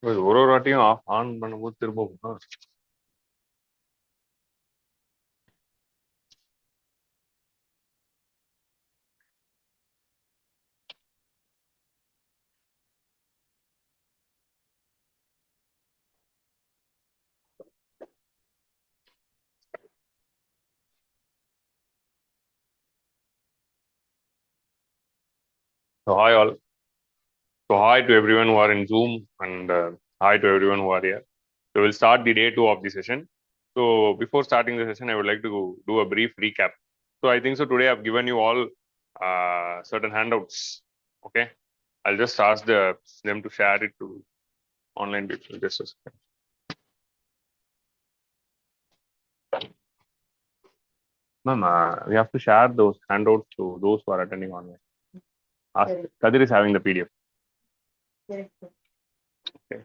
ஒரு வாட்டியும் ஆன் பண்ணும்போது திரும்ப போகும். So hi all. So hi to everyone who are in Zoom and hi to everyone who are here. So we'll start the day 2 of the session. So before starting the session, I would like to do a brief recap. So I think so today I've given you all certain handouts. Okay. I'll just ask them to share it to online people. Just a second. Ma'am, we have to share those handouts to those who are attending online. Kadir is having the PDF. Okay.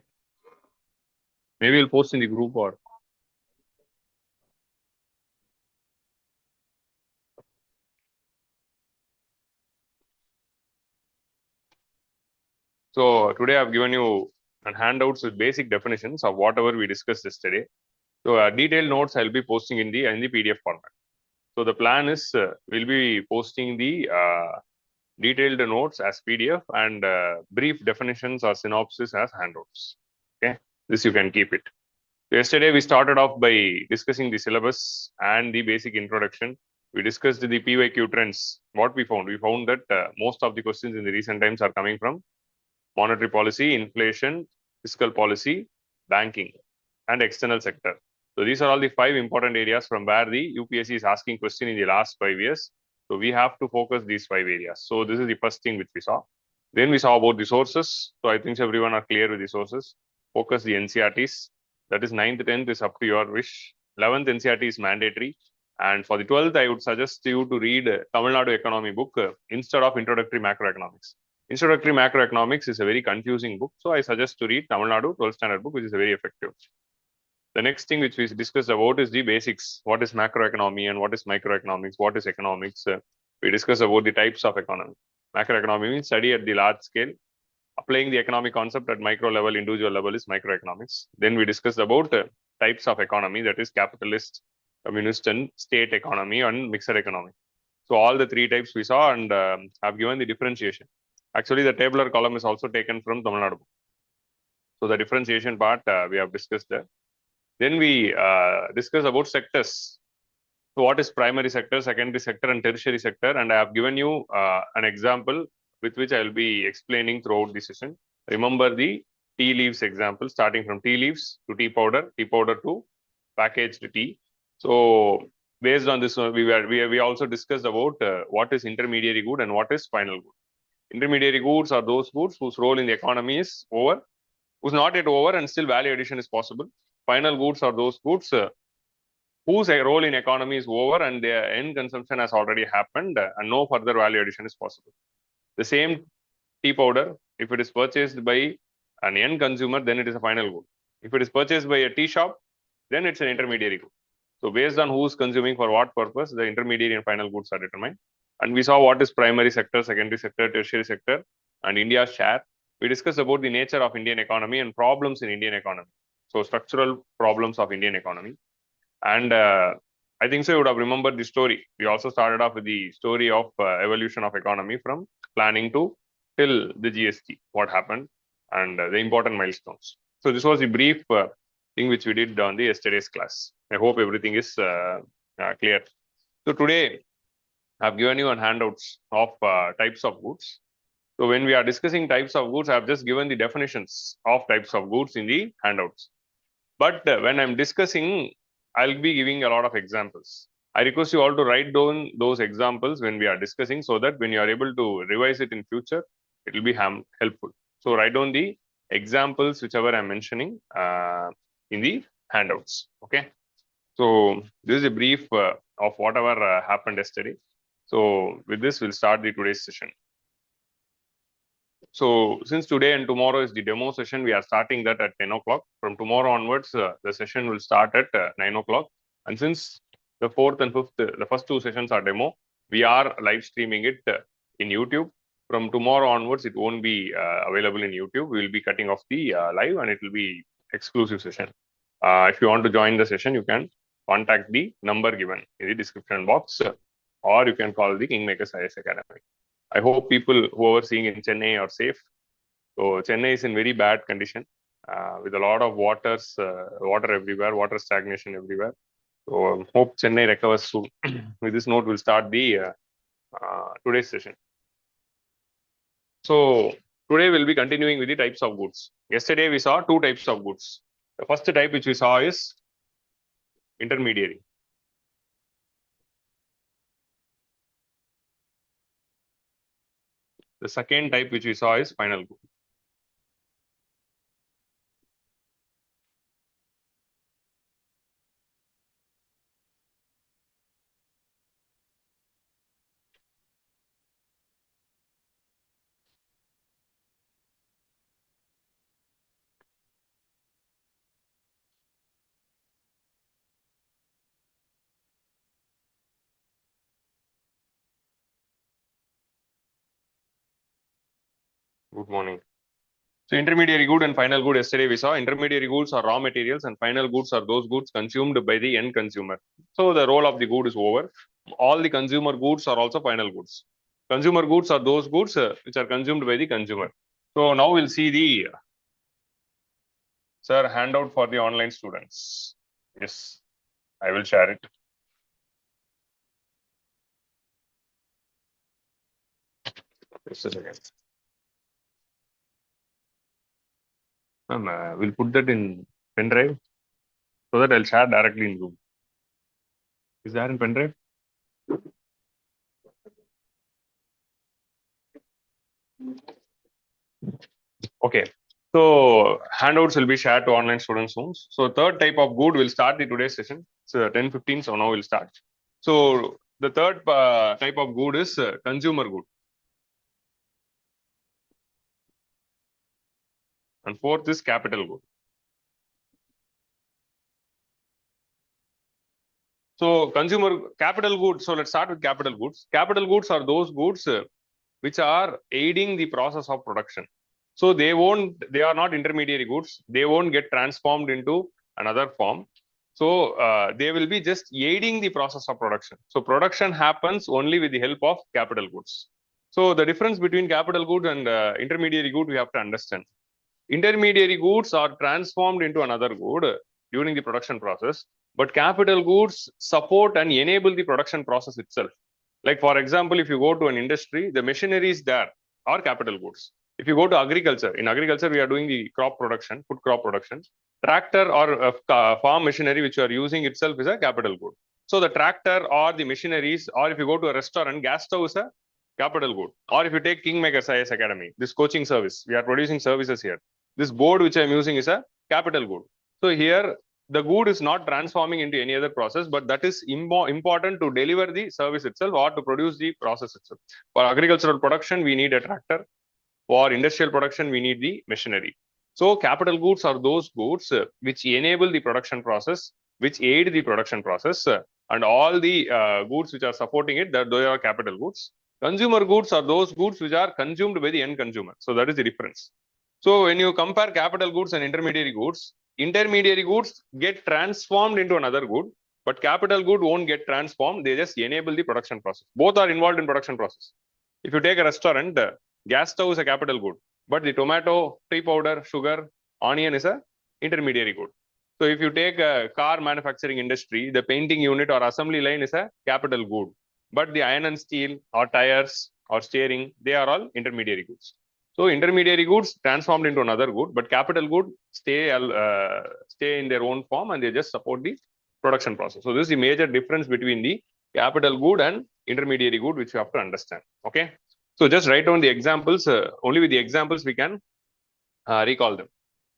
Maybe we'll post in the group or. So today I've given you handouts with basic definitions of whatever we discussed yesterday. So detailed notes I'll be posting in the PDF format. So the plan is we'll be posting the detailed notes as PDF and brief definitions or synopsis as handouts. Okay, this you can keep it. So yesterday we started off by discussing the syllabus and the basic introduction. We discussed the PYQ trends. What we found that most of the questions in the recent times are coming from monetary policy, inflation, fiscal policy, banking, and external sector. So these are all the 5 important areas from where the UPSC is asking question in the last 5 years. So we have to focus these 5 areas. So this is the first thing which we saw. Then we saw about the sources. So I think everyone are clear with the sources. Focus the NCRTs. That is 9th, 10th is up to your wish. 11th NCRT is mandatory. And for the 12th, I would suggest you to read Tamil Nadu economy book instead of introductory macroeconomics. Introductory macroeconomics is a very confusing book. So I suggest to read Tamil Nadu 12th standard book, which is very effective. The next thing which we discussed about is the basics. What is macroeconomy and what is microeconomics? What is economics? We discussed about the types of economy. Macroeconomy means study at the large scale. Applying the economic concept at micro level, individual level is microeconomics. Then we discussed about types of economy, that is capitalist, communist, and state economy and mixed economy. So all the 3 types we saw and have given the differentiation. Actually, the tabular column is also taken from Tamil Nadu. So the differentiation part we have discussed there. Then we discuss about sectors. So what is primary sector, secondary sector, and tertiary sector? And I have given you an example with which I will be explaining throughout the session. Remember the tea leaves example, starting from tea leaves to tea powder to packaged tea. So based on this, we also discussed about what is intermediary good and what is final good. Intermediary goods are those goods whose role in the economy is over, who's not yet over, and still value addition is possible. Final goods are those goods whose role in economy is over and their end consumption has already happened and no further value addition is possible. The same tea powder, if it is purchased by an end consumer, then it is a final good. If it is purchased by a tea shop, then it's an intermediary good. So based on who's consuming for what purpose, the intermediary and final goods are determined. And we saw what is primary sector, secondary sector, tertiary sector, and India's share. We discussed about the nature of Indian economy and problems in Indian economy. So structural problems of Indian economy. And I think so you would have remembered the story. We also started off with the story of evolution of economy from planning to till the GST, what happened, and the important milestones. So this was a brief thing which we did on the yesterday's class. I hope everything is clear. So today I've given you an handouts of types of goods. So when we are discussing types of goods, I've just given the definitions of types of goods in the handouts. But when I'm discussing, I'll be giving a lot of examples. I request you all to write down those examples when we are discussing so that when you are able to revise it in future, it will be helpful. So write down the examples, whichever I'm mentioning in the handouts. Okay. So this is a brief of whatever happened yesterday. So with this, we'll start the today's session. So since today and tomorrow is the demo session, we are starting that at 10 o'clock. From tomorrow onwards, the session will start at 9 o'clock. And since the 4th and 5th, the first 2 sessions are demo, we are live streaming it in YouTube. From tomorrow onwards, it won't be available in YouTube. We will be cutting off the live, and it will be exclusive session. If you want to join the session, you can contact the number given in the description box, or you can call the kingMakers IAS Academy. I hope people who are seeing in Chennai are safe. So Chennai is in very bad condition with a lot of water everywhere, water stagnation everywhere. So hope Chennai recovers soon. With this note, we'll start the today's session. So today we'll be continuing with the types of goods. Yesterday we saw two types of goods. The first type which we saw is intermediary. The second type which we saw is final good. Good morning. So intermediary good and final good, yesterday we saw intermediary goods are raw materials and final goods are those goods consumed by the end consumer. So the role of the good is over. All the consumer goods are also final goods. Consumer goods are those goods which are consumed by the consumer. So now we'll see the handout for the online students. Yes, I will share it. Just a second. We'll put that in pen drive so that I'll share directly in Zoom. Is there in pen drive? Okay. So handouts will be shared to online students soon. So third type of good will start the today's session. It's 10:15, so now we'll start. So the third type of good is consumer good. And fourth is capital good. So consumer capital goods. So let's start with capital goods. Capital goods are those goods which are aiding the process of production. So they are not intermediary goods. They won't get transformed into another form. So they will be just aiding the process of production. So production happens only with the help of capital goods. So the difference between capital goods and intermediary good, we have to understand. Intermediary goods are transformed into another good during the production process, but capital goods support and enable the production process itself. Like for example, if you go to an industry, the machineries there are capital goods. If you go to agriculture, in agriculture, we are doing the crop production, food crop production. Tractor or farm machinery which you are using itself is a capital good. So the tractor or the machineries, or if you go to a restaurant, gas stove is a capital good. Or if you take kingMakers IAS Academy, this coaching service, we are producing services here. This board which I am using is a capital good. So here the good is not transforming into any other process, but that is important to deliver the service itself or to produce the process itself. For agricultural production, we need a tractor. For industrial production, we need the machinery. So capital goods are those goods which enable the production process, which aid the production process, and all the goods which are supporting it, that those are capital goods. Consumer goods are those goods which are consumed by the end consumer. So that is the difference. So when you compare capital goods and intermediary goods get transformed into another good, but capital good won't get transformed. They just enable the production process. Both are involved in production process. If you take a restaurant, gas stove is a capital good, but the tomato, tea powder, sugar, onion is a intermediary good. So if you take a car manufacturing industry, the painting unit or assembly line is a capital good, but the iron and steel or tires or steering, they are all intermediary goods. So intermediary goods transformed into another good, but capital good stay in their own form and they just support the production process. So this is the major difference between the capital good and intermediary good, which you have to understand. Okay. So just write down the examples. Only with the examples we can recall them.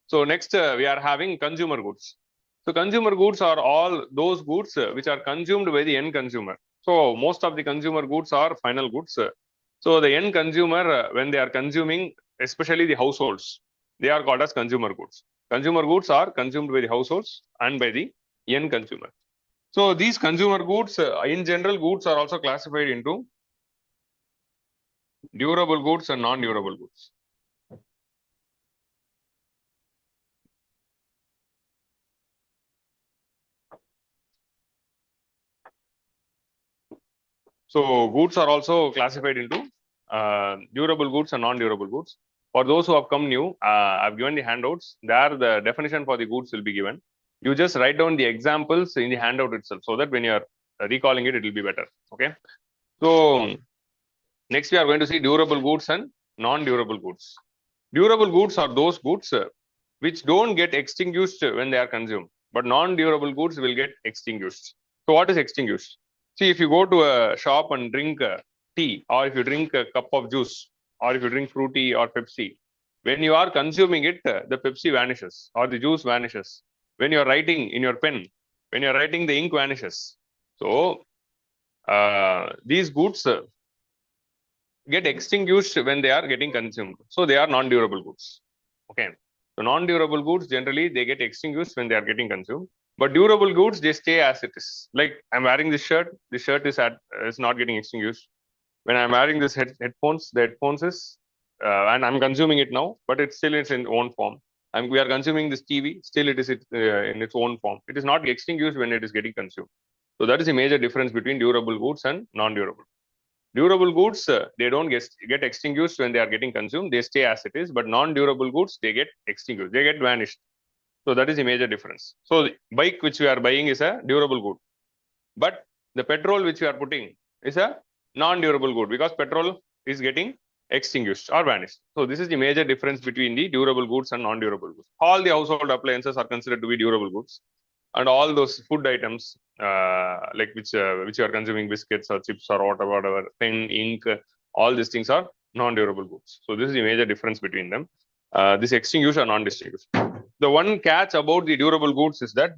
So next we are having consumer goods. So consumer goods are all those goods which are consumed by the end consumer. So most of the consumer goods are final goods. So the end consumer, when they are consuming, especially the households, they are called as consumer goods. Consumer goods are consumed by the households and by the end consumer. So these consumer goods, in general, goods are also classified into durable goods and non-durable goods. So goods are also classified into durable goods and non-durable goods. For those who have come new, I've given the handouts. There, the definition for the goods will be given. You just write down the examples in the handout itself, so that when you are recalling it, it will be better. Okay. So next, we are going to see durable goods and non-durable goods. Durable goods are those goods which don't get extinguished when they are consumed, but non-durable goods will get extinguished. So what is extinguished? See, if you go to a shop and drink tea, or if you drink a cup of juice, or if you drink fruity or Pepsi, when you are consuming it, the Pepsi vanishes or the juice vanishes. When you are writing in your pen, when you are writing, the ink vanishes. So these goods get extinguished when they are getting consumed. So they are non-durable goods. Okay. So non-durable goods, generally, they get extinguished when they are getting consumed. But durable goods, they stay as it is. Like I'm wearing this shirt is not getting extinguished. When I'm wearing this headphones, the headphones is, and I'm consuming it now, but it's still in own form. And we are consuming this TV, still it is in its own form. It is not extinguished when it is getting consumed. So that is a major difference between durable goods and non-durable. Durable goods, they don't get extinguished when they are getting consumed. They stay as it is. But non-durable goods, they get extinguished. They get vanished. So that is a major difference. So the bike which we are buying is a durable good. But the petrol which we are putting is a non-durable good, because petrol is getting extinguished or vanished. So this is the major difference between the durable goods and non-durable goods. All the household appliances are considered to be durable goods. And all those food items, like which you are consuming, biscuits or chips or whatever, pen, ink, all these things are non-durable goods. So this is the major difference between them. This extinguished or non-extinguished. The one catch about the durable goods is that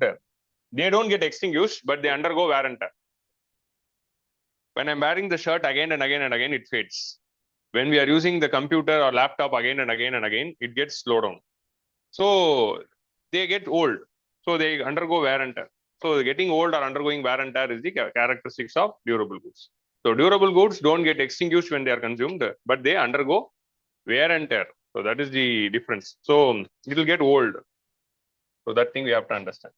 they don't get extinguished, but they undergo wear and tear. When I'm wearing the shirt again and again and again, it fades. When we are using the computer or laptop again and again and again, it gets slowed down. So they get old. So they undergo wear and tear. So getting old or undergoing wear and tear is the characteristics of durable goods. So durable goods don't get extinguished when they are consumed, but they undergo wear and tear. So that is the difference. So it will get old. So that thing we have to understand.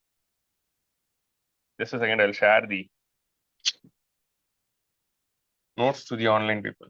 Just a second, I'll share the notes to the online people.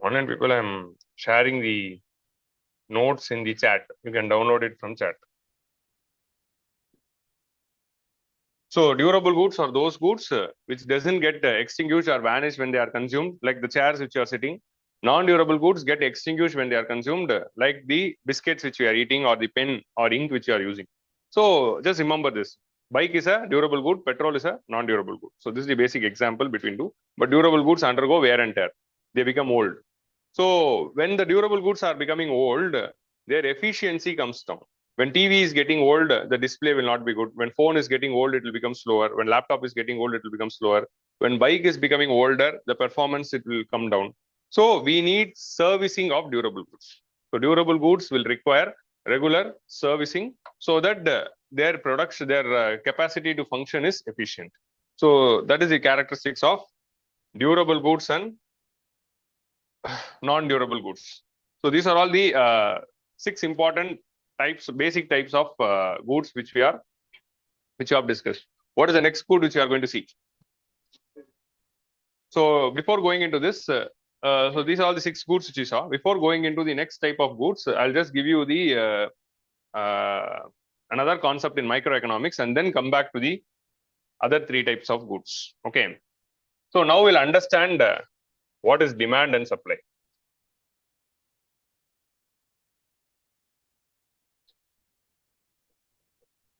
Online people, I'm sharing the notes in the chat. You can download it from chat. So durable goods are those goods which doesn't get extinguished or vanish when they are consumed, like the chairs which you are sitting. Non-durable goods get extinguished when they are consumed, like the biscuits which you are eating or the pen or ink which you are using. So just remember this. Bike is a durable good, petrol is a non-durable good. So this is the basic example between two. But durable goods undergo wear and tear. They become old. So when the durable goods are becoming old, their efficiency comes down. When TV is getting old, the display will not be good. When phone is getting old, it will become slower. When laptop is getting old, it will become slower. When bike is becoming older, the performance, it will come down. So we need servicing of durable goods. So durable goods will require regular servicing so that their production, their capacity to function is efficient. So that is the characteristics of durable goods and non-durable goods. So these are all the 6 important types, basic types of goods which we have discussed. What is the next good which we are going to see? So before going into this, so these are all the 6 goods which you saw. Before going into the next type of goods, I'll just give you the another concept in microeconomics and then come back to the other 3 types of goods. Okay. So now we'll understand what is demand and supply.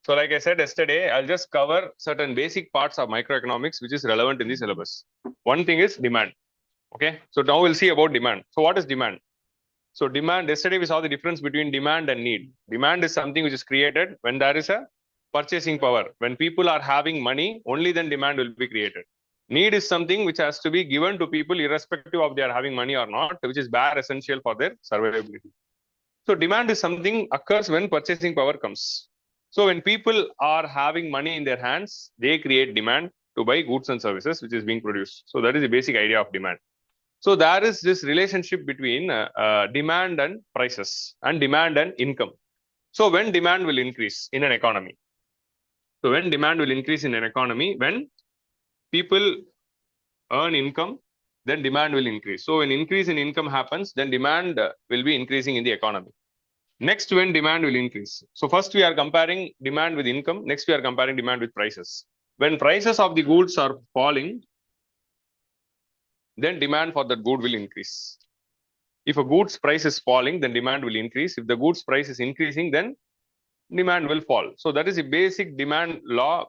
So like I said yesterday, I'll just cover certain basic parts of microeconomics, which is relevant in the syllabus. One thing is demand. Okay. So now we'll see about demand. So what is demand? So demand, yesterday we saw the difference between demand and need. Demand is something which is created when there is a purchasing power. When people are having money, only then demand will be created. Need is something which has to be given to people irrespective of they are having money or not, which is bare essential for their survivability. So demand is something occurs when purchasing power comes. So when people are having money in their hands, they create demand to buy goods and services which is being produced. So that is the basic idea of demand. So there is this relationship between demand and prices and demand and income. So when demand will increase in an economy. So when demand will increase in an economy, when people earn income, then demand will increase. So when increase in income happens, then demand will be increasing in the economy. Next, when demand will increase. So first we are comparing demand with income. Next, we are comparing demand with prices. When prices of the goods are falling, then demand for that good will increase. If a goods price is falling, then demand will increase. If the goods price is increasing, then demand will fall. So that is a basic demand law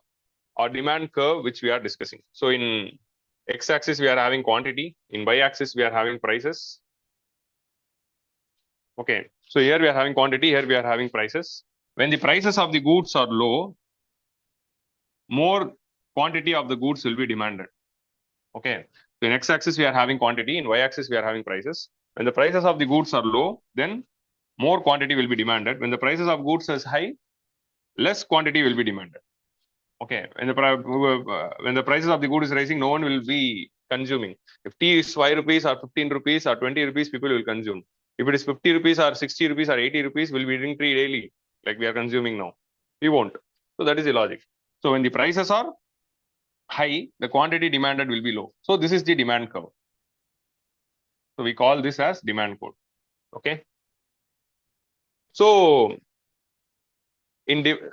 or demand curve which we are discussing. So in x-axis, we are having quantity. In y-axis, we are having prices. Okay. So here we are having quantity, here we are having prices. When the prices of the goods are low, more quantity of the goods will be demanded. Okay. So in x-axis, we are having quantity. In y-axis, we are having prices. When the prices of the goods are low, then more quantity will be demanded. When the prices of goods is high, less quantity will be demanded. Okay. When the prices of the good is rising, no one will be consuming. If tea is 5 rupees or 15 rupees or 20 rupees, people will consume. If it is 50 rupees or 60 rupees or 80 rupees, will we drink tea daily like we are consuming now? We won't. So that is the logic. So when the prices are high, the quantity demanded will be low. So this is the demand curve. So we call this as demand code. Okay. So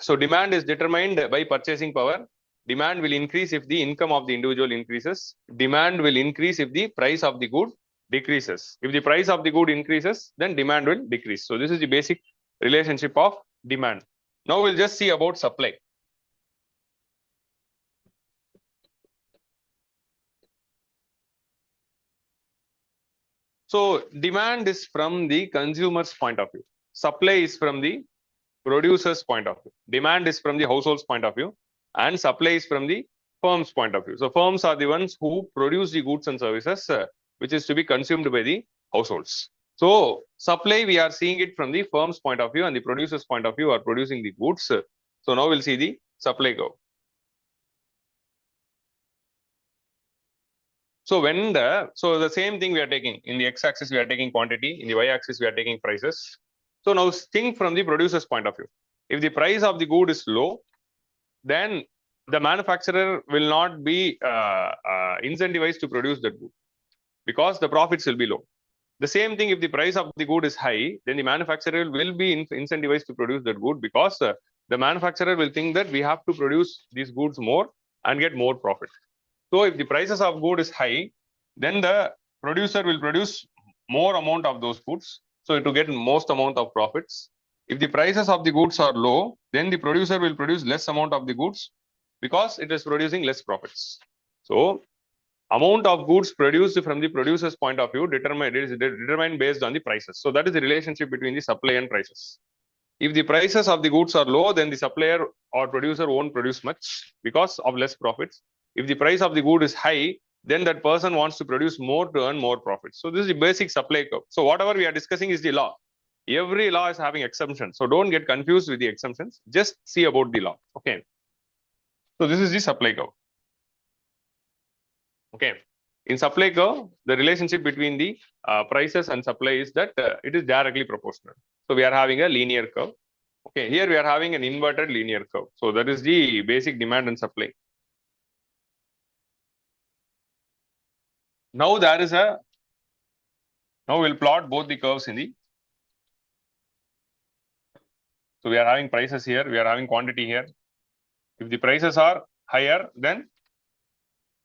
so demand is determined by purchasing power. Demand will increase if the income of the individual increases. Demand will increase if the price of the good decreases. If the price of the good increases, then demand will decrease. So this is the basic relationship of demand. Now we'll just see about supply. So demand is from the consumer's point of view. Supply is from the producer's point of view. Demand is from the household's point of view, and supply is from the firm's point of view. So firms are the ones who produce the goods and services which is to be consumed by the households. So supply, we are seeing it from the firm's point of view, and the producer's point of view are producing the goods. So now we'll see the supply curve. So the same thing we are taking in the x-axis, we are taking quantity. In the y-axis, we are taking prices. So now think from the producer's point of view. If the price of the good is low, then the manufacturer will not be incentivized to produce that good because the profits will be low. The same thing, if the price of the good is high, then the manufacturer will be incentivized to produce that good because the manufacturer will think that we have to produce these goods more and get more profit. So if the prices of good is high, then the producer will produce more amount of those goods, so to get most amount of profits. If the prices of the goods are low, then the producer will produce less amount of the goods because it is producing less profits. So amount of goods produced from the producer's point of view is determined based on the prices. So that is the relationship between the supply and prices. If the prices of the goods are low, then the supplier or producer won't produce much because of less profits. If the price of the good is high, then that person wants to produce more to earn more profits. So this is the basic supply curve. So whatever we are discussing is the law. Every law is having exceptions. So don't get confused with the exemptions. Just see about the law. Okay. So this is the supply curve. Okay. In supply curve, the relationship between the prices and supply is that it is directly proportional. So we are having a linear curve. Okay. Here we are having an inverted linear curve. So that is the basic demand and supply. Now we'll plot both the curves in the. So we are having prices here, we are having quantity here. If the prices are higher, then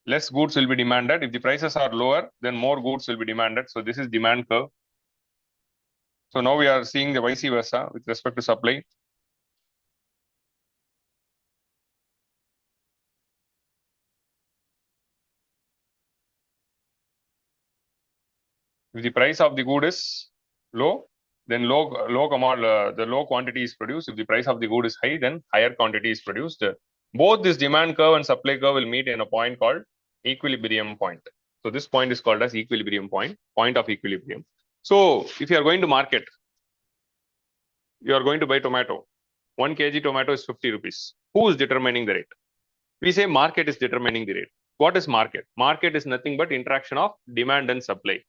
less goods will be demanded. If the prices are lower, then more goods will be demanded. So this is demand curve. So now we are seeing the vice versa with respect to supply. If the price of the good is low, then the low quantity is produced. If the price of the good is high, then higher quantity is produced. Both this demand curve and supply curve will meet in a point called equilibrium point. So this point is called as equilibrium point, point of equilibrium. So if you are going to market, you are going to buy tomato. 1 kg tomato is 50 rupees. Who is determining the rate? We say market is determining the rate. What is market? Market is nothing but interaction of demand and supply.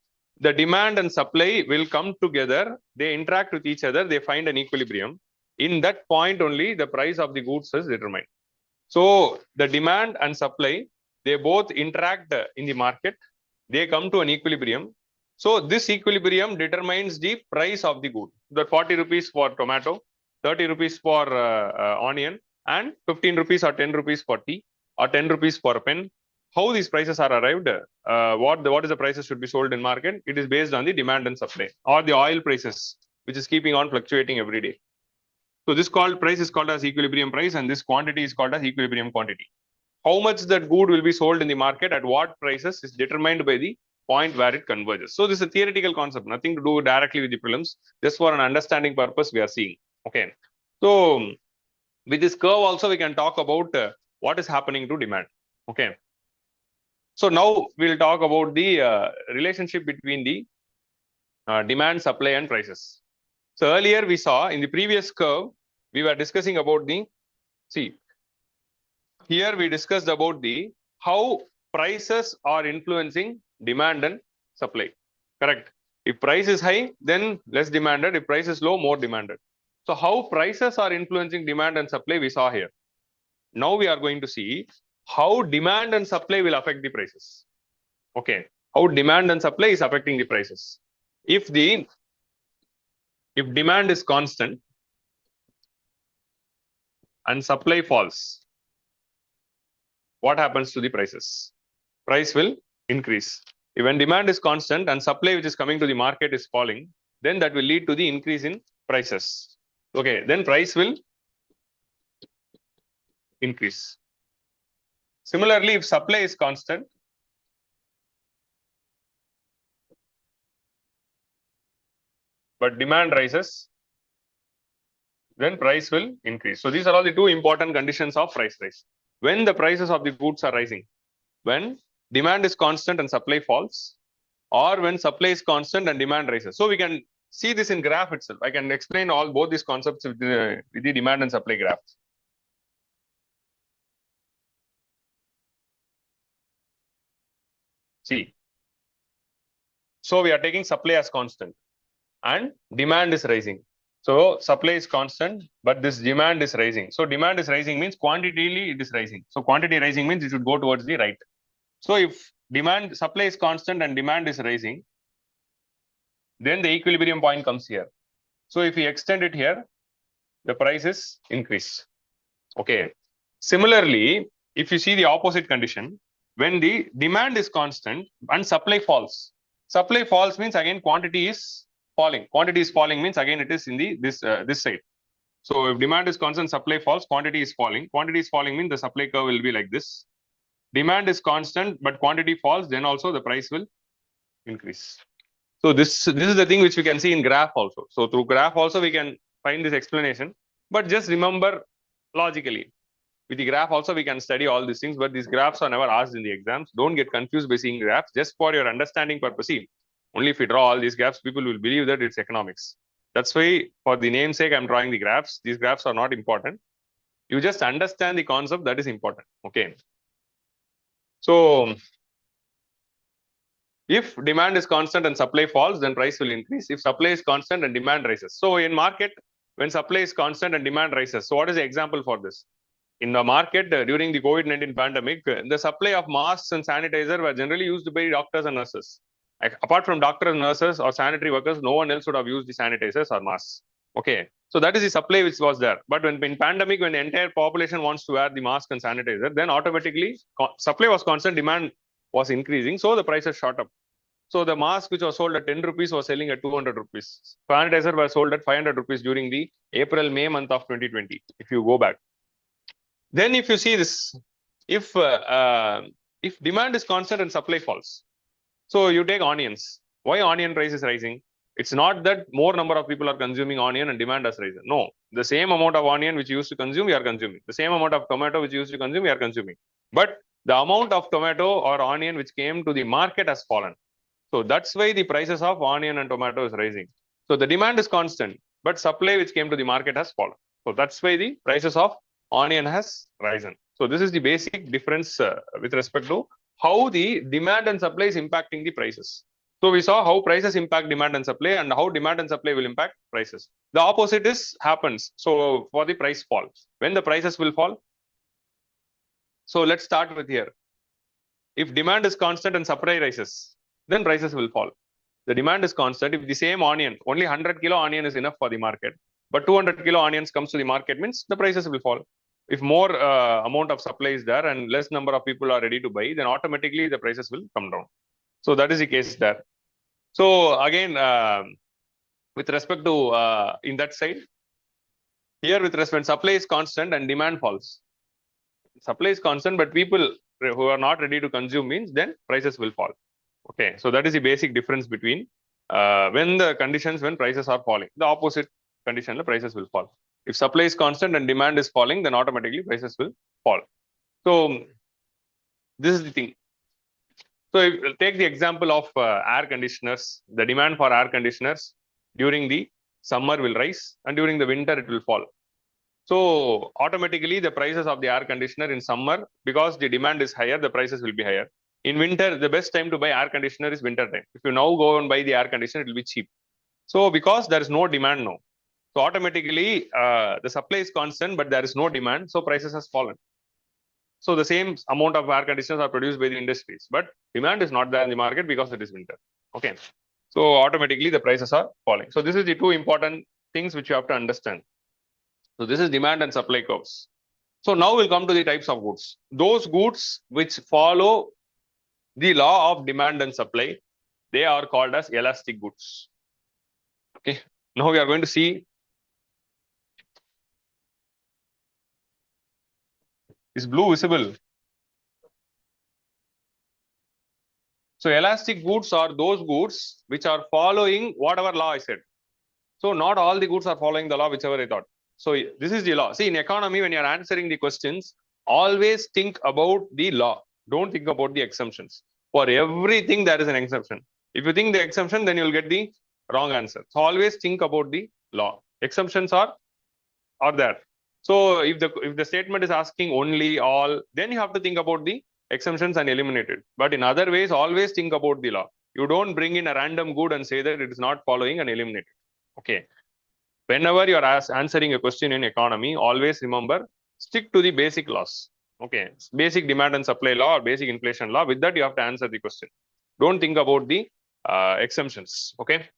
The demand and supply will come together. They interact with each other. They find an equilibrium. In that point only, the price of the goods is determined. So the demand and supply, they both interact in the market. They come to an equilibrium. So this equilibrium determines the price of the good. The 40 rupees for tomato, 30 rupees for onion, and 15 rupees or 10 rupees for tea, or 10 rupees for a pen. How these prices are arrived, what is the prices should be sold in market? It is based on the demand and supply, or the oil prices, which is keeping on fluctuating every day. So this price is called as equilibrium price, and this quantity is called as equilibrium quantity. How much that good will be sold in the market at what prices is determined by the point where it converges. So this is a theoretical concept, nothing to do directly with the prelims. Just for an understanding purpose, we are seeing. Okay. So with this curve also, we can talk about what is happening to demand. Okay. So now we'll talk about the relationship between the demand, supply, and prices. So earlier we saw in the previous curve, we were discussing about here we discussed about how prices are influencing demand and supply. Correct. If price is high, then less demanded. If price is low, more demanded. So how prices are influencing demand and supply, we saw here. Now we are going to see how demand and supply will affect the prices. Okay. How demand and supply is affecting the prices. If demand is constant and supply falls, what happens to the prices? Price will increase. When demand is constant and supply which is coming to the market is falling, then that will lead to the increase in prices. Okay, then price will increase. Similarly, if supply is constant, but demand rises, then price will increase. So these are all the two important conditions of price rise. When the prices of the goods are rising, when demand is constant and supply falls, or when supply is constant and demand rises. So we can see this in graph itself. I can explain both these concepts with the demand and supply graph. See. So we are taking supply as constant and demand is rising. So supply is constant, but this demand is rising. So demand is rising means quantitatively it is rising. So quantity rising means it should go towards the right. So if supply is constant and demand is rising, then the equilibrium point comes here. So if we extend it here, the price is increased. Okay. Similarly, if you see the opposite condition, when the demand is constant and supply falls means again quantity is falling. Quantity is falling means again it is in this side. So if demand is constant, supply falls, quantity is falling. Quantity is falling means the supply curve will be like this. Demand is constant, but quantity falls, then also the price will increase. So this is the thing which we can see in graph also. So through graph also we can find this explanation. But just remember logically. With the graph also we can study all these things, but these graphs are never asked in the exams. Don't get confused by seeing graphs. Just for your understanding purpose, only if you draw all these graphs, people will believe that it's economics. That's why for the namesake, I'm drawing the graphs. These graphs are not important. You just understand the concept, that is important. Okay. So if demand is constant and supply falls, then price will increase. If supply is constant and demand rises. So in market, when supply is constant and demand rises. So what is the example for this? In the market during the COVID-19 pandemic, the supply of masks and sanitizer were generally used by doctors and nurses. Apart from doctors and nurses or sanitary workers, no one else would have used the sanitizers or masks. Okay. So that is the supply which was there. But when in pandemic, when the entire population wants to wear the mask and sanitizer, then automatically supply was constant, demand was increasing. So the prices shot up. So the mask which was sold at 10 rupees was selling at 200 rupees. Sanitizer was sold at 500 rupees during the April-May month of 2020, if you go back. Then if you see this, if demand is constant and supply falls, so you take onions. Why onion price is rising? It's not that more number of people are consuming onion and demand has risen. No, the same amount of onion which you used to consume, you are consuming. The same amount of tomato which you used to consume, you are consuming. But the amount of tomato or onion which came to the market has fallen. So that's why the prices of onion and tomato is rising. So the demand is constant, but supply which came to the market has fallen. So that's why the prices of onion has risen. So this is the basic difference with respect to how the demand and supply is impacting the prices. So we saw how prices impact demand and supply and how demand and supply will impact prices. The opposite is happens. So for the price fall, when the prices will fall. So let's start with here. If demand is constant and supply rises, then prices will fall. The demand is constant. If the same onion, only 100 kilo onion is enough for the market, but 200 kilo onions comes to the market, means the prices will fall. If more amount of supply is there and less number of people are ready to buy, then automatically the prices will come down. So that is the case there. So again, with respect to in that side, here with respect when supply is constant and demand falls. Supply is constant, but people who are not ready to consume means then prices will fall. Okay, so that is the basic difference between when the conditions when prices are falling. The opposite condition, the prices will fall. If supply is constant and demand is falling, then automatically prices will fall. So this is the thing. So if take the example of air conditioners, the demand for air conditioners during the summer will rise and during the winter it will fall. So automatically the prices of the air conditioner in summer, because the demand is higher, the prices will be higher. In winter, the best time to buy air conditioner is winter time. If you now go and buy the air conditioner, it will be cheap. So because there is no demand now, so automatically the supply is constant, but there is no demand, so prices has fallen. So the same amount of air conditioners are produced by the industries, but demand is not there in the market because it is winter. Okay. So automatically the prices are falling. So this is the two important things which you have to understand. So this is demand and supply curves. So now we'll come to the types of goods. Those goods which follow the law of demand and supply, they are called as elastic goods. Okay. Now we are going to see. Is blue visible? So elastic goods are those goods which are following whatever law I said. So not all the goods are following the law, whichever I thought. So this is the law. See, in economy, when you're answering the questions, always think about the law. Don't think about the exemptions. For everything, there is an exemption. If you think the exemption, then you'll get the wrong answer. So always think about the law. Exemptions are there. So if the statement is asking only, all, then you have to think about the exemptions and eliminate it. But in other ways, always think about the law. You don't bring in a random good and say that it is not following and eliminate it. Okay. Whenever you are answering a question in economy, always remember, stick to the basic laws. Okay. Basic demand and supply law or basic inflation law. With that, you have to answer the question. Don't think about the exemptions. Okay.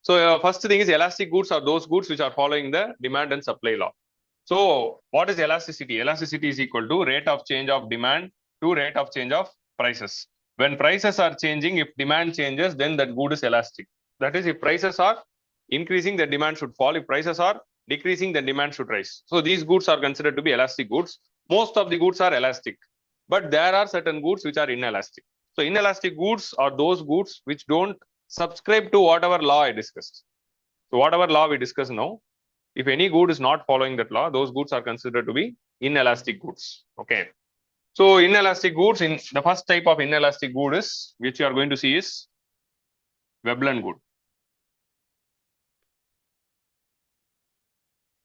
So first thing is elastic goods are those goods which are following the demand and supply law. So what is elasticity? Elasticity is equal to rate of change of demand to rate of change of prices. When prices are changing, if demand changes, then that good is elastic. That is, if prices are increasing, the demand should fall. If prices are decreasing, the demand should rise. So these goods are considered to be elastic goods. Most of the goods are elastic, but there are certain goods which are inelastic. So inelastic goods are those goods which don't subscribe to whatever law I discussed. So whatever law we discuss now, if any good is not following that law, those goods are considered to be inelastic goods. Okay. So inelastic goods, in the first type of inelastic good is, which you are going to see, is Veblen good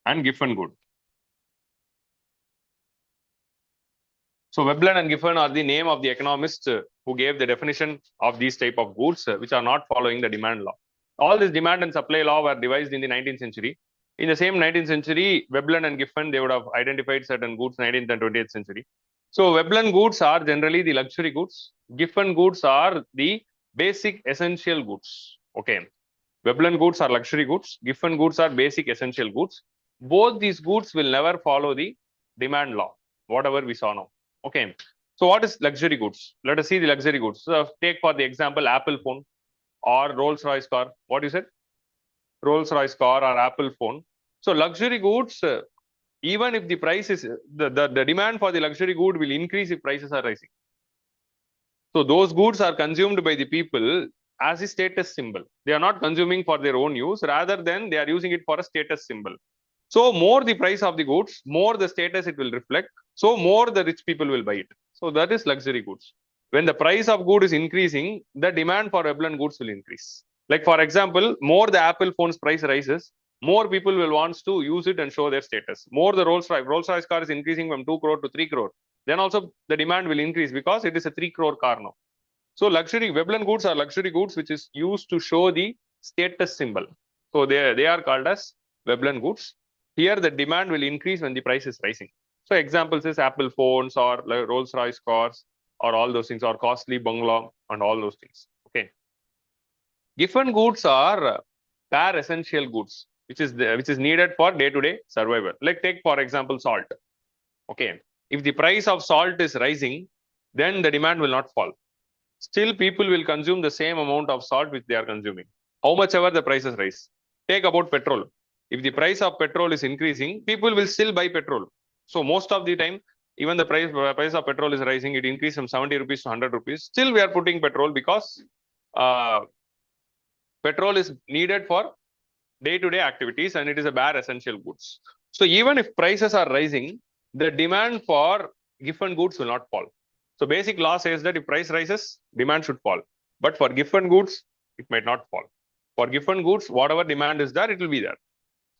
and Giffen good. So Veblen and Giffen are the name of the economists who gave the definition of these type of goods which are not following the demand law. All this demand and supply law were devised in the 19th century. In the same 19th century, Veblen and Giffen, they would have identified certain goods 19th and 20th century. So Veblen goods are generally the luxury goods. Giffen goods are the basic essential goods. Okay. Veblen goods are luxury goods. Giffen goods are basic essential goods. Both these goods will never follow the demand law, whatever we saw now. Okay. So what is luxury goods? Let us see the luxury goods. So take for the example, Apple phone or Rolls-Royce car. What is it? Rolls-Royce car or Apple phone. So luxury goods, even if the price is, the demand for the luxury good will increase if prices are rising. So those goods are consumed by the people as a status symbol. They are not consuming for their own use, rather than they are using it for a status symbol. So more the price of the goods, more the status it will reflect. So more the rich people will buy it. So that is luxury goods. When the price of good is increasing, the demand for Veblen goods will increase. Like for example, more the Apple phone's price rises, more people will want to use it and show their status. More the Rolls-Royce car is increasing from 2 crore to 3 crore. Then also the demand will increase because it is a 3 crore car now. So luxury Veblen goods are luxury goods which is used to show the status symbol. So they are called as Veblen goods. Here the demand will increase when the price is rising. So examples is Apple phones or Rolls-Royce cars or all those things, or costly bungalow and all those things. Okay. Giffen goods are bare essential goods, which is needed for day-to-day survival. Like take for example salt. Okay. If the price of salt is rising, then the demand will not fall. Still people will consume the same amount of salt which they are consuming, how much ever the prices rise. Take about petrol. If the price of petrol is increasing, people will still buy petrol. So most of the time, even the price of petrol is rising, it increased from 70 rupees to 100 rupees. Still we are putting petrol because petrol is needed for day-to-day activities and it is a bare essential goods. So even if prices are rising, the demand for Giffen goods will not fall. So basic law says that if price rises, demand should fall. But for Giffen goods, it might not fall. For Giffen goods, whatever demand is there, it will be there.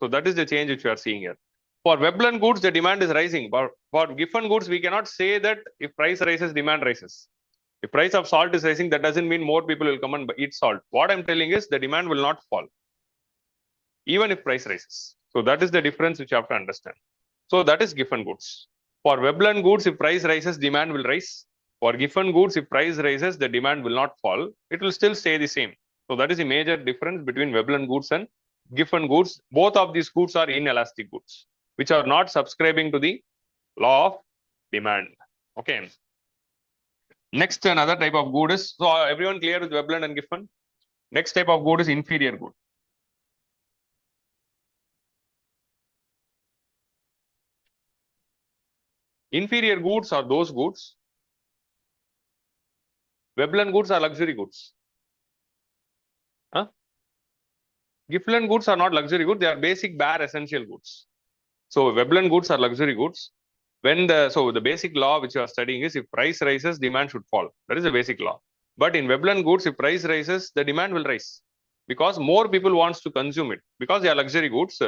So that is the change which you are seeing here. For Veblen goods, the demand is rising. But for Giffen goods, we cannot say that if price rises, demand rises. If price of salt is rising, that doesn't mean more people will come and eat salt. What I'm telling is the demand will not fall, even if price rises. So that is the difference which you have to understand. So that is Giffen goods. For Veblen goods, if price rises, demand will rise. For Giffen goods, if price rises, the demand will not fall. It will still stay the same. So that is a major difference between Veblen goods and Giffen goods. Both of these goods are inelastic goods, which are not subscribing to the law of demand. Okay. Next, another type of good is, so everyone clear with Veblen and Giffen? Next type of good is inferior good. Inferior goods are those goods. Veblen goods are luxury goods. Huh? Giffen goods are not luxury goods, they are basic bare essential goods. So Veblen goods are luxury goods. When the basic law which you are studying is if price rises, demand should fall. That is the basic law. But in Veblen goods, if price rises, the demand will rise because more people wants to consume it because they are luxury goods.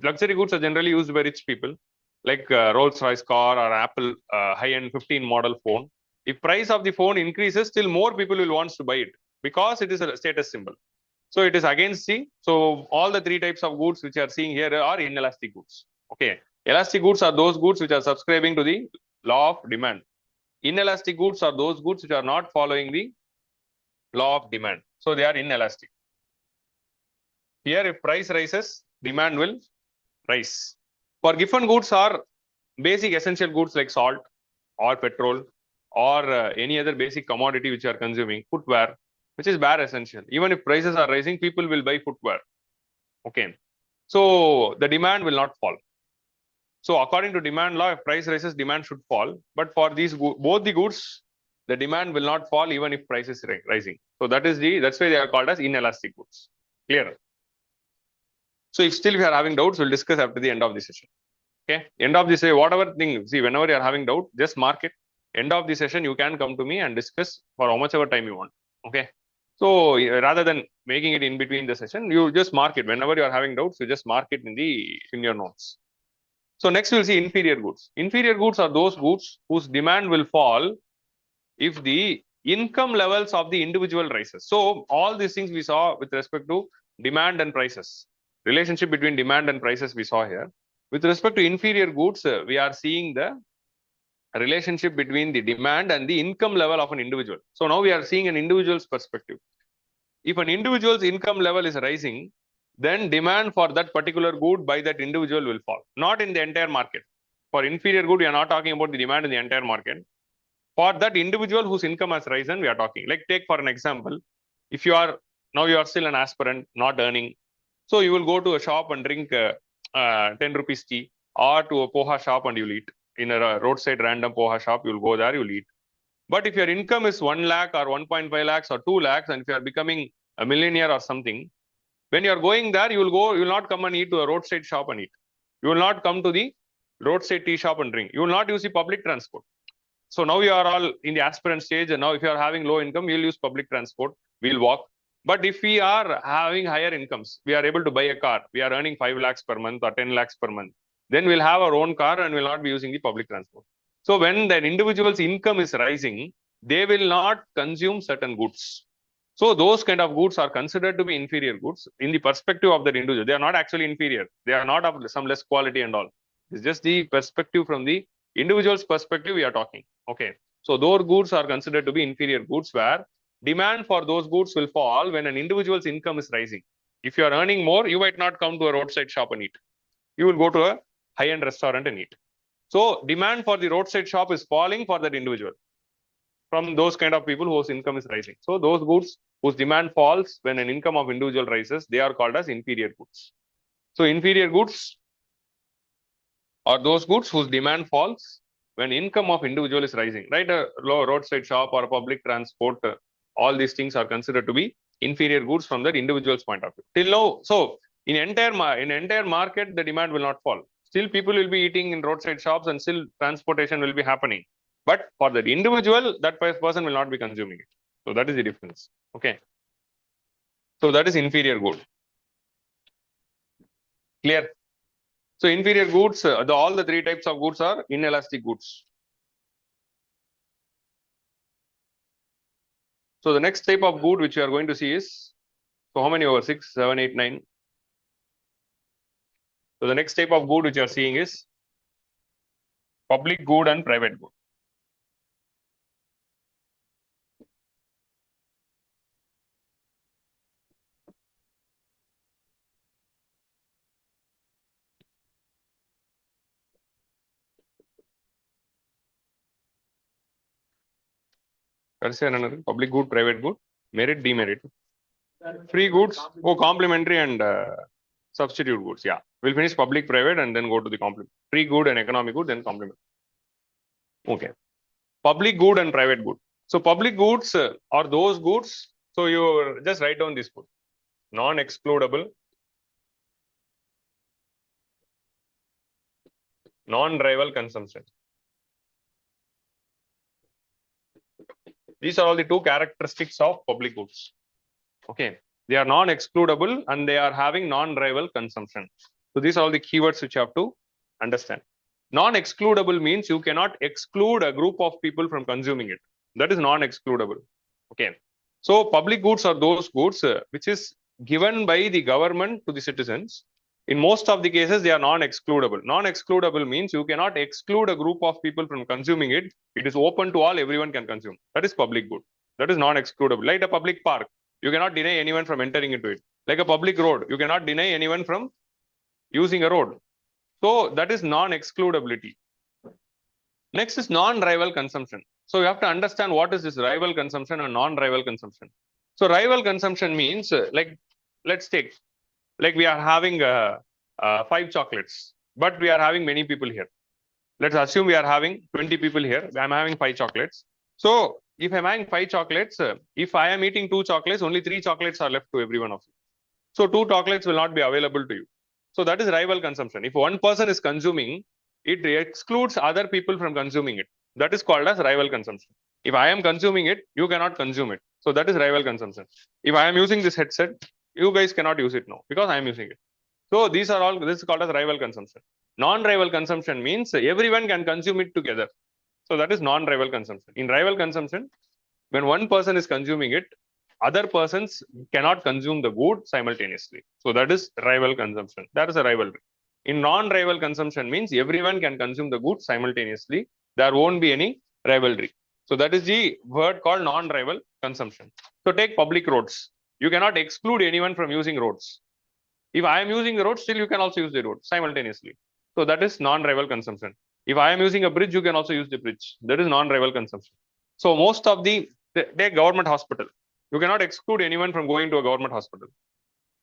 Luxury goods are generally used by rich people, like Rolls-Royce car or Apple high-end 15 model phone. If price of the phone increases, still more people will want to buy it because it is a status symbol. So it is against the, so all the three types of goods which you are seeing here are inelastic goods. Okay. Elastic goods are those goods which are subscribing to the law of demand. Inelastic goods are those goods which are not following the law of demand. So they are inelastic. Here, if price rises, demand will rise. For Giffen goods are basic essential goods like salt or petrol or any other basic commodity which you are consuming, footwear, which is bare essential. Even if prices are rising, people will buy footwear. Okay. So the demand will not fall. So according to demand law, if price rises, demand should fall. But for these both the goods, the demand will not fall even if price is rising. So that's why they are called as inelastic goods. Clear? So if still we are having doubts, we'll discuss after the end of the session. Okay. End of the session, whatever thing, see, whenever you are having doubt, just mark it. End of the session, you can come to me and discuss for how much ever time you want. Okay. So rather than making it in between the session, you just mark it. Whenever you are having doubts, you just mark it in your notes. So next we'll see inferior goods. Inferior goods are those goods whose demand will fall if the income levels of the individual rises. So all these things we saw with respect to demand and prices. Relationship between demand and prices we saw here. With respect to inferior goods, we are seeing the relationship between the demand and the income level of an individual. So now we are seeing an individual's perspective. If an individual's income level is rising, then demand for that particular good by that individual will fall, not in the entire market. For inferior good, we are not talking about the demand in the entire market. For that individual whose income has risen, we are talking. Like take for an example, if you are still an aspirant, not earning, so you will go to a shop and drink 10 rupees tea, or to a poha shop and you'll eat. In a roadside random poha shop, you'll go there, you'll eat. But if your income is 1 lakh or 1.5 lakhs or 2 lakhs, and if you are becoming a millionaire or something, when you are going there, you will not come and eat to a roadside shop and eat. You will not come to the roadside tea shop and drink. You will not use the public transport. So now you are all in the aspirant stage, and now if you are having low income, we'll use public transport, we'll walk. But if we are having higher incomes, we are able to buy a car, we are earning 5 lakhs per month or 10 lakhs per month, then we'll have our own car and we'll not be using the public transport. So when that individual's income is rising, they will not consume certain goods. So those kind of goods are considered to be inferior goods in the perspective of that individual. They are not actually inferior. They are not of some less quality and all. It's just the perspective from the individual's perspective we are talking. Okay. So those goods are considered to be inferior goods where demand for those goods will fall when an individual's income is rising. If you are earning more, you might not come to a roadside shop and eat. You will go to a high-end restaurant and eat. So demand for the roadside shop is falling for that individual from those kind of people whose income is rising. So those goods whose demand falls when an income of individual rises, they are called as inferior goods. So inferior goods are those goods whose demand falls when income of individual is rising, right? A low roadside shop or public transport, all these things are considered to be inferior goods from the individual's point of view. Till now, so in entire market, the demand will not fall. Still, people will be eating in roadside shops and still transportation will be happening. But for the individual, that person will not be consuming it. So that is the difference. Okay. So that is inferior good. Clear? So inferior goods, all the three types of goods are inelastic goods. So the next type of good which you are going to see is, so how many over 6, 7, 8, 9? So the next type of good which you are seeing is public good and private good. Public good, private good, merit, demerit. Free goods, complementary and substitute goods. Yeah, we'll finish public, private, and then go to the complement. Free good and economic good, then complement. Okay. Public good and private good. So public goods are those goods. So you just write down this good. Non-excludable, non-rival consumption. These are all the two characteristics of public goods. Okay. They are non-excludable and they are having non-rival consumption. So these are all the keywords which you have to understand. Non-excludable means you cannot exclude a group of people from consuming it. That is non-excludable. Okay. So public goods are those goods which is given by the government to the citizens. In most of the cases, they are non-excludable. Non-excludable means you cannot exclude a group of people from consuming it. It is open to all, everyone can consume. That is public good. That is non-excludable. Like a public park, you cannot deny anyone from entering into it. Like a public road, you cannot deny anyone from using a road. So that is non-excludability. Next is non-rival consumption. So you have to understand what is this rival consumption and non-rival consumption. So rival consumption means like, let's take, like we are having 5 chocolates, but we are having many people here. Let's assume we are having 20 people here. I'm having 5 chocolates. So if I'm having 5 chocolates, if I am eating 2 chocolates, only 3 chocolates are left to every one of you. So 2 chocolates will not be available to you. So that is rival consumption. If one person is consuming, it excludes other people from consuming it. That is called as rival consumption. If I am consuming it, you cannot consume it. So that is rival consumption. If I am using this headset, you guys cannot use it now because I am using it. So these are all, this is called as rival consumption. Non-rival consumption means everyone can consume it together. So that is non-rival consumption. In rival consumption, when one person is consuming it, other persons cannot consume the good simultaneously. So that is rival consumption. That is a rivalry. In non-rival consumption means everyone can consume the good simultaneously. There won't be any rivalry. So that is the word called non-rival consumption. So take public roads. You cannot exclude anyone from using roads. If I am using the road, still you can also use the road simultaneously. So that is non-rival consumption. If I am using a bridge, you can also use the bridge. That is non-rival consumption. So most of the, take government hospital. You cannot exclude anyone from going to a government hospital.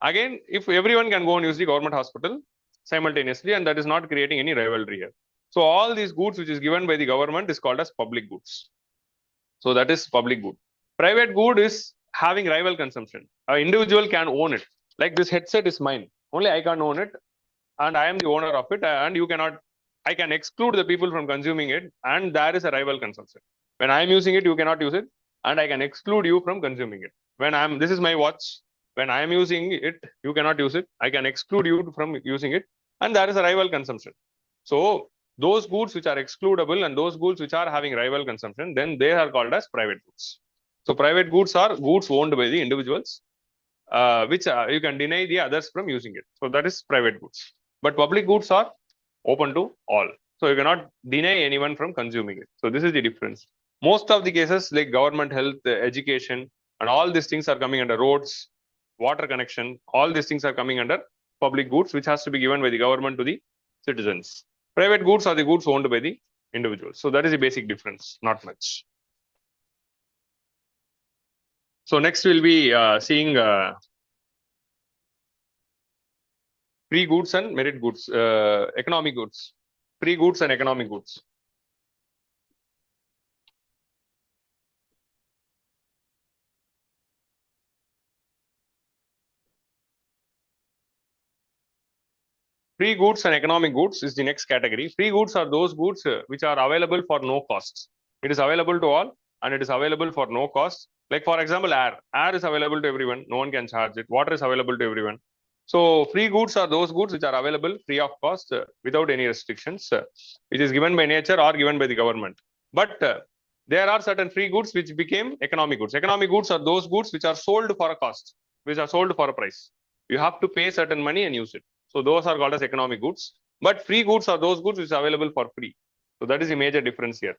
Again, if everyone can go and use the government hospital simultaneously, and that is not creating any rivalry here. So all these goods which is given by the government is called as public goods. So that is public good. Private good is having rival consumption. An individual can own it. Like this headset is mine. Only I can own it, and I am the owner of it, and you cannot. I can exclude the people from consuming it, and there is a rival consumption. When I am using it, you cannot use it, and I can exclude you from consuming it. When this is my watch. When I am using it, you cannot use it. I can exclude you from using it, and there is a rival consumption. So those goods which are excludable and those goods which are having rival consumption, then they are called as private goods. So private goods are goods owned by the individuals, which you can deny the others from using it. So that is private goods. But public goods are open to all. So you cannot deny anyone from consuming it. So this is the difference. Most of the cases like government, health, education, and all these things are coming under roads, water connection. All these things are coming under public goods, which has to be given by the government to the citizens. Private goods are the goods owned by the individuals. So that is the basic difference, not much. So next we'll be seeing free goods and merit goods, economic goods, free goods and economic goods. Free goods and economic goods is the next category. Free goods are those goods which are available for no cost. It is available to all and it is available for no cost. Like for example, air. Air is available to everyone. No one can charge it. Water is available to everyone. So free goods are those goods which are available free of cost without any restrictions, which is given by nature or given by the government. But there are certain free goods which became economic goods. Economic goods are those goods which are sold for a cost, which are sold for a price. You have to pay certain money and use it. So those are called as economic goods. But free goods are those goods which are available for free. So that is the major difference here.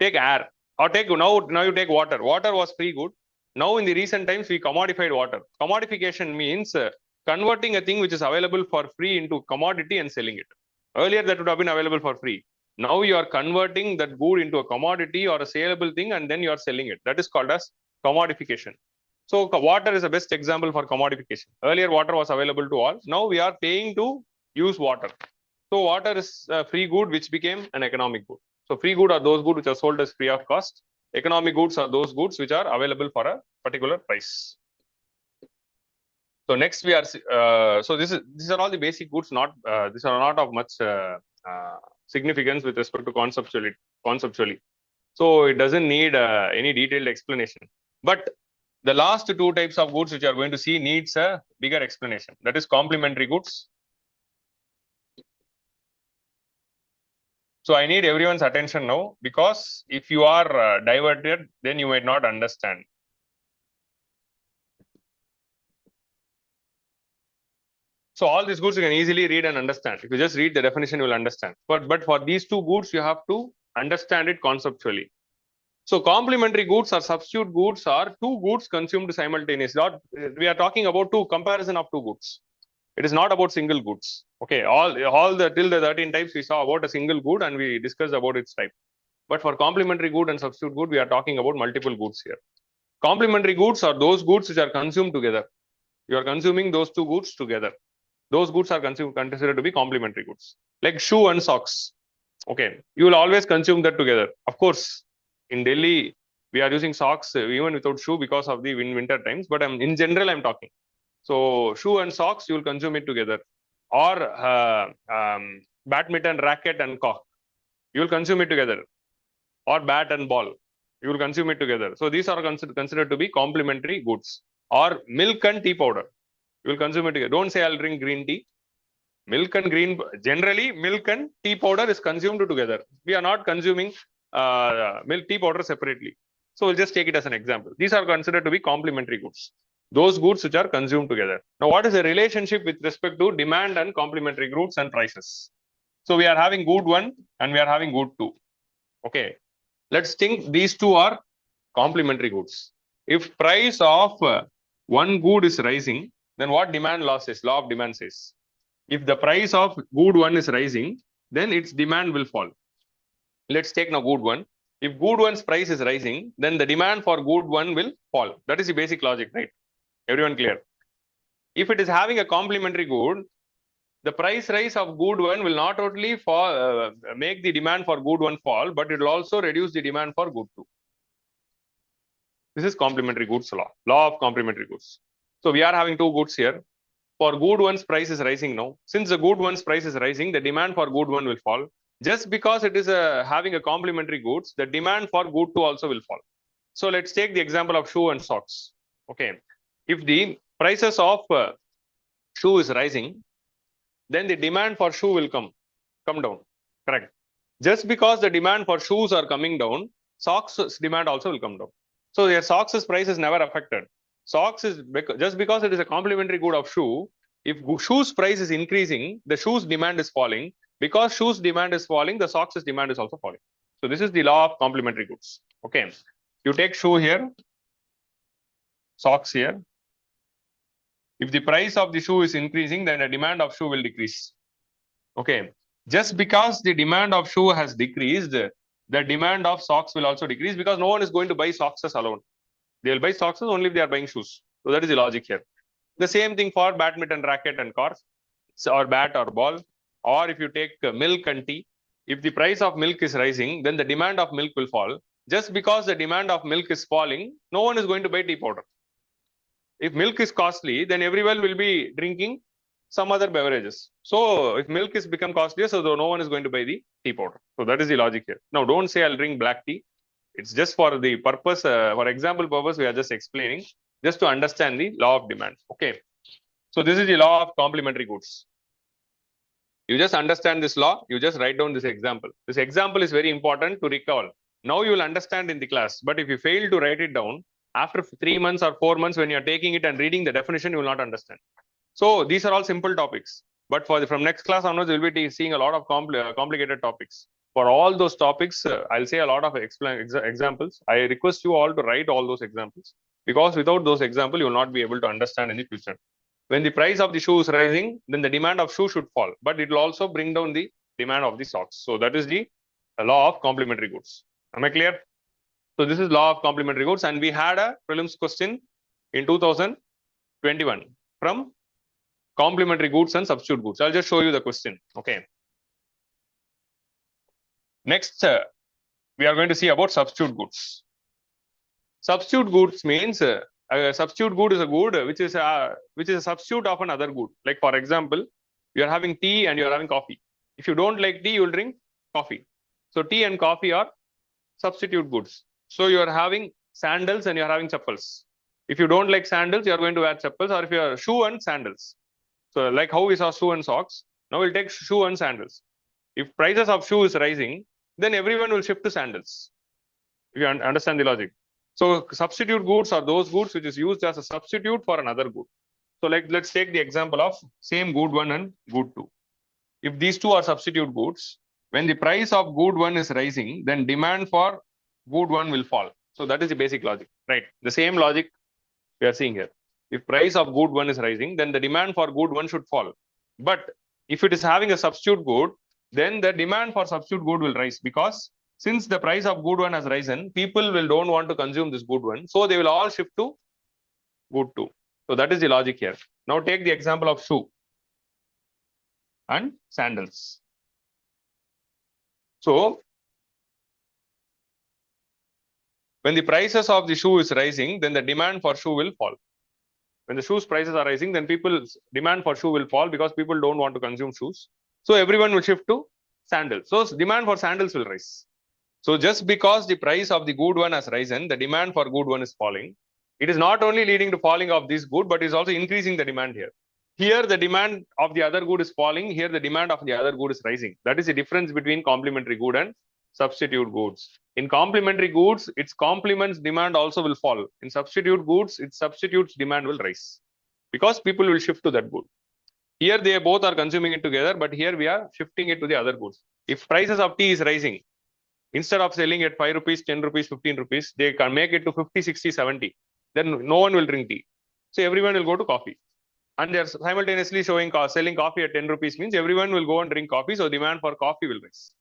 Take air or take now you take water. Water was free good. Now in the recent times we commodified water. Commodification means converting a thing which is available for free into commodity and selling it. Earlier that would have been available for free. Now you are converting that good into a commodity or a saleable thing and then you are selling it. That is called as commodification. So water is the best example for commodification. Earlier water was available to all. Now we are paying to use water. So water is a free good which became an economic good. So free good are those goods which are sold as free of cost. Economic goods are those goods which are available for a particular price. So next we are so these are all the basic goods. These are not of much significance with respect to conceptually. So it doesn't need any detailed explanation. But the last two types of goods which you are going to see needs a bigger explanation. That is complementary goods. So I need everyone's attention now because if you are diverted, then you might not understand. So all these goods you can easily read and understand. If you just read the definition, you will understand. But for these two goods, you have to understand it conceptually. So complementary goods or substitute goods are two goods consumed simultaneously. We are talking about comparison of two goods. It is not about single goods. Okay, till the 13 types we saw about a single good and we discussed about its type. But for complementary good and substitute good, we are talking about multiple goods here. Complementary goods are those goods which are consumed together. You are consuming those two goods together. Those goods are considered to be complementary goods. Like shoe and socks. Okay, you will always consume that together. Of course, in Delhi, we are using socks even without shoe because of the winter times. But in general, I'm talking. So shoe and socks, you will consume it together. Or badminton, racket and cock. You will consume it together. Or bat and ball. You will consume it together. So these are considered to be complementary goods. Or milk and tea powder. You will consume it together. Don't say I'll drink green tea. Generally, milk and tea powder is consumed together. We are not consuming tea powder separately. So we'll just take it as an example. These are considered to be complementary goods. Those goods which are consumed together. Now, what is the relationship with respect to demand and complementary goods and prices? So we are having good 1 and we are having good 2. Okay. Let's think these two are complementary goods. If price of one good is rising, then what demand law says? Law of demand says. If the price of good 1 is rising, then its demand will fall. Let's take now good 1. If good 1's price is rising, then the demand for good 1 will fall. That is the basic logic, right? Everyone clear? If it is having a complementary good, the price rise of good 1 will not only make the demand for good 1 fall, but it will also reduce the demand for good 2. This is complementary goods law of complementary goods. So we are having two goods here. For good one's price is rising now. Since the good one's price is rising, the demand for good one will fall. Just because it is having a complementary goods, the demand for good two also will fall. So let's take the example of shoe and socks. Okay, if the prices of shoe is rising, then the demand for shoe will come down. Correct. Just because the demand for shoes are coming down, socks demand also will come down. So your socks price is never affected. Socks is just because it is a complementary good of shoe. If shoes price is increasing, the shoes demand is falling. Because shoes demand is falling, the socks demand is also falling. So this is the law of complementary goods. Okay, you take shoe here, socks here. If the price of the shoe is increasing, then the demand of shoe will decrease. Okay, just because the demand of shoe has decreased, the demand of socks will also decrease because no one is going to buy socks alone. They will buy socks only if they are buying shoes. So that is the logic here. The same thing for badminton racket and cars, or bat or ball. Or if you take milk and tea, if the price of milk is rising, then the demand of milk will fall. Just because the demand of milk is falling, no one is going to buy tea powder. If milk is costly, then everyone will be drinking some other beverages. So if milk is become costlier, so no one is going to buy the tea powder. So that is the logic here. Now, don't say I'll drink black tea. It's just for the purpose, for example purpose, we are just explaining, just to understand the law of demand. Okay. So this is the law of complementary goods. You just understand this law, you just write down this example. This example is very important to recall. Now you will understand in the class, but if you fail to write it down, after 3 months or 4 months, when you are taking it and reading the definition, you will not understand. So these are all simple topics. But from next class onwards, we'll be seeing a lot of complicated topics. For all those topics, I'll say a lot of examples. I request you all to write all those examples, because without those examples, you will not be able to understand in the future. When the price of the shoe is rising, then the demand of shoe should fall, but it will also bring down the demand of the socks. So that is the law of complementary goods. Am I clear? So this is law of complementary goods, and we had a prelims question in 2021 from complementary goods and substitute goods. I'll just show you the question. Okay. Next, we are going to see about substitute goods. Substitute goods means a substitute good is a good which is a substitute of another good. Like for example, you are having tea and you are having coffee. If you don't like tea, you will drink coffee. So tea and coffee are substitute goods. So you are having sandals and you are having chappals. If you don't like sandals, you are going to wear chappals, or if you are shoe and sandals. So like how we saw shoe and socks, now we'll take shoe and sandals. If prices of shoe is rising, then everyone will shift to sandals. If you understand the logic. So substitute goods are those goods which is used as a substitute for another good. So like let's take the example of same good one and good two. If these two are substitute goods, when the price of good one is rising, then demand for good one will fall. So that is the basic logic, right? The same logic we are seeing here. If price of good one is rising, then the demand for good one should fall. But if it is having a substitute good, then the demand for substitute good will rise, because since the price of good one has risen, people don't want to consume this good one. So they will all shift to good two. So that is the logic here. Now take the example of shoe and sandals. So when the prices of the shoe is rising, then the demand for shoe will fall. When the shoes prices are rising, then people's demand for shoe will fall, because people don't want to consume shoes. So everyone will shift to sandals. So demand for sandals will rise. So just because the price of the good one has risen, the demand for good one is falling. It is not only leading to falling of this good, but is also increasing the demand here. Here the demand of the other good is falling. Here the demand of the other good is rising. That is the difference between complementary good and substitute goods. In complementary goods, its complements demand also will fall. In substitute goods, its substitutes demand will rise, because people will shift to that good. Here they both are consuming it together, but here we are shifting it to the other goods. If prices of tea is rising, instead of selling at 5 rupees, 10 rupees, 15 rupees, they can make it to 50, 60, 70. Then no one will drink tea. So everyone will go to coffee. And they are simultaneously selling coffee at 10 rupees, means everyone will go and drink coffee. So demand for coffee will rise.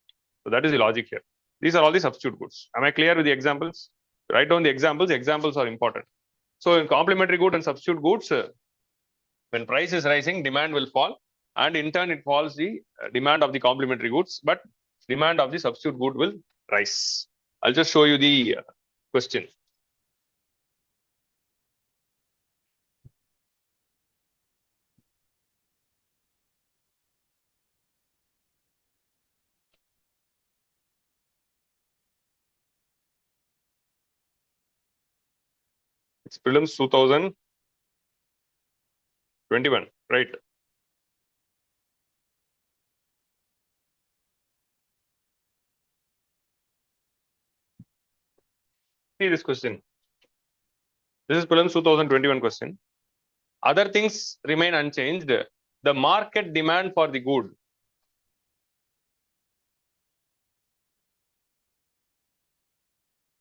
So that is the logic here. These are all the substitute goods. Am I clear with the examples? Write down the examples. Examples are important. So in complementary good and substitute goods, when price is rising, demand will fall. And in turn, it falls the demand of the complementary goods, but demand of the substitute good will rise. I'll just show you the question. It's prelims 2021, right? See this question. This is prelims 2021 question. Other things remain unchanged. The market demand for the good.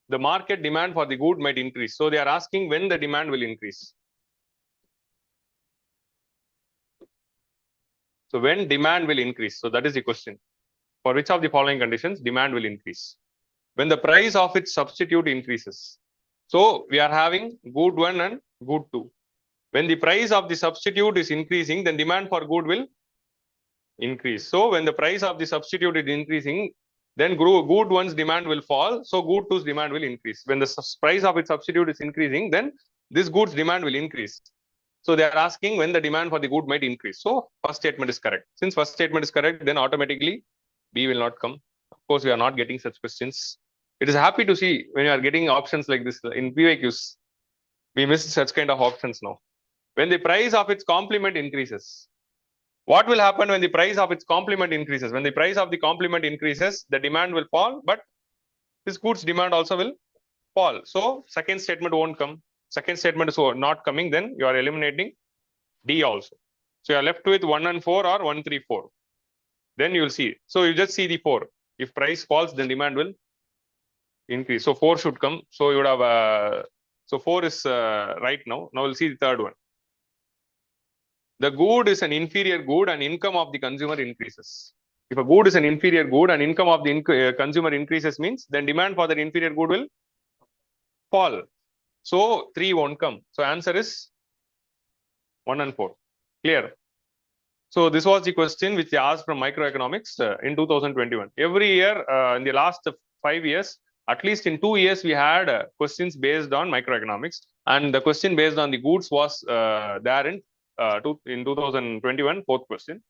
The market demand for the good might increase. So they are asking when the demand will increase. So when demand will increase? So that is the question. For which of the following conditions demand will increase? When the price of its substitute increases. So we are having good 1 and good 2. When the price of the substitute is increasing, then demand for good will increase. So when the price of the substitute is increasing, then good 1's demand will fall. So good 2's demand will increase. When the price of its substitute is increasing, then this good's demand will increase. So they are asking when the demand for the good might increase. So first statement is correct. Since first statement is correct, then automatically B will not come. Of course, we are not getting such questions. It is happy to see when you are getting options like this in PYQs. We missed such kind of options now. When the price of its complement increases, what will happen when the price of its complement increases? When the price of the complement increases, the demand will fall, but this goods demand also will fall. So second statement won't come. Second statement is not coming, then you are eliminating D also. So you are left with 1 and 4 or 1, 3, 4. Then you will see. So you just see the 4. If price falls, then demand will increase. So 4 should come. So you would have, so 4 is right now. Now we'll see the third one. The good is an inferior good and income of the consumer increases. If a good is an inferior good and income of the consumer increases means then demand for that inferior good will fall. So 3 won't come. So answer is 1 and 4. Clear? So this was the question which they asked from microeconomics in 2021. Every year in the last 5 years, at least in 2 years, we had questions based on microeconomics. And the question based on the goods was there in 2021, fourth question.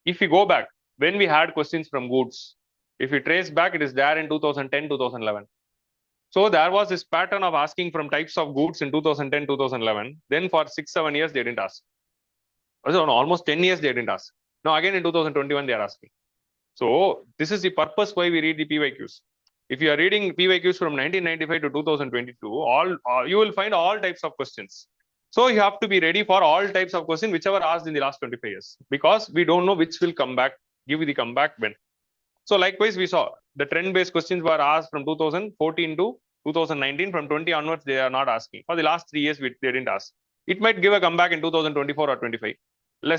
If we go back, when we had questions from goods, if we trace back, it is there in 2010, 2011. So there was this pattern of asking from types of goods in 2010, 2011. Then for 6, 7 years, they didn't ask. So almost 10 years, they didn't ask. Now again in 2021, they are asking. So this is the purpose why we read the PYQs. If you are reading PYQs from 1995 to 2022, you will find all types of questions. So you have to be ready for all types of questions, whichever asked in the last 25 years, because we don't know which will come back, give you the comeback when. So likewise, we saw the trend-based questions were asked from 2014 to 2019. From 20 onwards, they are not asking. For the last 3 years, they didn't ask. It might give a comeback in 2024 or 25.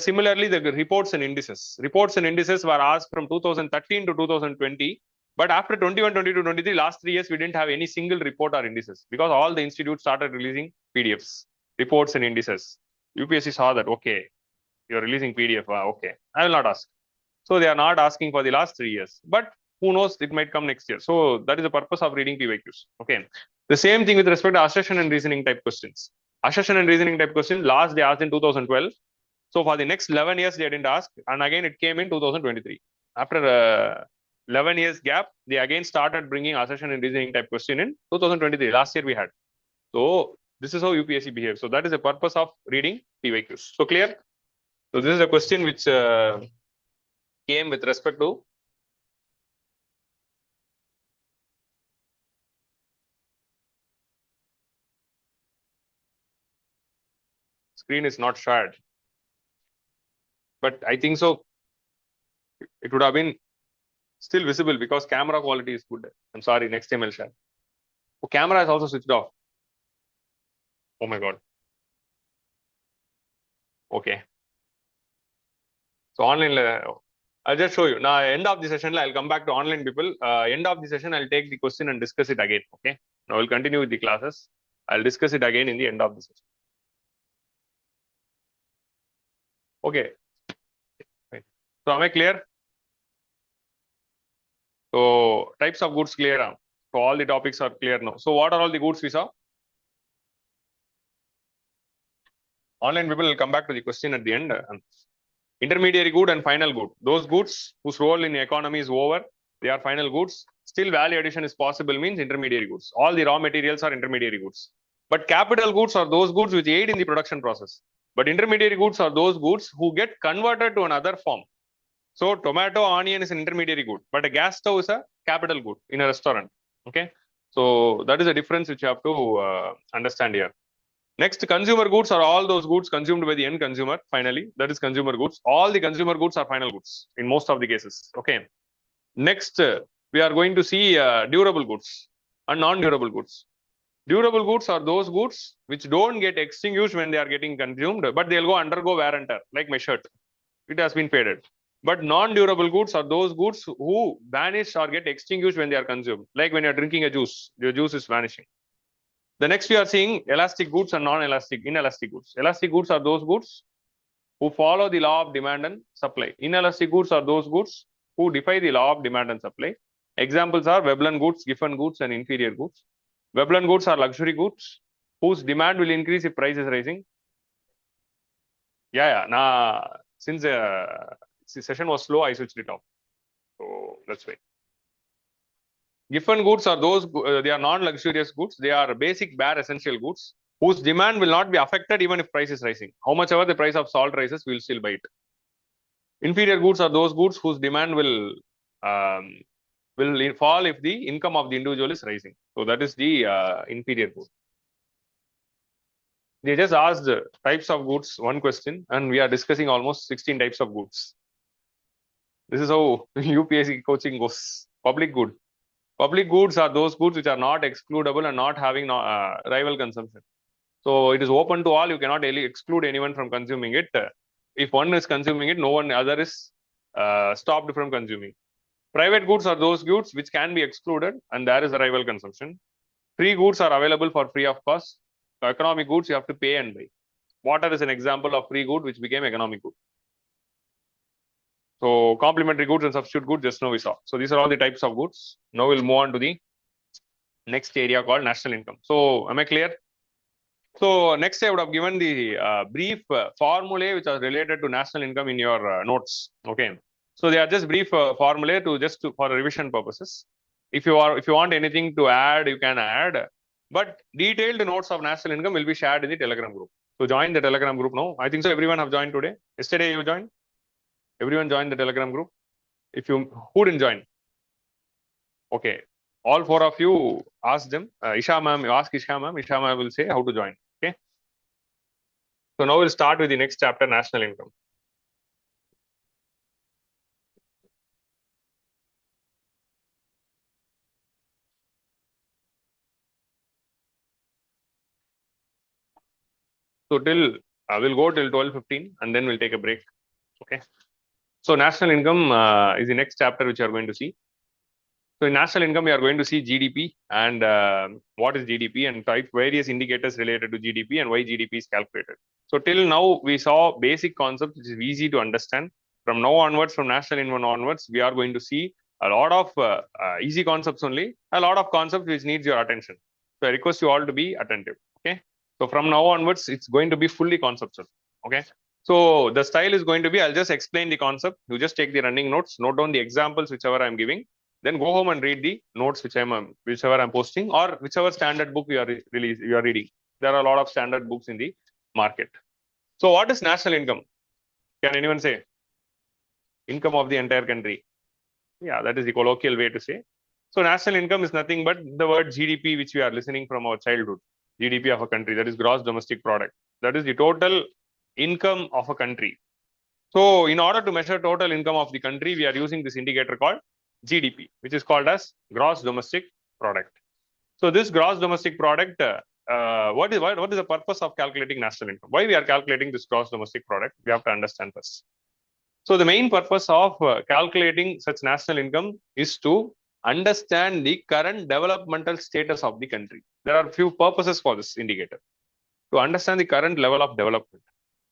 Similarly, the reports and indices. Reports and indices were asked from 2013 to 2020. But after 21, 22, 23, last 3 years, we didn't have any single report or indices because all the institutes started releasing PDFs, reports and indices. UPSC saw that, okay, you're releasing PDF. Okay, I will not ask. So they are not asking for the last 3 years. But who knows, it might come next year. So that is the purpose of reading PYQs. Okay. The same thing with respect to assertion and reasoning type questions. Assertion and reasoning type question, last they asked in 2012. So for the next 11 years, they didn't ask. And again, it came in 2023. After 11 years gap, they again started bringing assertion and reasoning type question in 2023. Last year we had. So this is how UPSC behaves. So that is the purpose of reading PYQs. So clear? So this is a question which came with respect to screen is not shared. But I think so. It would have been still visible because camera quality is good. I'm sorry, next time I'll share. Oh, camera is also switched off. Oh my God. Okay. So online, I'll just show you. Now, end of the session, I'll come back to online people. End of the session, I'll take the question and discuss it again. Okay. Now we'll continue with the classes. I'll discuss it again in the end of the session. Okay. Right. So am I clear? So types of goods clear now. So all the topics are clear now. So what are all the goods we saw? Online people will come back to the question at the end. Intermediary good and final good. Those goods whose role in the economy is over, they are final goods. Still value addition is possible means intermediary goods. All the raw materials are intermediary goods. But capital goods are those goods which aid in the production process. But intermediary goods are those goods who get converted to another form. So tomato, onion is an intermediary good, but a gas stove is a capital good in a restaurant. Okay. So that is a difference which you have to understand here. Next, consumer goods are all those goods consumed by the end consumer. Finally, that is consumer goods. All the consumer goods are final goods in most of the cases. Okay. Next, we are going to see durable goods and non-durable goods. Durable goods are those goods which don't get extinguished when they are getting consumed, but they'll go undergo wear and tear, like my shirt. It has been faded. But non-durable goods are those goods who vanish or get extinguished when they are consumed, like when you're drinking a juice, your juice is vanishing. The next we are seeing elastic goods and non-elastic, inelastic goods. Elastic goods are those goods who follow the law of demand and supply. Inelastic goods are those goods who defy the law of demand and supply. Examples are Veblen goods, Giffen goods, and inferior goods. Veblen goods are luxury goods whose demand will increase if price is rising. Yeah. Since the session was slow, I switched it off. So that's why. Giffen goods are those, they are non-luxurious goods. They are basic, bare, essential goods whose demand will not be affected even if price is rising. How much ever the price of salt rises, we will still buy it. Inferior goods are those goods whose demand will fall if the income of the individual is rising. So that is the inferior good. They just asked types of goods, one question, and we are discussing almost 16 types of goods. This is how UPSC coaching goes. Public good. Public goods are those goods which are not excludable and not having rival consumption. So it is open to all. You cannot exclude anyone from consuming it. If one is consuming it, no one other is stopped from consuming. Private goods are those goods which can be excluded and there is a rival consumption. Free goods are available for free of cost. Economic goods you have to pay and buy. Water is an example of free good which became economic good. So complementary goods and substitute goods just now we saw. So these are all the types of goods. Now we'll move on to the next area called national income. So am I clear? So next I would have given the brief formulae which are related to national income in your notes. Okay. So they are just brief formulae for revision purposes. If you want anything to add, you can add. But detailed notes of national income will be shared in the Telegram group. So join the Telegram group now. I think so everyone have joined today. Yesterday you joined. Everyone joined the Telegram group. Who didn't join? Okay. All four of you ask them. Isha ma'am, you ask Isha ma'am. Isha ma'am will say how to join. Okay. So now we'll start with the next chapter, national income. So we'll go till 12:15 and then we'll take a break. Okay. So national income is the next chapter which you are going to see. So in national income, we are going to see GDP and what is GDP and type various indicators related to GDP and why GDP is calculated. So till now, we saw basic concepts which is easy to understand. From now onwards, from national income onwards, we are going to see a lot of easy concepts only, a lot of concepts which needs your attention. So I request you all to be attentive. Okay. So from now onwards, it's going to be fully conceptual. Okay. So the style is going to be, I'll just explain the concept. You just take the running notes, note down the examples, whichever I'm giving. Then go home and read the notes whichever I'm posting or whichever standard book you are reading. There are a lot of standard books in the market. So what is national income? Can anyone say? Income of the entire country. Yeah, that is the colloquial way to say. So national income is nothing but the word GDP, which we are listening from our childhood. GDP of a country, that is gross domestic product. That is the total income of a country. So in order to measure total income of the country, we are using this indicator called GDP, which is called as gross domestic product. So this gross domestic product, what is the purpose of calculating national income? Why we are calculating this gross domestic product? We have to understand first. So the main purpose of calculating such national income is to understand the current developmental status of the country. There are few purposes for this indicator. To understand the current level of development.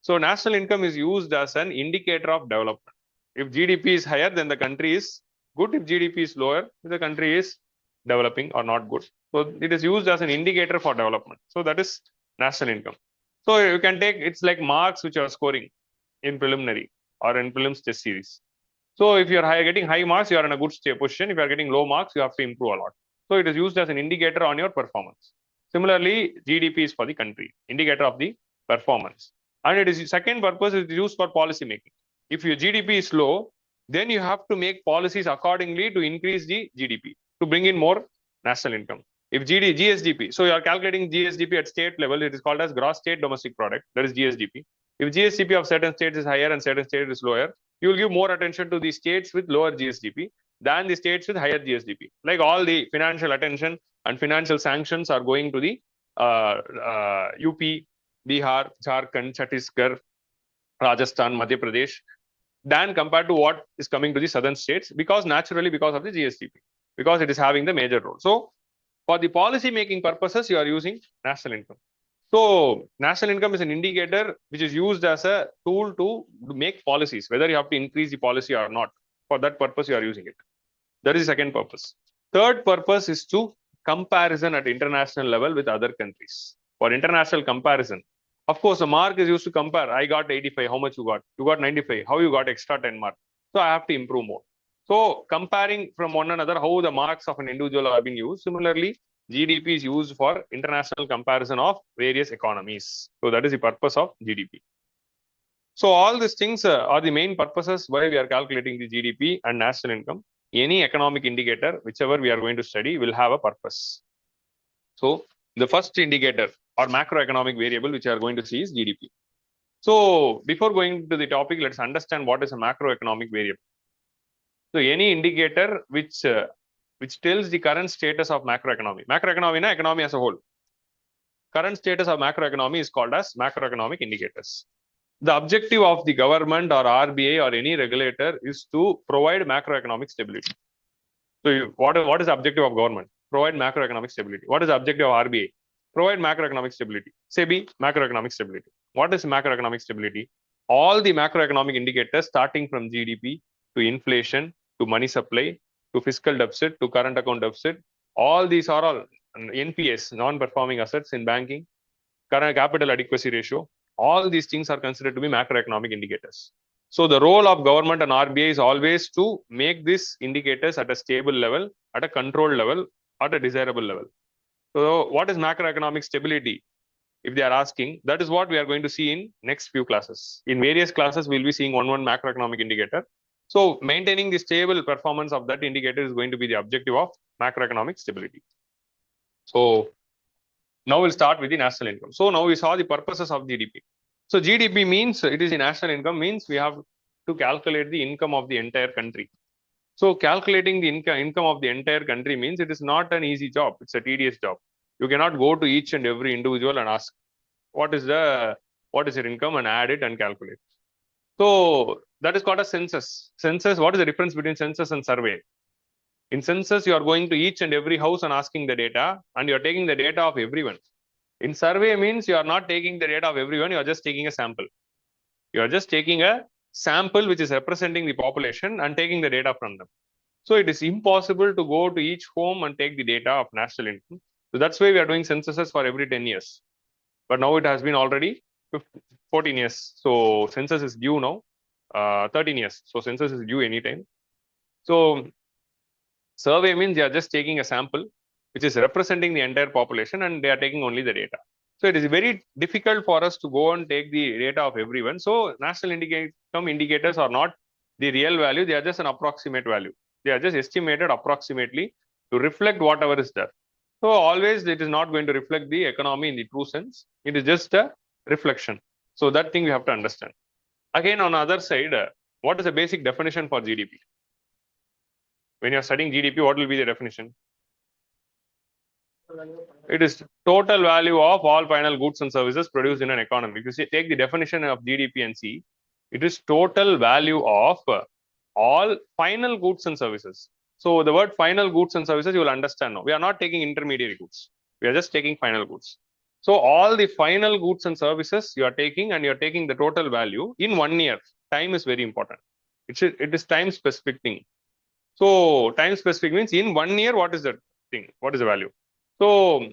So national income is used as an indicator of development. If GDP is higher, then the country is good. If GDP is lower, the country is developing or not good. So it is used as an indicator for development. So that is national income. So you can take, it's like marks which you are scoring in preliminary or in prelims test series. So if you are getting high marks, you are in a good position. If you are getting low marks, you have to improve a lot. So it is used as an indicator on your performance. Similarly, GDP is for the country, indicator of the performance. And it is second purpose is used for policy making. If your GDP is low, then you have to make policies accordingly to increase the GDP, to bring in more national income. If GSDP, so you are calculating GSDP at state level, it is called as gross state domestic product, that is GSDP. If GSDP of certain states is higher and certain states is lower, you will give more attention to the states with lower GSDP than the states with higher GSDP. Like all the financial attention and financial sanctions are going to the UP, Bihar, Jharkhand, Chhattisgarh, Rajasthan, Madhya Pradesh, than compared to what is coming to the southern states, because naturally because of the GSDP, because it is having the major role. So for the policy making purposes, you are using national income. So national income is an indicator which is used as a tool to make policies, whether you have to increase the policy or not. For that purpose, you are using it. That is the second purpose. Third purpose is to comparison at international level with other countries. For international comparison, of course, a mark is used to compare. I got 85. How much you got? You got 95. How you got extra 10 marks? So I have to improve more. So comparing from one another, how the marks of an individual are being used. Similarly, GDP is used for international comparison of various economies. So that is the purpose of GDP. So all these things are the main purposes why we are calculating the GDP and national income. Any economic indicator, whichever we are going to study, will have a purpose. So the first indicator or macroeconomic variable which we are going to see is GDP. So before going to the topic, let's understand what is a macroeconomic variable. So any indicator which tells the current status of macroeconomy. Macroeconomy na economy as a whole. Current status of macroeconomy is called as macroeconomic indicators. The objective of the government or RBI or any regulator is to provide macroeconomic stability. So what is the objective of government? Provide macroeconomic stability. What is the objective of RBI? Provide macroeconomic stability. SEBI, macroeconomic stability. What is macroeconomic stability? All the macroeconomic indicators starting from GDP to inflation to money supply to fiscal deficit to current account deficit, all these are all NPS, non-performing assets in banking, current capital adequacy ratio, all these things are considered to be macroeconomic indicators. So the role of government and RBI is always to make these indicators at a stable level, at a controlled level, at a desirable level. So what is macroeconomic stability? If they are asking, that is what we are going to see in next few classes. In various classes, we'll be seeing one macroeconomic indicator. So maintaining the stable performance of that indicator is going to be the objective of macroeconomic stability. So now we'll start with the national income. So now we saw the purposes of GDP. So GDP means it is the national income, means we have to calculate the income of the entire country. So calculating the income of the entire country means it is not an easy job. It's a tedious job. You cannot go to each and every individual and ask, what is your income, and add it and calculate. So that is called a census. Census, what is the difference between census and survey? In census, you are going to each and every house and asking the data, and you are taking the data of everyone. In survey means you are not taking the data of everyone, you are just taking a sample. You are just taking a sample which is representing the population and taking the data from them. So it is impossible to go to each home and take the data of national income. So that's why we are doing censuses for every 10 years. But now it has been already 14 years. So census is due now, 13 years. So census is due anytime. So survey means they are just taking a sample which is representing the entire population, and they are taking only the data. So it is very difficult for us to go and take the data of everyone. So national income indicators are not the real value. They are just an approximate value. They are just estimated approximately to reflect whatever is there. So always it is not going to reflect the economy in the true sense. It is just a reflection. So that thing we have to understand. Again, on the other side, what is the basic definition for GDP? When you are studying GDP, what will be the definition? It is total value of all final goods and services produced in an economy. If you take the definition of GDP and see, it is total value of all final goods and services. So the word final goods and services, you will understand now. We are not taking intermediary goods. We are just taking final goods. So all the final goods and services you are taking, and you are taking the total value in 1 year. Time is very important. It is time specific thing. So time specific means in 1 year, what is the thing? What is the value? So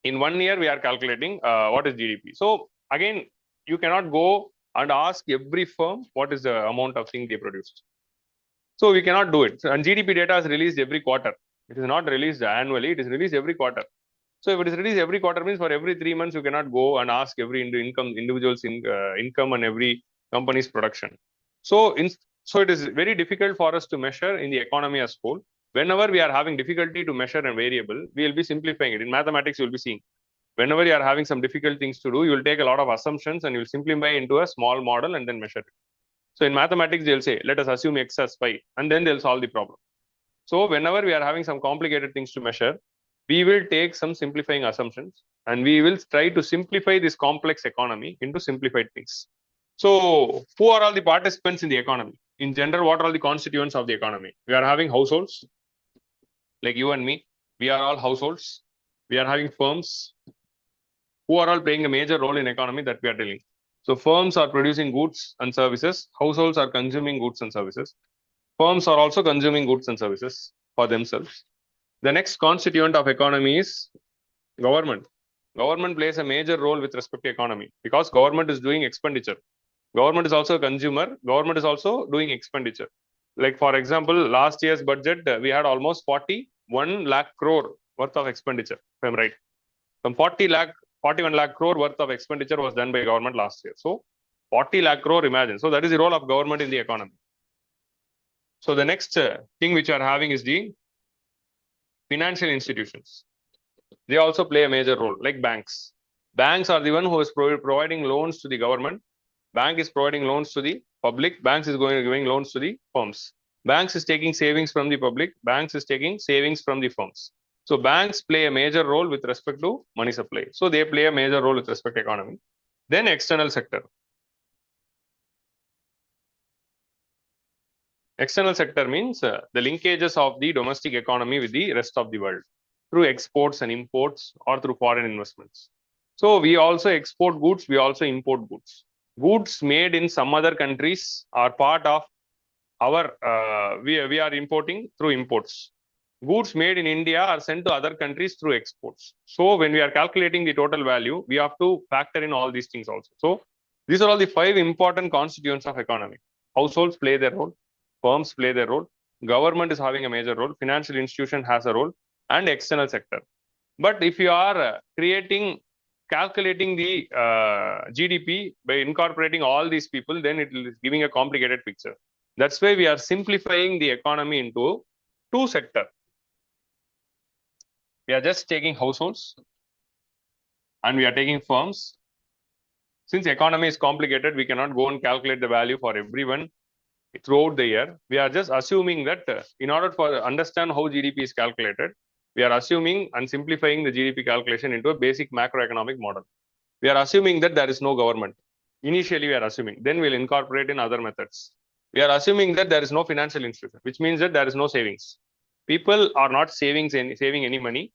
in 1 year, we are calculating what is GDP. So again, you cannot go and ask every firm what is the amount of thing they produced. So we cannot do it. And GDP data is released every quarter. It is not released annually. It is released every quarter. So if it is released every quarter, means for every 3 months, you cannot go and ask every individual's income and every company's production. So so it is very difficult for us to measure in the economy as whole. Whenever we are having difficulty to measure a variable, we will be simplifying it. In mathematics, you will be seeing. Whenever you are having some difficult things to do, you will take a lot of assumptions and you will simplify into a small model and then measure it. So in mathematics, they'll say, let us assume x as 5, and then they'll solve the problem. So whenever we are having some complicated things to measure, we will take some simplifying assumptions and we will try to simplify this complex economy into simplified things. So who are all the participants in the economy? In general, what are all the constituents of the economy? We are having households, like you and me. We are all households. We are having firms, who are all playing a major role in economy that we are dealing. So firms are producing goods and services. Households are consuming goods and services. Firms are also consuming goods and services for themselves. The next constituent of economy is government. Government plays a major role with respect to economy because government is doing expenditure. Government is also a consumer. Government is also doing expenditure. Like for example, last year's budget, we had almost 41 lakh crore worth of expenditure, if I'm right. Some 41 lakh crore worth of expenditure was done by government last year. So 40 lakh crore, imagine. So that is the role of government in the economy. So the next thing which you are having is the financial institutions. They also play a major role, like banks. Banks are the one who is providing loans to the government. Bank is providing loans to the public. Banks is giving loans to the firms. Banks is taking savings from the public. Banks is taking savings from the firms. So banks play a major role with respect to money supply. So they play a major role with respect to economy. Then external sector. External sector means the linkages of the domestic economy with the rest of the world through exports and imports or through foreign investments. So we also export goods, we also import goods. Goods made in some other countries are part of our, we are importing through imports. Goods made in India are sent to other countries through exports. So when we are calculating the total value, we have to factor in all these things also. So these are all the 5 important constituents of economy. Households play their role. Firms play their role. Government is having a major role. Financial institution has a role, and external sector. But if you are calculating the GDP by incorporating all these people, then it is giving a complicated picture. That's why we are simplifying the economy into 2 sectors. We are just taking households and we are taking firms. Since economy is complicated, we cannot go and calculate the value for everyone throughout the year. We are just assuming that in order for understand how GDP is calculated, we are assuming and simplifying the GDP calculation into a basic macroeconomic model. We are assuming that there is no government. Initially, we are assuming. Then we'll incorporate in other methods. We are assuming that there is no financial institution, which means that there is no savings. People are not saving any money.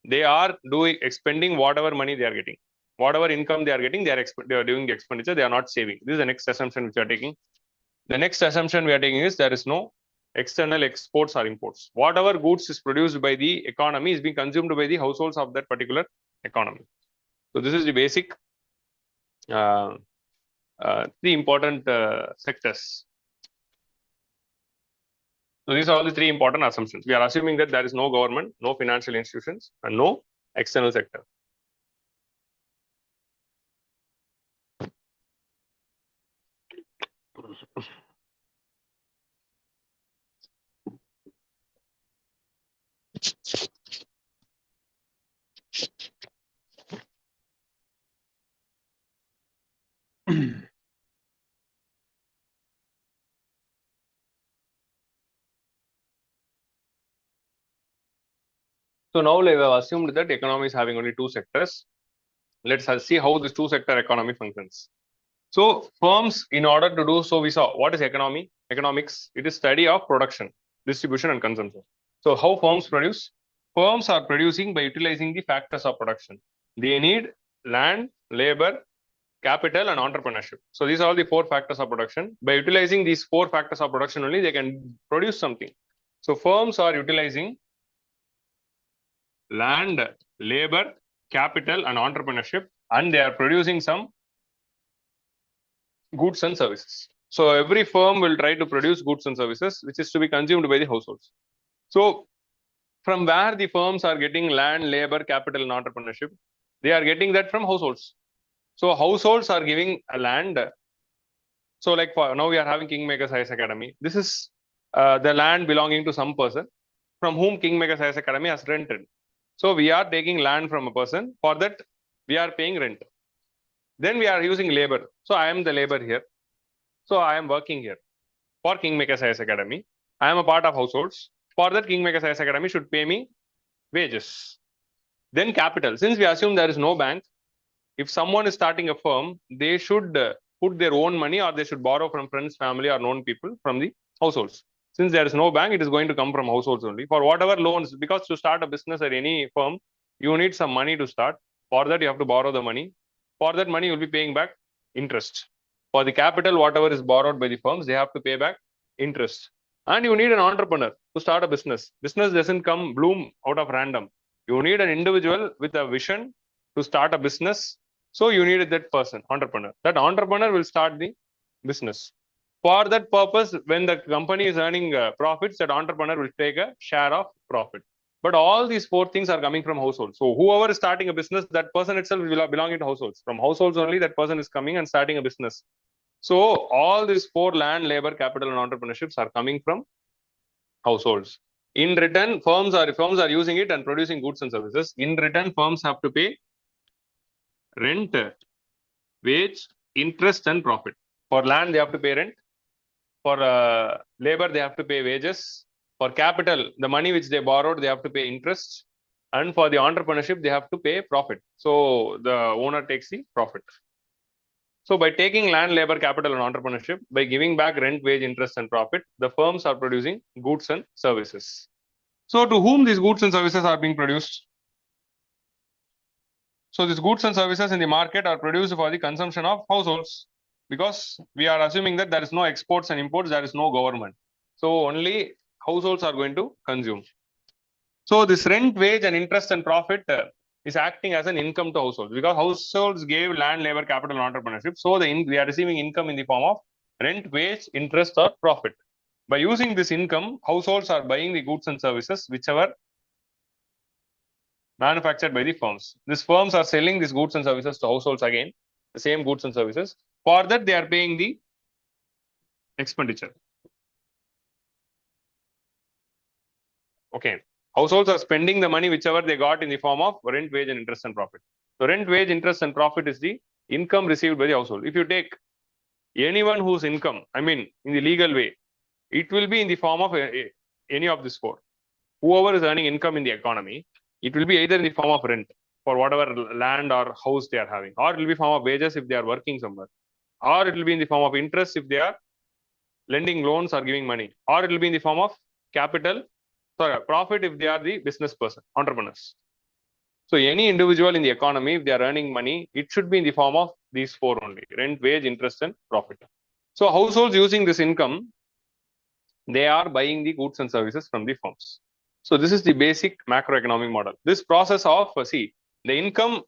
They are expending whatever money they are getting. Whatever income they are getting, they are doing the expenditure. They are not saving. This is the next assumption which we are taking. The next assumption we are taking is there is no external exports or imports. Whatever goods is produced by the economy is being consumed by the households of that particular economy. So this is the basic, the important sectors. So these are all the 3 important assumptions. We are assuming that there is no government, no financial institutions, and no external sector. So now we have assumed that economy is having only 2 sectors. Let's see how this 2 sector economy functions. So firms, in order to do so, we saw what is economy? Economics. It is study of production, distribution, and consumption. So how firms produce? Firms are producing by utilizing the factors of production. They need land, labor, capital, and entrepreneurship. So these are all the 4 factors of production. By utilizing these 4 factors of production only, they can produce something. So firms are utilizing land, labor, capital, and entrepreneurship, and they are producing some goods and services. So every firm will try to produce goods and services, which is to be consumed by the households. So from where the firms are getting land, labor, capital, and entrepreneurship? They are getting that from households. So households are giving a land. So like for now we are having kingMakers IAS Academy. This is the land belonging to some person from whom kingMakers IAS Academy has rented. So we are taking land from a person. For that we are paying rent. Then we are using labor. So I am the labor here. So I am working here for kingMakers IAS Academy. I am a part of households. For that kingMakers IAS Academy should pay me wages. Then capital. Since we assume there is no bank, if someone is starting a firm, they should put their own money or they should borrow from friends, family, or known people from the households. Since there is no bank, it is going to come from households only. For whatever loans, because to start a business at any firm, you need some money to start. For that, you have to borrow the money. For that money, you will be paying back interest. For the capital, whatever is borrowed by the firms, they have to pay back interest. And you need an entrepreneur to start a business. Business doesn't come bloom out of random. You need an individual with a vision to start a business. So you need that person, entrepreneur. That entrepreneur will start the business. For that purpose, when the company is earning profits, that entrepreneur will take a share of profit. But all these four things are coming from households. So whoever is starting a business, that person itself will belong to households. From households only, that person is coming and starting a business. So all these four: land, labor, capital, and entrepreneurships are coming from households. In return, firms are using it and producing goods and services. In return, firms have to pay rent, wage, interest, and profit. For land, they have to pay rent. For labor, they have to pay wages. For capital, the money which they borrowed, they have to pay interest. And for the entrepreneurship, they have to pay profit. So the owner takes the profit. So by taking land, labor, capital, and entrepreneurship, by giving back rent, wage, interest, and profit, the firms are producing goods and services. So to whom these goods and services are being produced? So these goods and services in the market are produced for the consumption of households, because we are assuming that there is no exports and imports, there is no government. So only households are going to consume. So this rent, wage, and interest and profit is acting as an income to households, because households gave land, labor, capital, and entrepreneurship. So we are receiving income in the form of rent, wage, interest, or profit. By using this income, households are buying the goods and services whichever manufactured by the firms. These firms are selling these goods and services to households again, the same goods and services. For that, they are paying the expenditure. Okay. Households are spending the money whichever they got in the form of rent, wage, and interest and profit. So rent, wage, interest, and profit is the income received by the household. If you take anyone whose income, I mean, in the legal way, it will be in the form of any of these four. Whoever is earning income in the economy, it will be either in the form of rent for whatever land or house they are having, or it will be form of wages if they are working somewhere, or it will be in the form of interest if they are lending loans or giving money, or it will be in the form of capital, sorry, profit if they are the business person, entrepreneurs. So any individual in the economy, if they are earning money, it should be in the form of these four only: rent, wage, interest, and profit. So households using this income, they are buying the goods and services from the firms. So this is the basic macroeconomic model. This process of, the income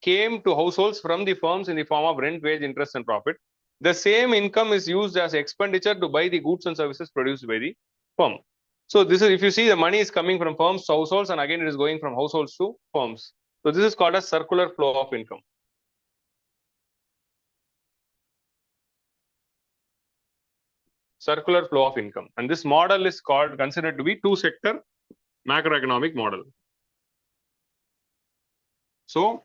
came to households from the firms in the form of rent, wage, interest, and profit. The same income is used as expenditure to buy the goods and services produced by the firm. So this is, if you see, the money is coming from firms to households, and again it is going from households to firms. So this is called a circular flow of income. Circular flow of income. And this model is considered to be two-sector macroeconomic model. So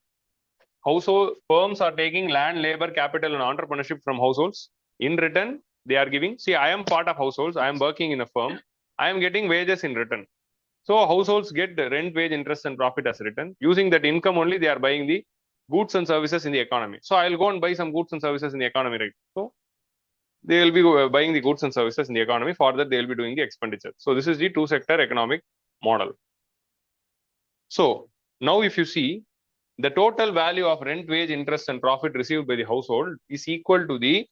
household firms are taking land, labor, capital, and entrepreneurship from households. In return, they are giving. See, I am part of households. I am working in a firm. I am getting wages in return. So households get the rent, wage, interest, and profit as return. Using that income only, they are buying the goods and services in the economy. So I'll go and buy some goods and services in the economy, right? So they will be buying the goods and services in the economy. For that, they will be doing the expenditure. So this is the two-sector economic model. So now if you see, the total value of rent, wage, interest, and profit received by the household is equal to the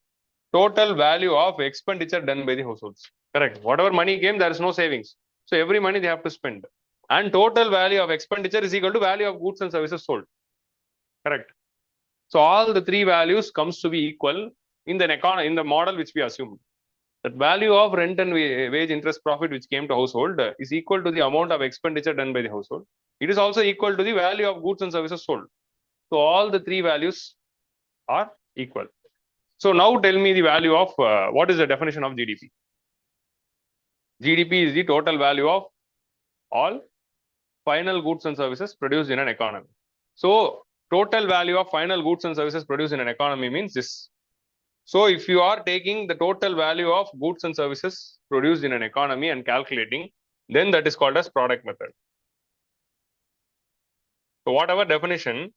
total value of expenditure done by the households. Correct. Whatever money came, there is no savings. So every money they have to spend. And total value of expenditure is equal to value of goods and services sold. Correct. So all the three values comes to be equal in the model which we assumed. That value of rent and wage, interest, profit which came to household is equal to the amount of expenditure done by the household. It is also equal to the value of goods and services sold. So all the three values are equal. So now tell me the value of what is the definition of GDP? GDP is the total value of all final goods and services produced in an economy. So total value of final goods and services produced in an economy means this. So if you are taking the total value of goods and services produced in an economy and calculating, then that is called as product method. So whatever definition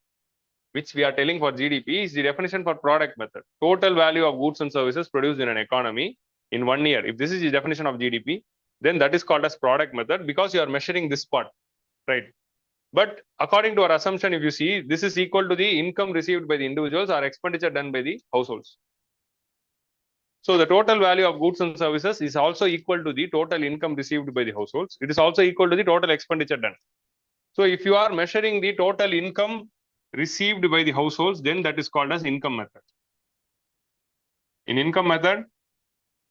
which we are telling for GDP is the definition for product method. Total value of goods and services produced in an economy in 1 year. If this is the definition of GDP, then that is called as product method because you are measuring this part, right? But according to our assumption, if you see, this is equal to the income received by the individuals or expenditure done by the households. So the total value of goods and services is also equal to the total income received by the households. It is also equal to the total expenditure done. So if you are measuring the total income received by the households, then that is called as income method. In income method,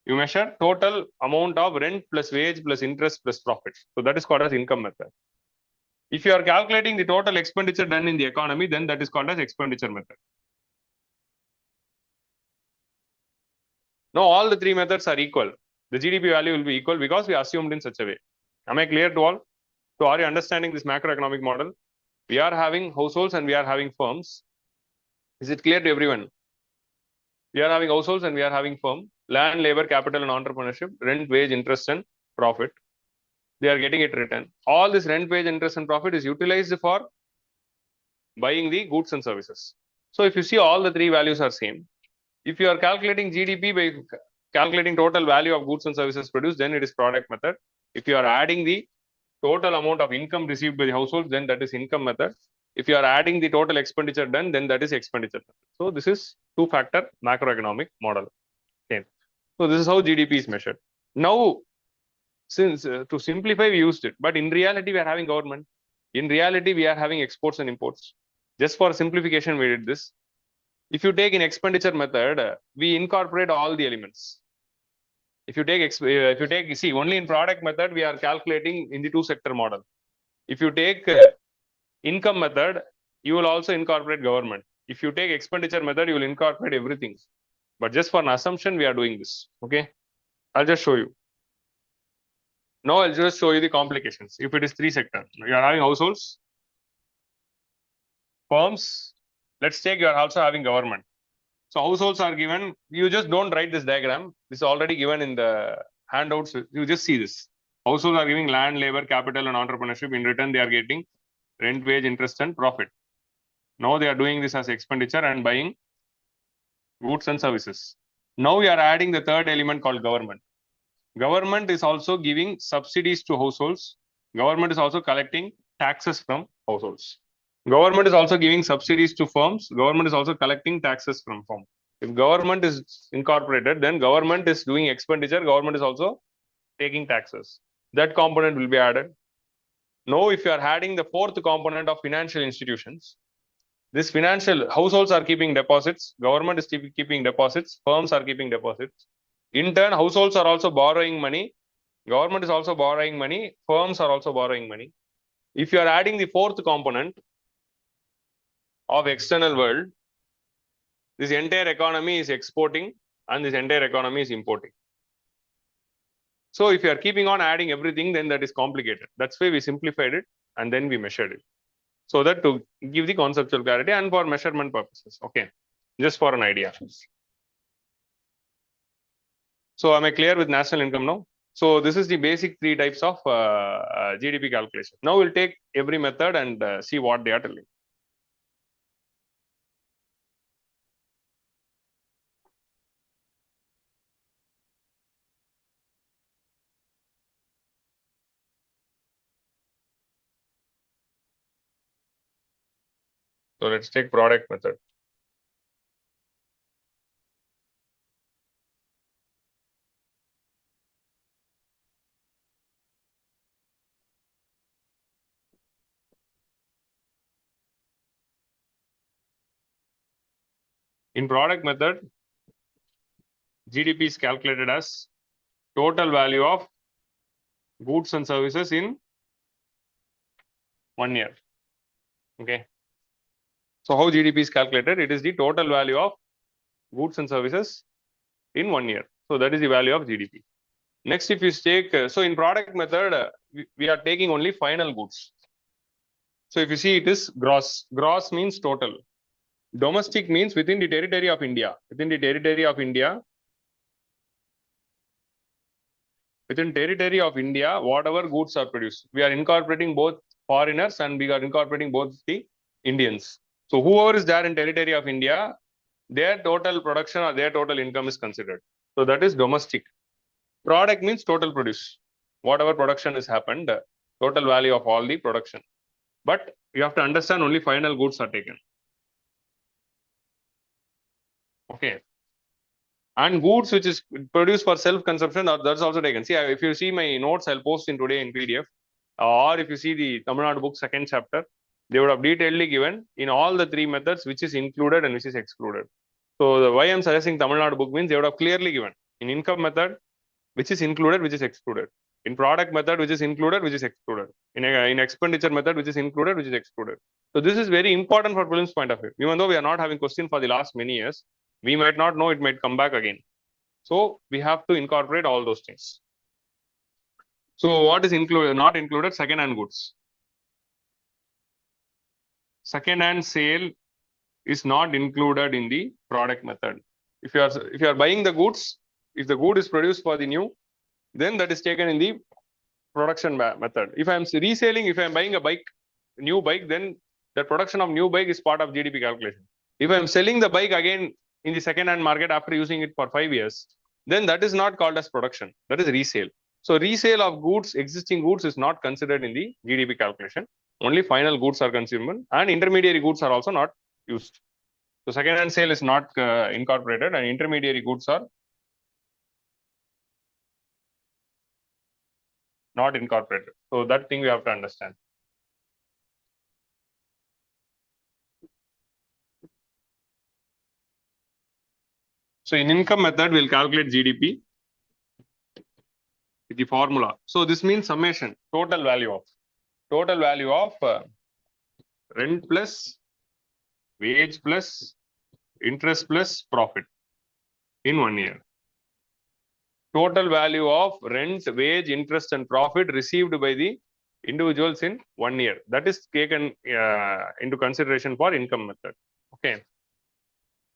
you measure total amount of rent plus wage plus interest plus profit. So that is called as income method. If you are calculating the total expenditure done in the economy, then that is called as expenditure method. Now all the three methods are equal. The GDP value will be equal because we assumed in such a way. Am I clear to all? So are you understanding this macroeconomic model? We are having households and we are having firms. Is it clear to everyone? We are having households and we are having firm, land, labor, capital, and entrepreneurship, rent, wage, interest, and profit. They are getting it written. All this rent, wage, interest, and profit is utilized for buying the goods and services. So if you see all the three values are same. If you are calculating GDP by calculating total value of goods and services produced, then it is product method. If you are adding the total amount of income received by the household, then that is income method. If you are adding the total expenditure done, then that is expenditure method. So this is two-factor macroeconomic model. Okay. So this is how GDP is measured. Now, since to simplify, we used it, but in reality, we are having government. In reality, we are having exports and imports. Just for simplification, we did this. If you take in expenditure method, we incorporate all the elements. If you take, see, only in product method, we are calculating in the two-sector model. If you take income method, you will also incorporate government. If you take expenditure method, you will incorporate everything. But just for an assumption, we are doing this. Okay. I'll just show you. Now I'll just show you the complications. If it is three sector, you are having households, firms. Let's take you are also having government. So households are given. You just don't write this diagram. This is already given in the handouts. You just see this. Households are giving land, labor, capital, and entrepreneurship. In return, they are getting rent, wage, interest, and profit. Now they are doing this as expenditure and buying goods and services. Now we are adding the third element called government. Government is also giving subsidies to households. Government is also collecting taxes from households. Government is also giving subsidies to firms. Government is also collecting taxes from firms. If government is incorporated, then government is doing expenditure. Government is also taking taxes. That component will be added. Now, if you are adding the fourth component of financial institutions, this financial households are keeping deposits, government is keeping deposits, firms are keeping deposits. In turn, households are also borrowing money, government is also borrowing money, firms are also borrowing money. If you are adding the fourth component of external world, this entire economy is exporting and this entire economy is importing. So if you are keeping on adding everything, then that is complicated. That's why we simplified it and then we measured it. So that to give the conceptual clarity and for measurement purposes. Okay, just for an idea. So am I clear with national income now? So this is the basic three types of GDP calculation. Now we'll take every method and see what they are telling. So let's take product method. In product method, GDP is calculated as total value of goods and services in 1 year. Okay. So how GDP is calculated? It is the total value of goods and services in 1 year. So that is the value of GDP. Next, if you take, so in product method, we are taking only final goods. So if you see, it is gross. Gross means total. Domestic means within the territory of India. Within territory of India, whatever goods are produced, we are incorporating both foreigners and we are incorporating both the Indians. So whoever is there in territory of India, their total production or their total income is considered. So that is domestic. Product means total produce. Whatever production has happened, total value of all the production. But you have to understand only final goods are taken. Okay. And goods which is produced for self-consumption, that's also taken. See, if you see my notes, I'll post in today in PDF. Or if you see the Tamil Nadu book second chapter, they would have detailedly given in all the three methods which is included and which is excluded. So why I'm suggesting Tamil Nadu book means they would have clearly given in income method which is included, which is excluded. In product method which is included, which is excluded. In expenditure method which is included, which is excluded. So this is very important for prelims point of view. Even though we are not having question for the last many years, we might not know, it might come back again. So we have to incorporate all those things. So what is included, not included? Second-hand goods. Second-hand sale is not included in the product method. If you are buying the goods, if the good is produced for the new, then that is taken in the production method. If I am reselling, if I am buying a bike, new bike, then the production of new bike is part of GDP calculation. If I am selling the bike again in the second-hand market after using it for 5 years, then that is not called as production. That is resale. So resale of goods, existing goods is not considered in the GDP calculation. Only final goods are consumed and intermediary goods are also not used. So second-hand sale is not incorporated and intermediary goods are not incorporated. So that thing we have to understand. So in income method, we'll calculate GDP with the formula. So this means summation, total value of rent plus wage plus interest plus profit in 1 year. Total value of rent, wage, interest and profit received by the individuals in 1 year. That is taken into consideration for income method. Okay.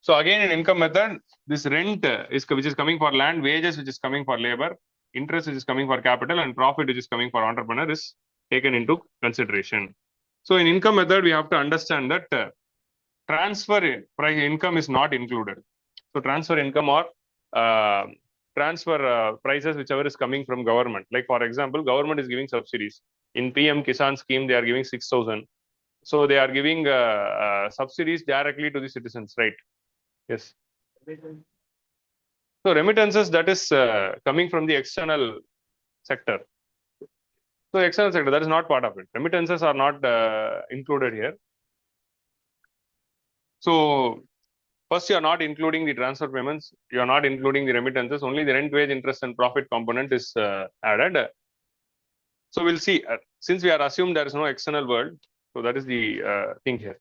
So again in income method, this rent is which is coming for land, wages which is coming for labor, interest which is coming for capital and profit which is coming for entrepreneur is taken into consideration. So in income method, we have to understand that transfer income is not included. So transfer income or transfer prices whichever is coming from government. Like for example, government is giving subsidies. In PM Kisan scheme, they are giving 6,000. So they are giving subsidies directly to the citizens, right? Yes. So remittances, that is coming from the external sector. So external sector, that is not part of it. Remittances are not included here. So first, you are not including the transfer payments. You are not including the remittances. Only the rent, wage, interest, and profit component is added. So we'll see. Since we are assumed there is no external world, so that is the thing here.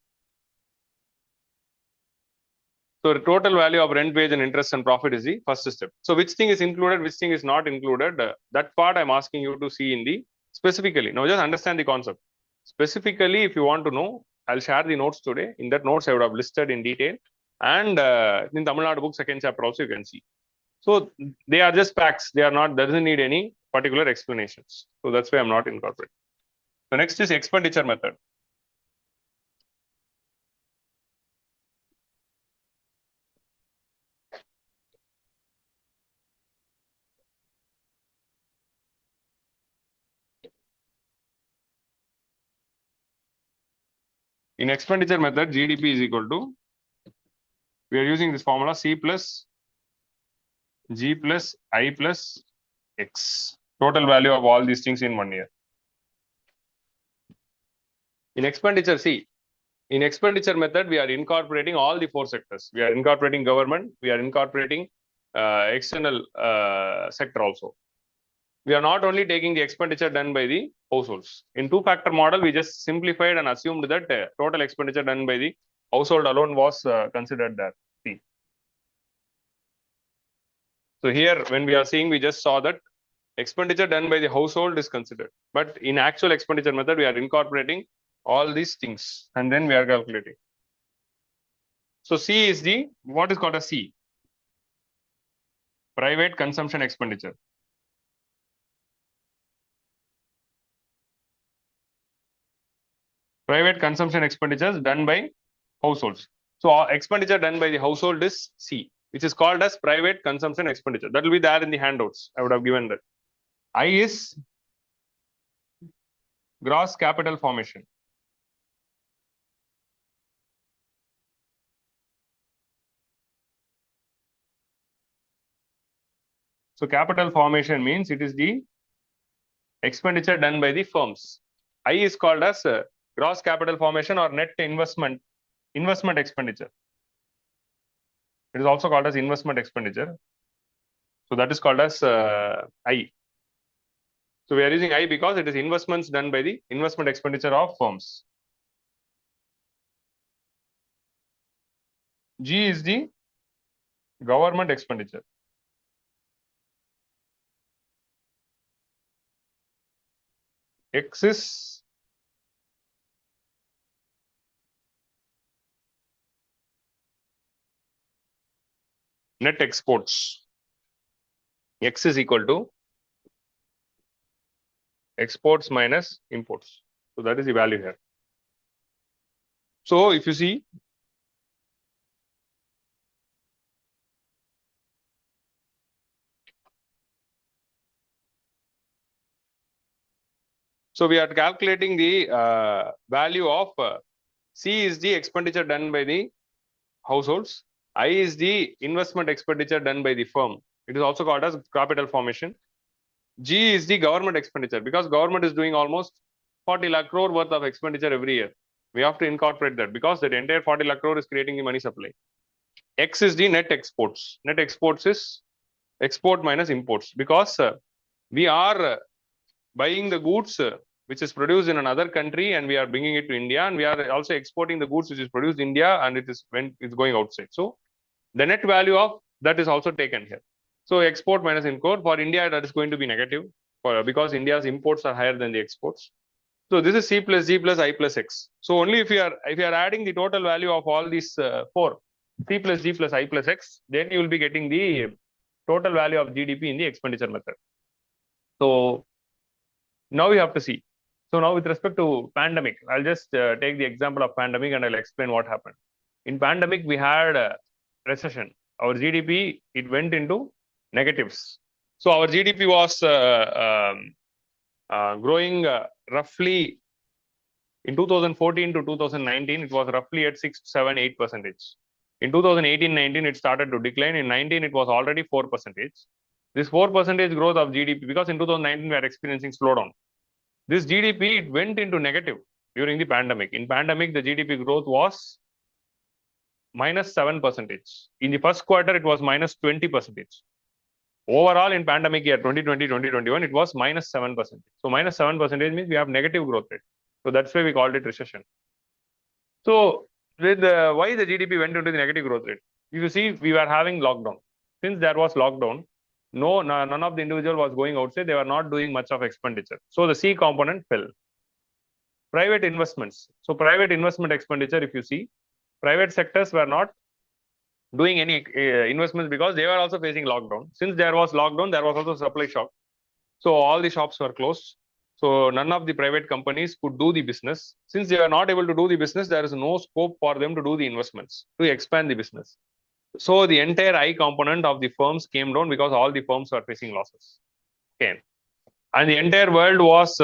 So the total value of rent, wage, and interest and profit is the first step. So which thing is included, which thing is not included? That part I'm asking you to see in the specifically. Now just understand the concept. Specifically, if you want to know, I'll share the notes today. In that notes, I would have listed in detail. And in Tamil Nadu book second chapter also you can see. So they are just facts. They are not, doesn't need any particular explanations. So that's why I'm not incorporating. The next is expenditure method. In expenditure method, GDP is equal to, we are using this formula C plus G plus I plus X. Total value of all these things in 1 year. In expenditure, see, in expenditure method, we are incorporating all the 4 sectors. We are incorporating government, we are incorporating external sector also. we are not only taking the expenditure done by the households. In two-factor model, we just simplified and assumed that total expenditure done by the household alone was considered there. C. So here, when we are seeing, we just saw that expenditure done by the household is considered. But in actual expenditure method, we are incorporating all these things and then we are calculating. So C is the, what is called a C? Private consumption expenditure. Private consumption expenditures done by households. So expenditure done by the household is C, which is called as private consumption expenditure. That will be there in the handouts. I would have given that. I is gross capital formation. So capital formation means it is the expenditure done by the firms. I is called as gross capital formation or net investment expenditure. It is also called as investment expenditure. So that is called as I. So we are using I because it is investments done by the investment expenditure of firms. G is the government expenditure. X is net exports. X is equal to exports minus imports. So that is the value here. So if you see, so we are calculating the value of C is the expenditure done by the households. I is the investment expenditure done by the firm. It is also called as capital formation. G is the government expenditure because government is doing almost 40 lakh crore worth of expenditure every year. We have to incorporate that because that entire 40 lakh crore is creating the money supply. X is the net exports. Net exports is export minus imports because we are buying the goods which is produced in another country and we are bringing it to India, and we are also exporting the goods which is produced in India and it is when it's going outside. So the net value of that is also taken here. So export minus import for India, that is going to be negative because India's imports are higher than the exports. So this is C plus G plus I plus X. So only if you are adding the total value of all these four, C plus G plus I plus X, then you will be getting the total value of GDP in the expenditure method. So now we have to see. So now with respect to pandemic, I'll just take the example of pandemic and I'll explain what happened. In pandemic, we had a recession. Our GDP, it went into negatives. So our GDP was growing roughly in 2014 to 2019, it was roughly at 6, 7, 8%. In 2018-19, it started to decline. In 19, it was already 4%. This 4% growth of GDP, because in 2019, we are experiencing slowdown. This GDP, it went into negative during the pandemic. In pandemic, the GDP growth was minus 7%. In the first quarter, it was minus 20%. Overall, in pandemic year 2020, 2021, it was minus 7%. So minus 7% means we have negative growth rate. So that's why we called it recession. So with why the GDP went into the negative growth rate? If you see, we were having lockdown. Since there was lockdown, none of the individual was going outside. They were not doing much of expenditure. So the C component fell. Private investments. So private investment expenditure, if you see, private sectors were not doing any investments because they were also facing lockdown. Since there was lockdown, there was also supply shock. So all the shops were closed. So none of the private companies could do the business. Since they are not able to do the business, there is no scope for them to do the investments, to expand the business. So the entire I component of the firms came down because all the firms were facing losses. Okay. And the entire world was,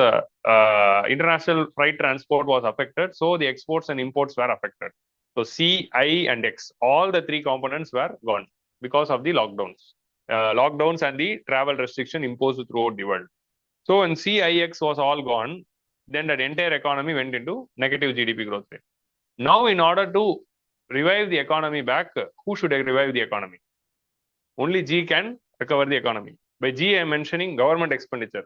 international freight transport was affected. So the exports and imports were affected. So C, I, and X, all the three components were gone because of the lockdowns. Lockdowns and the travel restriction imposed throughout the world. So when CIX was all gone, then that entire economy went into negative GDP growth rate. Now, in order to revive the economy back, who should revive the economy? Only G can recover the economy. By G, I am mentioning government expenditure.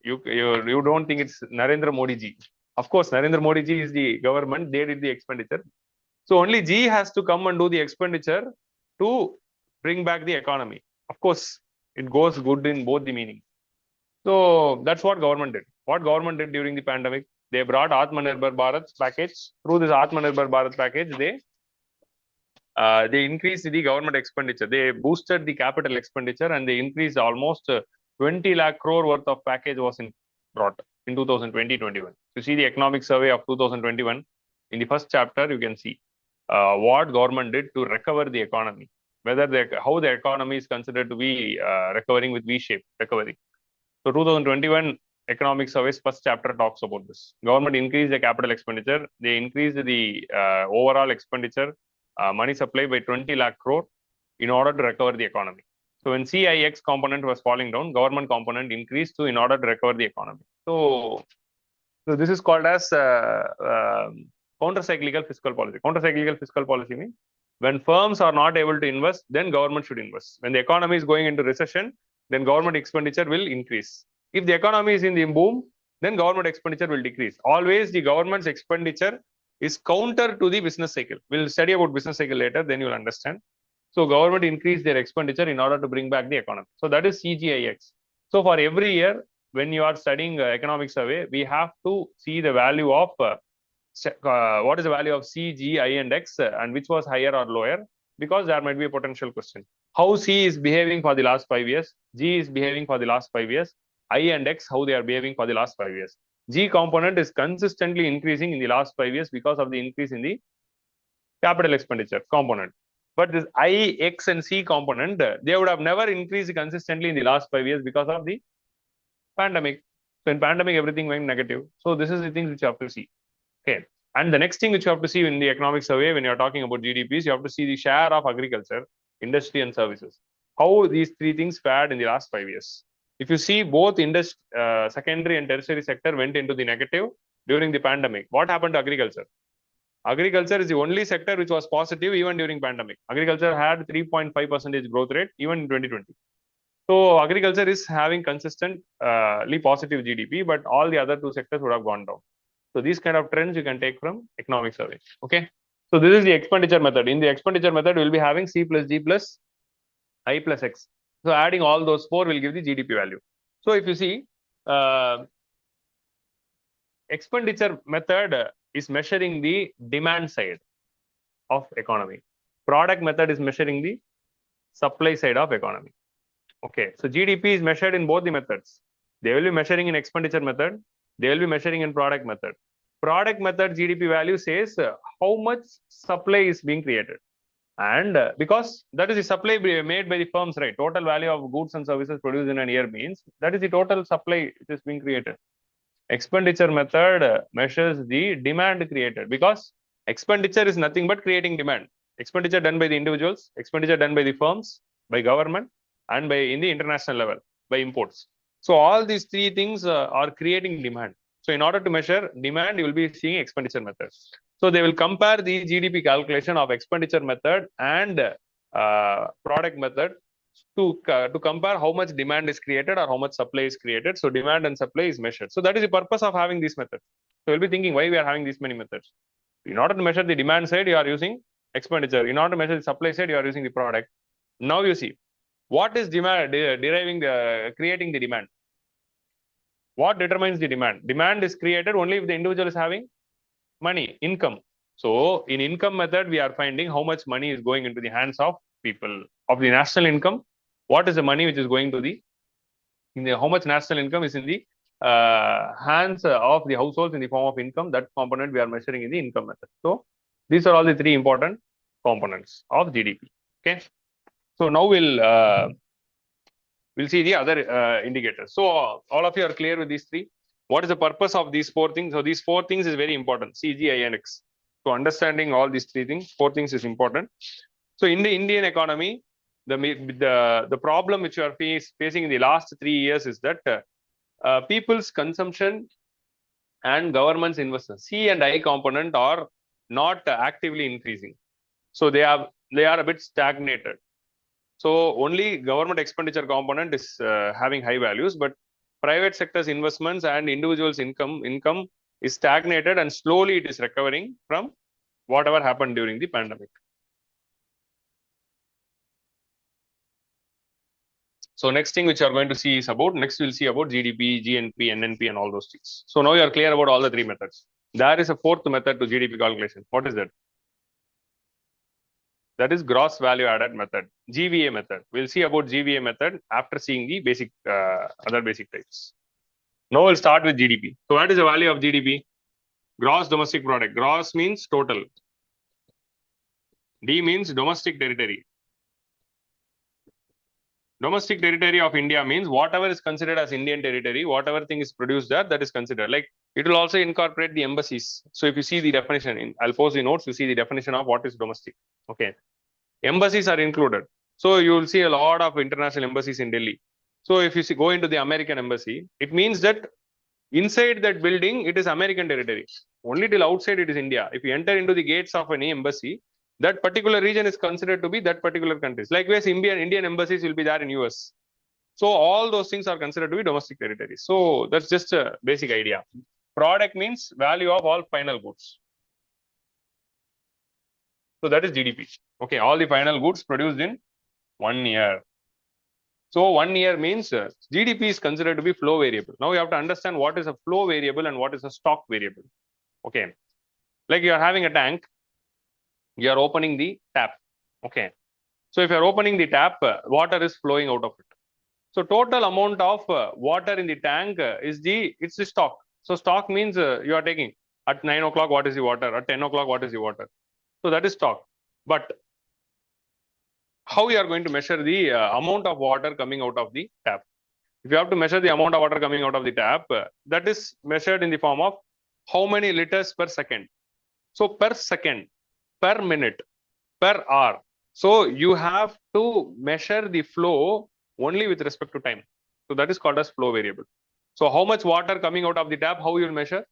You don't think it's Narendra Modi ji. Of course, Narendra Modi ji is the government. They did the expenditure. So only G has to come and do the expenditure to bring back the economy. Of course, it goes good in both the meanings. So that's what government did. What government did during the pandemic? They brought Atmanirbhar Bharat package. Through this Atmanirbhar Bharat package, they increased the government expenditure. They boosted the capital expenditure and they increased almost 20 lakh crore worth of package was brought in 2020-21. You see the economic survey of 2021. In the first chapter, you can see what government did to recover the economy. How the economy is considered to be recovering with V-shaped recovery. So 2021 economic survey's first chapter talks about this. Government increased the capital expenditure. They increased the overall expenditure, money supply by 20 lakh crore in order to recover the economy. So when CIX component was falling down, government component increased in order to recover the economy. So this is called as counter-cyclical fiscal policy. Counter-cyclical fiscal policy means when firms are not able to invest, then government should invest. When the economy is going into recession, then government expenditure will increase. If the economy is in the boom, then government expenditure will decrease. Always the government's expenditure is counter to the business cycle. We'll study about business cycle later, then you'll understand. So government increase their expenditure in order to bring back the economy. So that is CGIX. So for every year, when you are studying economic survey, we have to see the value of what is the value of C, G, I, and X, and which was higher or lower, because there might be a potential question. How C is behaving for the last 5 years, G is behaving for the last 5 years, I and X, how they are behaving for the last 5 years. G component is consistently increasing in the last 5 years because of the increase in the capital expenditure component. But this I, X, and C component, they would have never increased consistently in the last 5 years because of the pandemic. So in pandemic, everything went negative. So this is the things which you have to see. Okay. And the next thing which you have to see in the economic survey when you're talking about GDPs, you have to see the share of agriculture, industry, and services. How these three things fared in the last 5 years. If you see both secondary and tertiary sector went into the negative during the pandemic. What happened to agriculture? Agriculture is the only sector which was positive even during pandemic. Agriculture had 3.5% growth rate even in 2020. So agriculture is having consistently positive GDP, but all the other two sectors would have gone down. So these kind of trends you can take from economic survey. Okay. So this is the expenditure method. In the expenditure method, we'll be having C plus G plus I plus X. So adding all those four will give the GDP value. So if you see, expenditure method is measuring the demand side of economy. Product method is measuring the supply side of economy. Okay, so GDP is measured in both the methods. They will be measuring in expenditure method. They will be measuring in product method. Product method GDP value says how much supply is being created. And because that is the supply made by the firms, right? Total value of goods and services produced in a year means that is the total supply which is being created. Expenditure method measures the demand created because expenditure is nothing but creating demand. Expenditure done by the individuals, expenditure done by the firms, by government, and by in the international level, by imports. So all these three things are creating demand. So in order to measure demand, you will be seeing expenditure method. So they will compare the GDP calculation of expenditure method and product method to compare how much demand is created or how much supply is created. So demand and supply is measured. So that is the purpose of having these methods. So you'll be thinking why we are having these many methods. In order to measure the demand side, you are using expenditure. In order to measure the supply side, you are using the product. Now you see, what is demand creating the demand? What determines the demand? Demand is created only if the individual is having money, income. So in income method, we are finding how much money is going into the hands of people. Of the national income, what is the money which is going to how much national income is in the hands of the households in the form of income? That component we are measuring in the income method. So these are all the three important components of GDP. Okay. So now we'll see the other indicators. So all of you are clear with these three. What is the purpose of these four things? So these four things is very important. C, G, I, and X. So understanding all these three things, four things is important. So in the Indian economy, the problem which you are facing in the last 3 years is that people's consumption and government's investment, C and I component, are not actively increasing. So they are a bit stagnated. So only government expenditure component is having high values, but private sector's investments and individuals' income is stagnated, and slowly it is recovering from whatever happened during the pandemic. So next thing which you are going to see is about, next we'll see about GDP, GNP, NNP and all those things. So now you are clear about all the three methods. There is a fourth method to GDP calculation. What is that? That is gross value added method, GVA method. We'll see about GVA method after seeing the basic other basic types. Now we'll start with GDP. So what is the value of GDP? Gross domestic product. Gross means total. D means domestic territory. Domestic territory of India means whatever is considered as Indian territory, whatever thing is produced there, that is considered. Like it will also incorporate the embassies. So if you see the definition, I'll post the notes, you see the definition of what is domestic. Okay. Embassies are included. So you will see a lot of international embassies in Delhi. So if you go into the American embassy, it means that inside that building, it is American territory. Only till outside it is India. If you enter into the gates of any embassy, that particular region is considered to be that particular country. Likewise, Indian embassies will be there in US. So all those things are considered to be domestic territories. So that's just a basic idea. Product means value of all final goods. So that is GDP. Okay, all the final goods produced in 1 year. So 1 year means GDP is considered to be flow variable. Now you have to understand what is a flow variable and what is a stock variable. Okay, like you are having a tank, you are opening the tap. Okay, so if you are opening the tap, water is flowing out of it. So total amount of water in the tank it's the stock. So stock means you are taking at 9 o'clock what is the water, at 10 o'clock what is the water. So that is stock. But how you are going to measure the amount of water coming out of the tap? If you have to measure the amount of water coming out of the tap, that is measured in the form of how many liters per second. So per second, per minute, per hour. So you have to measure the flow only with respect to time. So that is called as flow variable. So how much water coming out of the tap, how you will measure?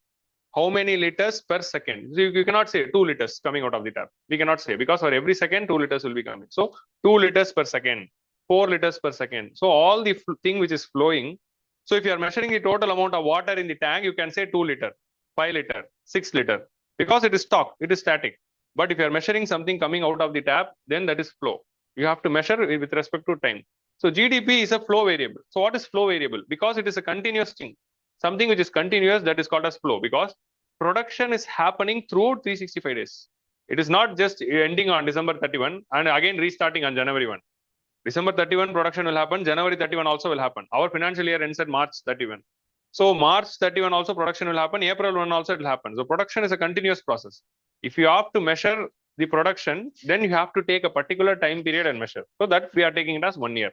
How many liters per second? So you cannot say 2 liters coming out of the tap. We cannot say, because for every second 2 liters will be coming. So 2 liters per second, 4 liters per second. So all the thing which is flowing. So if you are measuring the total amount of water in the tank, you can say 2 liter, 5 liter, 6 liter, because it is stock, it is static. But if you are measuring something coming out of the tap, then that is flow. You have to measure with respect to time. So GDP is a flow variable. So what is flow variable? Because it is a continuous thing. Something which is continuous, that is called as flow, because production is happening throughout 365 days. It is not just ending on December 31 and again restarting on January 1. December 31 production will happen, January 31 also will happen. Our financial year ends at March 31. So March 31 also production will happen, April 1 also it will happen. So production is a continuous process. If you have to measure the production, then you have to take a particular time period and measure. So that we are taking it as 1 year,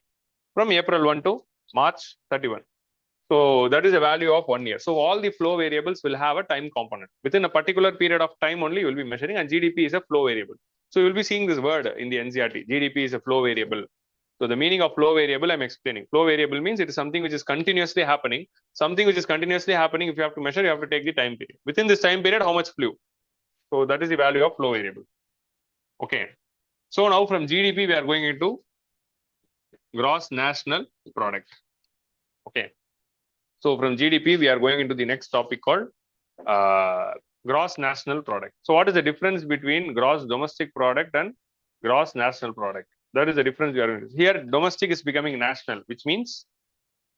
from April 1 to March 31. So that is a value of 1 year. So all the flow variables will have a time component. Within a particular period of time only you will be measuring, and GDP is a flow variable. So you will be seeing this word in the NCERT. GDP is a flow variable. So the meaning of flow variable I'm explaining. Flow variable means it is something which is continuously happening. Something which is continuously happening, if you have to measure, you have to take the time period. Within this time period, how much flew? So that is the value of flow variable. Okay. So now from GDP, we are going into gross national product. Okay. So from GDP, we are going into the next topic called gross national product. So what is the difference between gross domestic product and gross national product? That is the difference we are here. Domestic is becoming national, which means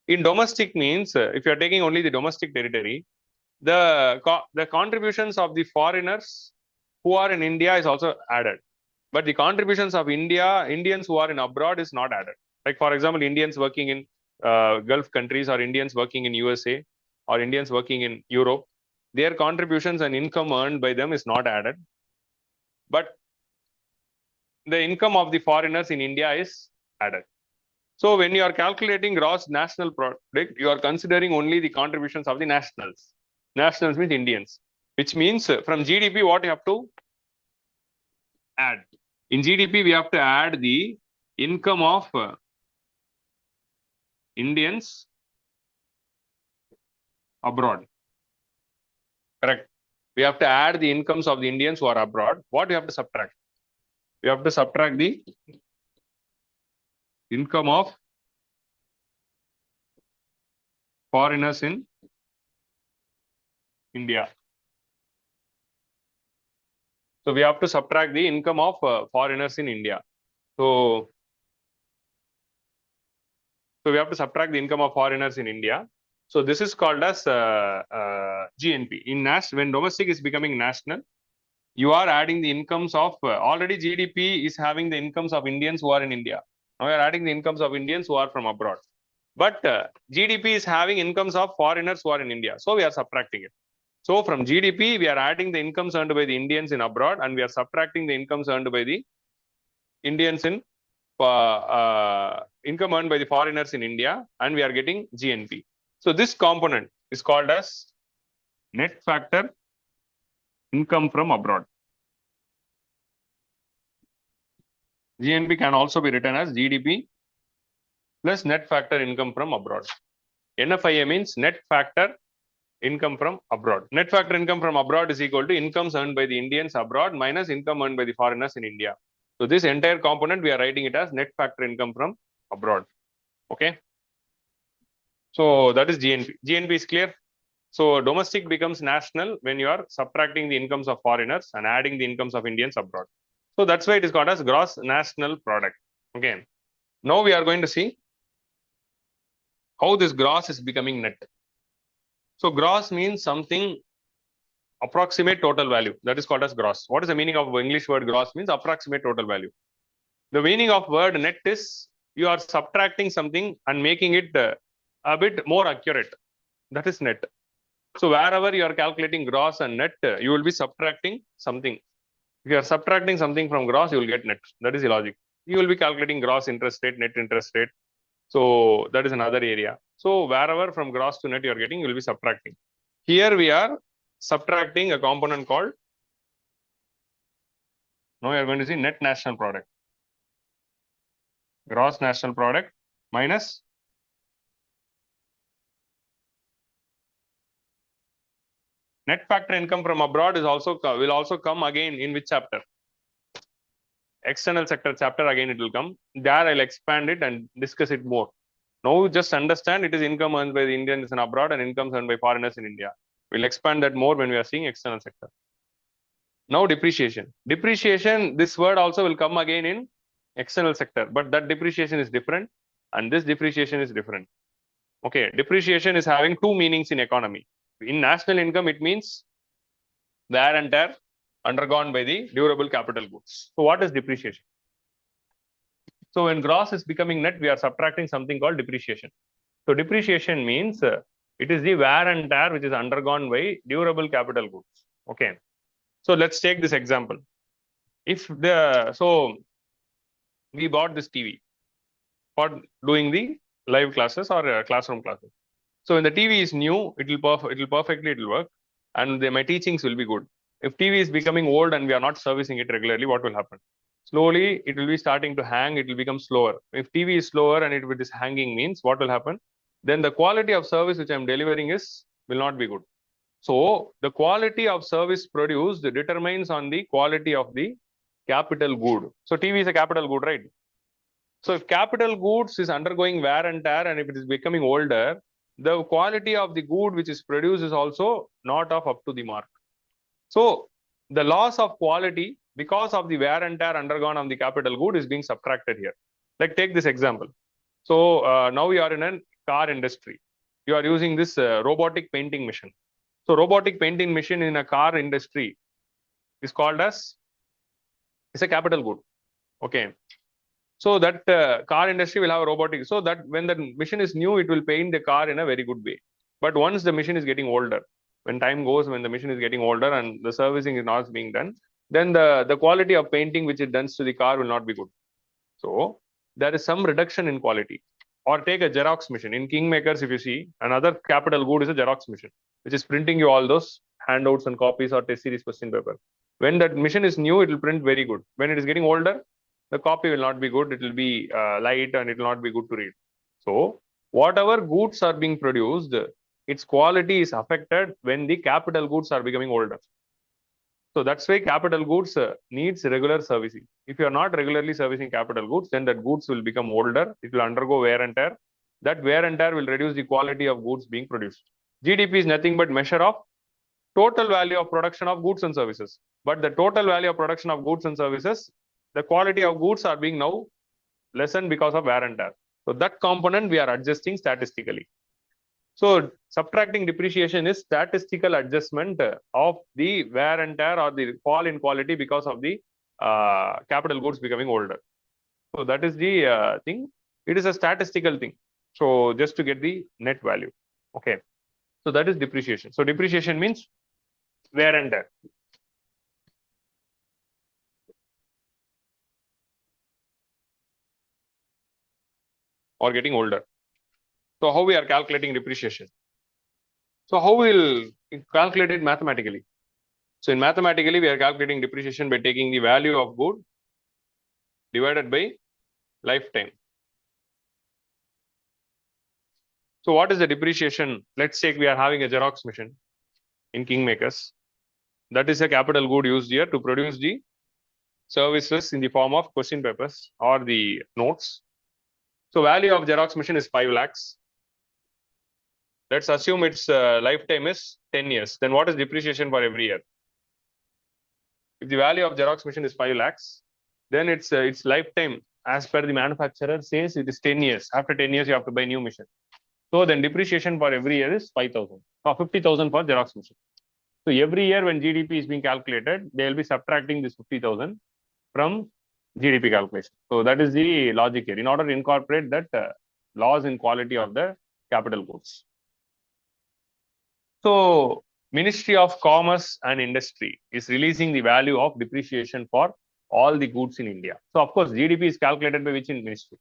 in domestic means if you are taking only the domestic territory, the contributions of the foreigners who are in India is also added. But the contributions of Indians who are in abroad is not added. Like for example, Indians working in Gulf countries, or Indians working in USA, or Indians working in Europe, their contributions and income earned by them is not added. But the income of the foreigners in India is added. So when you are calculating gross national product, you are considering only the contributions of the nationals. Nationals means Indians, which means from GDP, what you have to add? In GDP, we have to add the income of Indians abroad. Correct. We have to add the incomes of the Indians who are abroad. What we have to subtract? We have to subtract the income of foreigners in India. So we have to subtract the income of foreigners in India. So we have to subtract the income of foreigners in India. So this is called as GNP. When domestic is becoming national, you are adding the incomes of already GDP is having the incomes of Indians who are in India. Now you are adding the incomes of Indians who are from abroad. But GDP is having incomes of foreigners who are in India. So we are subtracting it. So from GDP, we are adding the incomes earned by the Indians in abroad, and we are subtracting the incomes earned by the Indians in income earned by the foreigners in India, and we are getting GNP. So this component is called as net factor income from abroad. GNP can also be written as GDP plus net factor income from abroad. NFIA means net factor income from abroad. Net factor income from abroad is equal to incomes earned by the Indians abroad minus income earned by the foreigners in India. So this entire component, we are writing it as net factor income from abroad. Okay. So that is GNP. GNP is clear. So domestic becomes national when you are subtracting the incomes of foreigners and adding the incomes of Indians abroad. So that's why it is called as gross national product. Okay. Now we are going to see how this gross is becoming net. So gross means something approximate total value. That is called as gross. What is the meaning of English word gross? Means approximate total value. The meaning of word net is you are subtracting something and making it a bit more accurate. That is net. So wherever you are calculating gross and net, you will be subtracting something. If you are subtracting something from gross, you will get net. That is the logic. You will be calculating gross interest rate, net interest rate. So that is another area. So wherever from gross to net you are getting, you will be subtracting. Here we are subtracting a component called, now you are going to see net national product. Gross national product minus net factor income from abroad is will also come again in which chapter? External sector chapter, again it will come. There I'll expand it and discuss it more. Now just understand it is income earned by the Indians in abroad and income earned by foreigners in India. We'll expand that more when we are seeing external sector. Now depreciation. Depreciation, this word also will come again in external sector, but that depreciation is different and this depreciation is different. Okay, depreciation is having two meanings in economy. In national income, it means wear and tear undergone by the durable capital goods. So what is depreciation? So when gross is becoming net, we are subtracting something called depreciation. So depreciation means it is the wear and tear which is undergone by durable capital goods. Okay. So let's take this example. So we bought this TV for doing the live classes or classroom classes. So when the TV is new, it will perfectly work, and my teachings will be good. If TV is becoming old and we are not servicing it regularly, what will happen? Slowly, it will be starting to hang. It will become slower. If TV is slower and it is hanging, means what will happen? Then the quality of service which I am delivering will not be good. So the quality of service produced determines on the quality of the capital good. So TV is a capital good, right? So if capital goods is undergoing wear and tear and if it is becoming older, the quality of the good which is produced is also not up to the mark. So the loss of quality because of the wear and tear undergone on the capital good is being subtracted here. Like take this example. So now we are in a car industry. You are using this robotic painting machine. So robotic painting machine in a car industry is called as, it's a capital good. Okay. So that car industry will have a robotic. So that when the machine is new, it will paint the car in a very good way. But once the machine is getting older, when time goes, when the machine is getting older and the servicing is not being done, then the quality of painting which it does to the car will not be good. So there is some reduction in quality. Or take a Xerox machine. In kingMakers, if you see, another capital good is a Xerox machine, which is printing you all those handouts and copies or test series question paper. When that machine is new, it will print very good. When it is getting older, the copy will not be good. It will be light and it will not be good to read. So whatever goods are being produced, its quality is affected when the capital goods are becoming older. So that's why capital goods needs regular servicing. If you are not regularly servicing capital goods, then that goods will become older. It will undergo wear and tear. That wear and tear will reduce the quality of goods being produced. GDP is nothing but measure of total value of production of goods and services. But the total value of production of goods and services, the quality of goods are being now lessened because of wear and tear. So that component we are adjusting statistically. So subtracting depreciation is statistical adjustment of the wear and tear or the fall in quality because of the capital goods becoming older. So that is the thing. It is a statistical thing. So just to get the net value. Okay. So that is depreciation. So depreciation means wear and tear. Or getting older. So how we are calculating depreciation? So how we'll calculate it mathematically? So in mathematically, we are calculating depreciation by taking the value of good divided by lifetime. So what is the depreciation? Let's say we are having a Xerox machine in kingMakers. That is a capital good used here to produce the services in the form of question papers or the notes. So value of Xerox machine is 5 lakhs. Let's assume its lifetime is 10 years. Then what is depreciation for every year? If the value of Xerox machine is 5 lakhs, then its lifetime as per the manufacturer says it is 10 years. After 10 years, you have to buy new machine. So then depreciation for every year is 5,000 or 50,000 for Xerox machine. So every year when GDP is being calculated, they will be subtracting this 50,000 from GDP calculation. So that is the logic here in order to incorporate that loss in quality of the capital goods. So Ministry of Commerce and Industry is releasing the value of depreciation for all the goods in India. So of course, GDP is calculated by which ministry?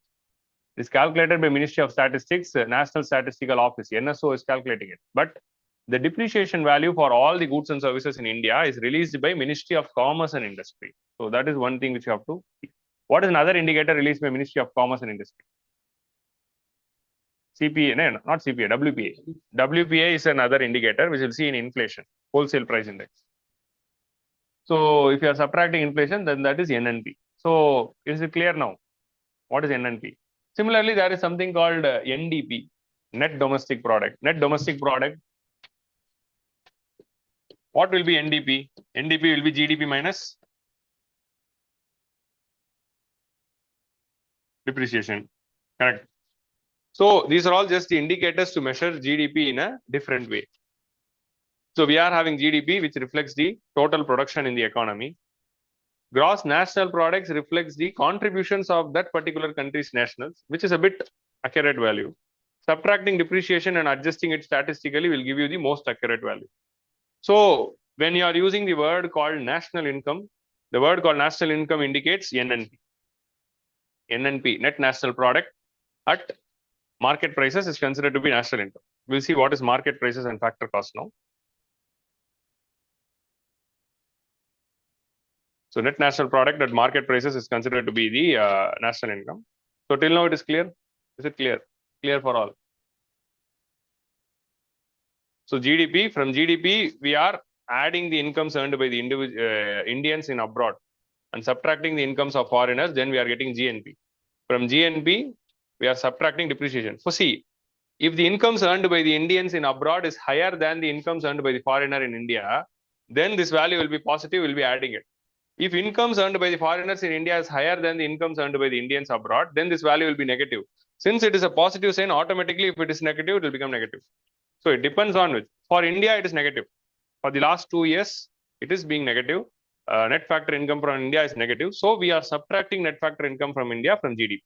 It is calculated by Ministry of Statistics, National Statistical Office, NSO is calculating it. But the depreciation value for all the goods and services in India is released by Ministry of Commerce and Industry. So that is one thing which you have to see. What is another indicator released by Ministry of Commerce and Industry? CPA, no, not CPA, WPA. WPA is another indicator which you'll see in inflation, wholesale price index. So if you are subtracting inflation, then that is NNP. So is it clear now? What is NNP? Similarly, there is something called NDP, net domestic product. Net domestic product. What will be NDP? NDP will be GDP minus depreciation. Correct. So these are all just the indicators to measure GDP in a different way. So we are having GDP, which reflects the total production in the economy. Gross national products reflects the contributions of that particular country's nationals, which is a bit accurate value. Subtracting depreciation and adjusting it statistically will give you the most accurate value. So when you are using the word called national income, the word called national income indicates NNP. NNP, net national product at market prices is considered to be national income. We'll see what is market prices and factor cost now. So net national product at market prices is considered to be the national income. So till now it is clear. Is it clear? Clear for all. So GDP, from GDP, we are adding the incomes earned by the Indians in abroad and subtracting the incomes of foreigners, then we are getting GNP. From GNP, we are subtracting depreciation. So see, if the incomes earned by the Indians in abroad is higher than the incomes earned by the foreigner in India, then this value will be positive, we'll be adding it. If incomes earned by the foreigners in India is higher than the incomes earned by the Indians abroad, then this value will be negative. Since it is a positive sign, automatically if it is negative, it will become negative. So it depends on which. For India, it is negative. For the last 2 years, it is being negative. Net factor income from India is negative. So we are subtracting net factor income from India from GDP.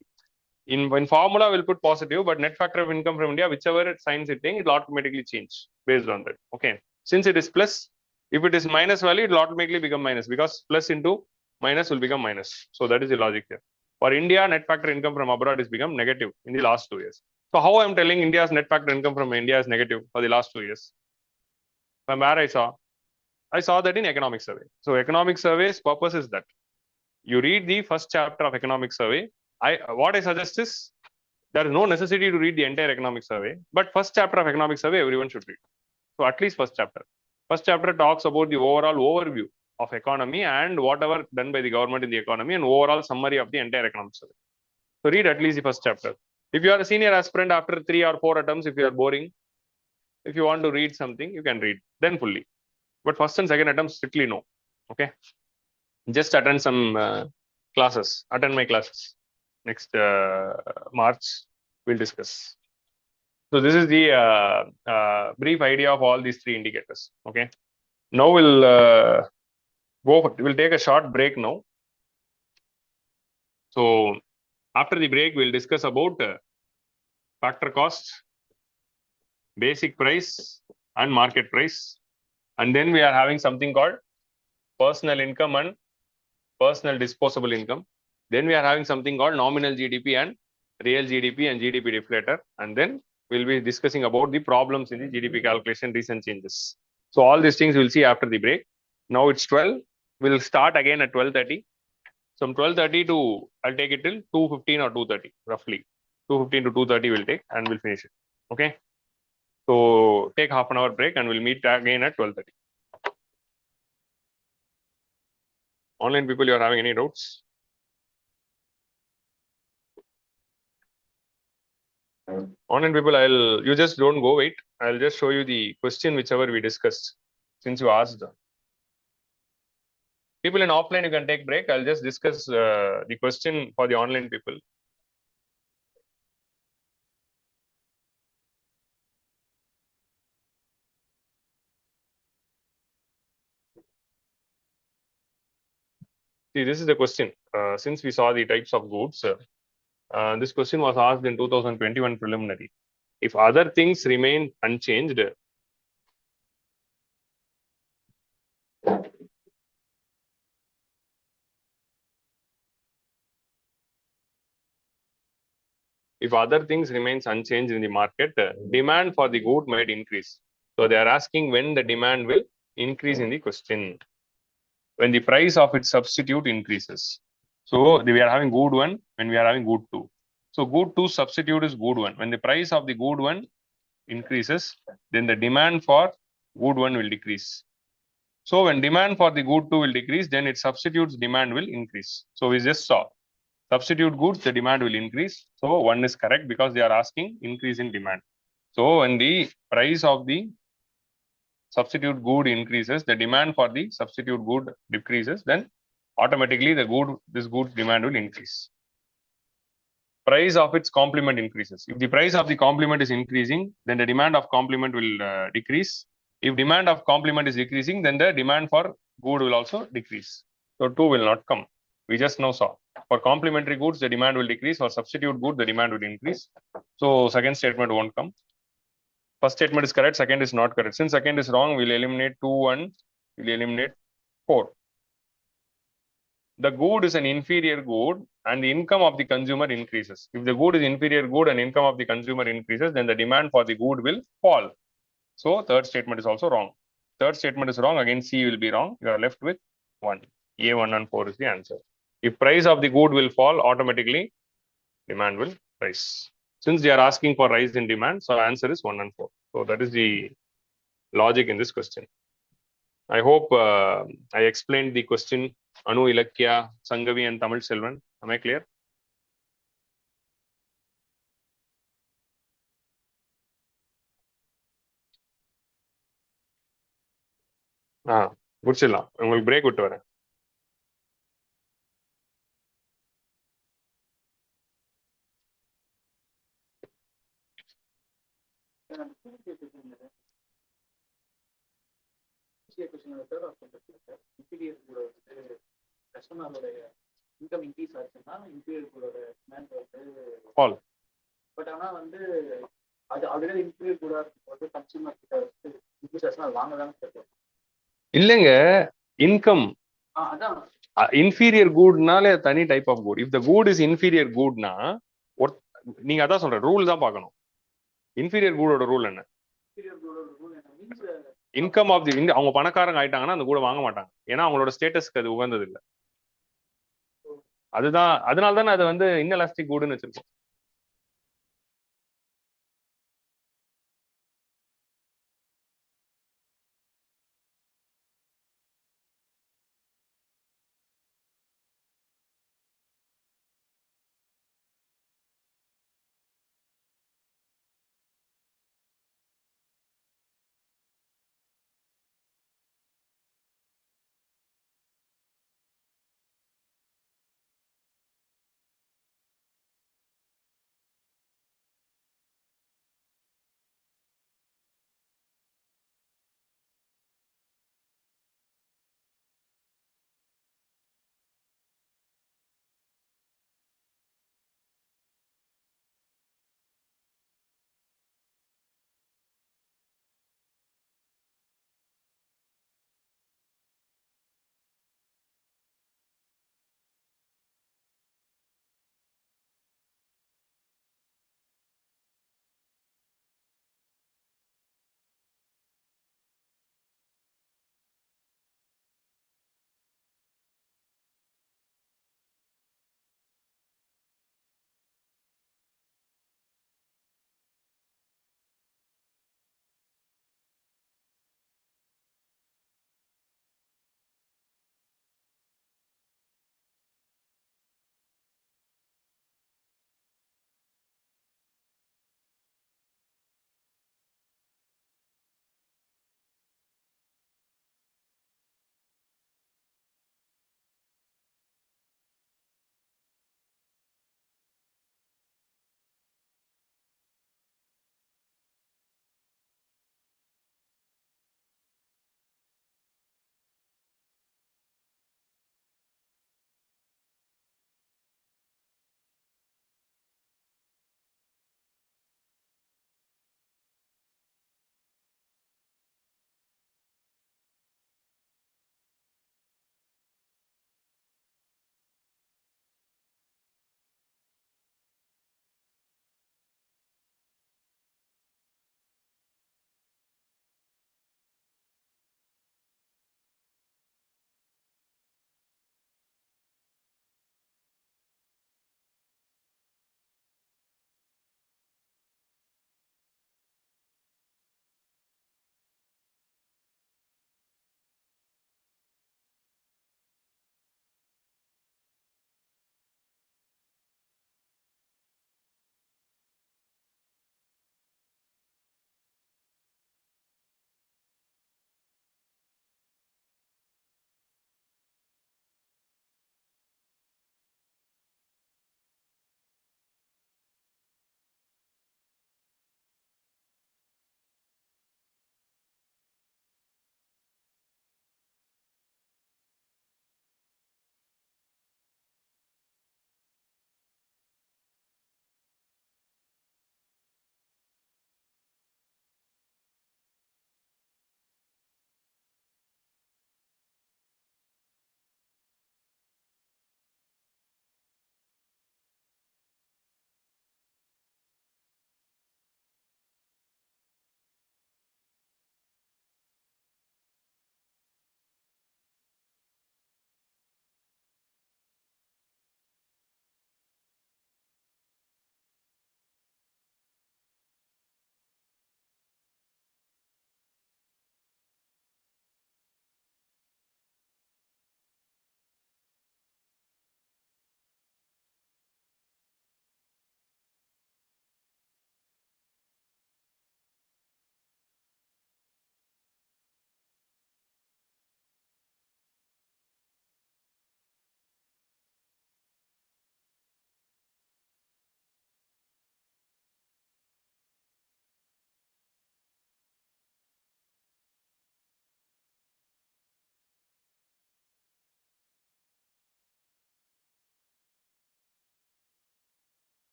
In formula, we'll put positive, but net factor of income from India, whichever signs it in, it will automatically change based on that. Okay. Since it is plus, if it is minus value, it will automatically become minus because plus into minus will become minus. So that is the logic here. For India, net factor income from abroad is become negative in the last 2 years. So how I am telling India's net factor income from India is negative for the last 2 years? From where I saw that in economic survey. So economic survey's purpose is that you read the first chapter of economic survey. What I suggest is there is no necessity to read the entire economic survey, but first chapter of economic survey everyone should read. So at least first chapter. First chapter talks about the overall overview of economy and whatever done by the government in the economy and overall summary of the entire economic study. So read at least the first chapter. If you are a senior aspirant, after 3 or 4 attempts, if you are boring, if you want to read something, you can read then fully. But first and second attempts, strictly no. Okay. Just attend some classes. Attend my classes. Next March, we'll discuss. So this is the brief idea of all these 3 indicators. Okay. Now we'll take a short break now. So after the break, we'll discuss about factor cost, basic price, and market price. And then we are having something called personal income and personal disposable income. Then we are having something called nominal GDP and real GDP and GDP deflator. And then we'll be discussing about the problems in the GDP calculation, recent changes. So all these things we'll see after the break. Now it's 12. We'll start again at 12:30. From 12:30 to, I'll take it till 2:15 or 2:30, roughly. 2:15 to 2:30 we'll take and we'll finish it. Okay. So take half an hour break and we'll meet again at 12:30. Online people, you are having any doubts? Online people, you just don't go wait. I'll just show you the question whichever we discussed since you asked. People in offline, you can take break. I'll just discuss the question for the online people. See, this is the question. Since we saw the types of goods, this question was asked in 2021 preliminary. If other things remain unchanged, if other things remains unchanged in the market, demand for the good might increase. So they are asking when the demand will increase in the question. When the price of its substitute increases. So we are having good one when we are having good two. So good two substitute is good one. When the price of the good one increases, then the demand for good one will decrease. So when demand for the good two will decrease, then its substitutes demand will increase. So we just saw substitute goods, the demand will increase. So one is correct because they are asking increase in demand. So when the price of the substitute good increases, the demand for the substitute good decreases, then automatically this good demand will increase. Price of its complement increases. If the price of the complement is increasing, then the demand of complement will decrease. If demand of complement is decreasing, then the demand for good will also decrease. So two will not come. We just now saw. For complementary goods, the demand will decrease. For substitute good, the demand will increase. So second statement won't come. First statement is correct, second is not correct. Since second is wrong, we'll eliminate 2 and we'll eliminate 4. The good is an inferior good and the income of the consumer increases. If the good is inferior good and income of the consumer increases, then the demand for the good will fall. So third statement is also wrong. Third statement is wrong, again C will be wrong. You are left with 1. A1 and 4 is the answer. If price of the good will fall, automatically demand will rise. Since they are asking for rise in demand, so answer is 1 and 4. So that is the logic in this question. I hope I explained the question. Anu, Ilakya, Sangavi and Tamil Selvan. Am I clear? முடிச்சிடலாம் உங்களுக்கு break விட்டு வரேன். All. But ஆனா வந்து அது அதுல include கூட வந்து கன்சியூமர் கிட்ட வந்து இன்க்ளூட் வாங்க தான் கேட்கும். இல்லங்க இன்கம் அதான் இன்ஃபீரியர் குட்னாலே தனி type of good. If the good is inferior குட்னா நீங்க அதான் சொல்ற ரூல் தான் பார்க்கணும். இன்ஃபீரியர் குடோட ரூல் என்ன? இன்கம் ஆஃப் தி அவங்க பணக்காரங்க ஆயிட்டாங்கன்னா அந்த கூட வாங்க மாட்டாங்க. ஏன்னா அவங்களோட ஸ்டேட்டஸ்க்கு அது உகந்தது இல்லை. அதுதான் அதனால தானே அது வந்து இன்னெலாஸ்டிக் குட்னு வச்சிருக்கோம்.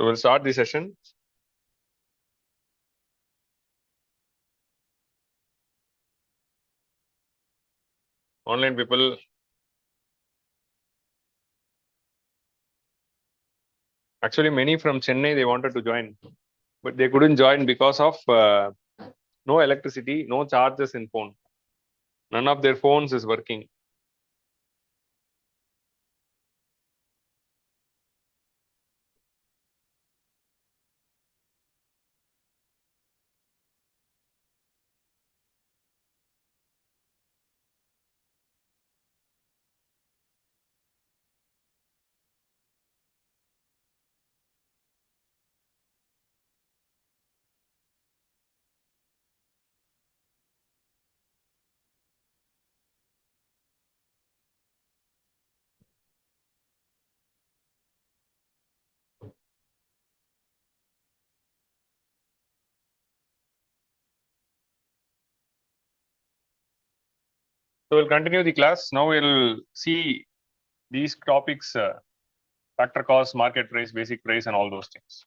So we'll start the session. Online people. Actually, many from Chennai, they wanted to join, but they couldn't join because of no electricity, no charges in phone. None of their phones is working. So we'll continue the class. Now we'll see these topics, factor cost, market price, basic price, and all those things.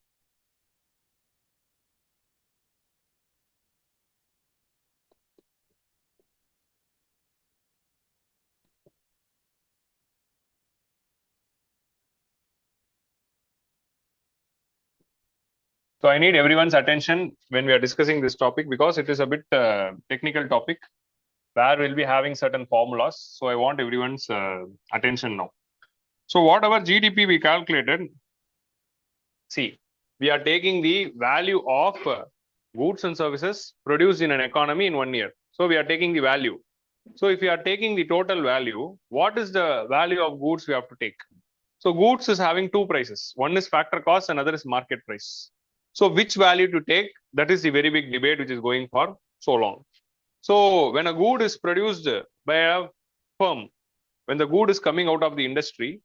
So I need everyone's attention when we are discussing this topic because it is a bit technical topic where we'll be having certain formulas. So I want everyone's attention now. So whatever GDP we calculated, see, we are taking the value of goods and services produced in an economy in 1 year. So we are taking the value. So if we are taking the total value, what is the value of goods we have to take? So goods is having two prices. One is factor cost, another is market price. So which value to take? That is the very big debate which is going for so long. So when a good is produced by a firm, when the good is coming out of the industry,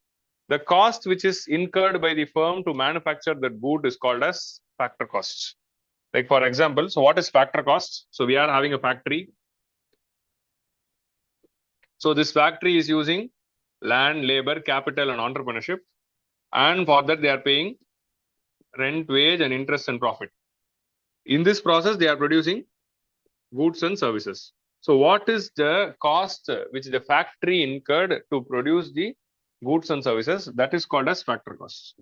the cost which is incurred by the firm to manufacture that good is called as factor cost. Like for example, so what is factor cost? So we are having a factory. So this factory is using land, labor, capital, and entrepreneurship. And for that, they are paying rent, wage, and interest and profit. In this process, they are producing goods and services. So what is the cost which the factory incurred to produce the goods and services? That is called as factor cost.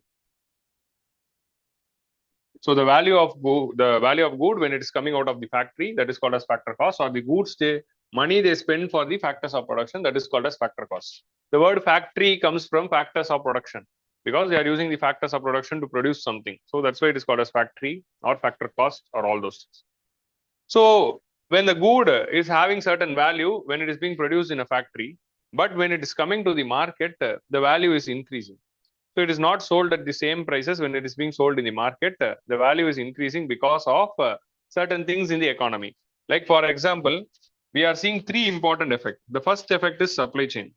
So the value of good when it is coming out of the factory, that is called as factor cost, or the goods money they spend for the factors of production, that is called as factor cost. The word factory comes from factors of production because they are using the factors of production to produce something. So that's why it is called as factory or factor cost or all those things. So when the good is having certain value when it is being produced in a factory, but when it is coming to the market, the value is increasing. So it is not sold at the same prices when it is being sold in the market. The value is increasing because of certain things in the economy. Like for example, we are seeing three important effects. The first effect is supply chain.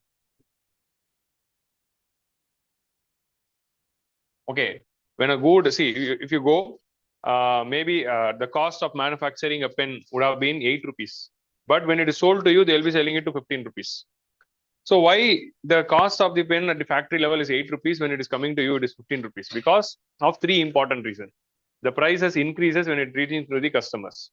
Okay, when a good, see, if you go, maybe the cost of manufacturing a pen would have been 8 rupees. But when it is sold to you, they'll be selling it to 15 rupees. So why the cost of the pen at the factory level is 8 rupees when it is coming to you, it is 15 rupees? Because of three important reasons. The prices increases when it reaches to the customers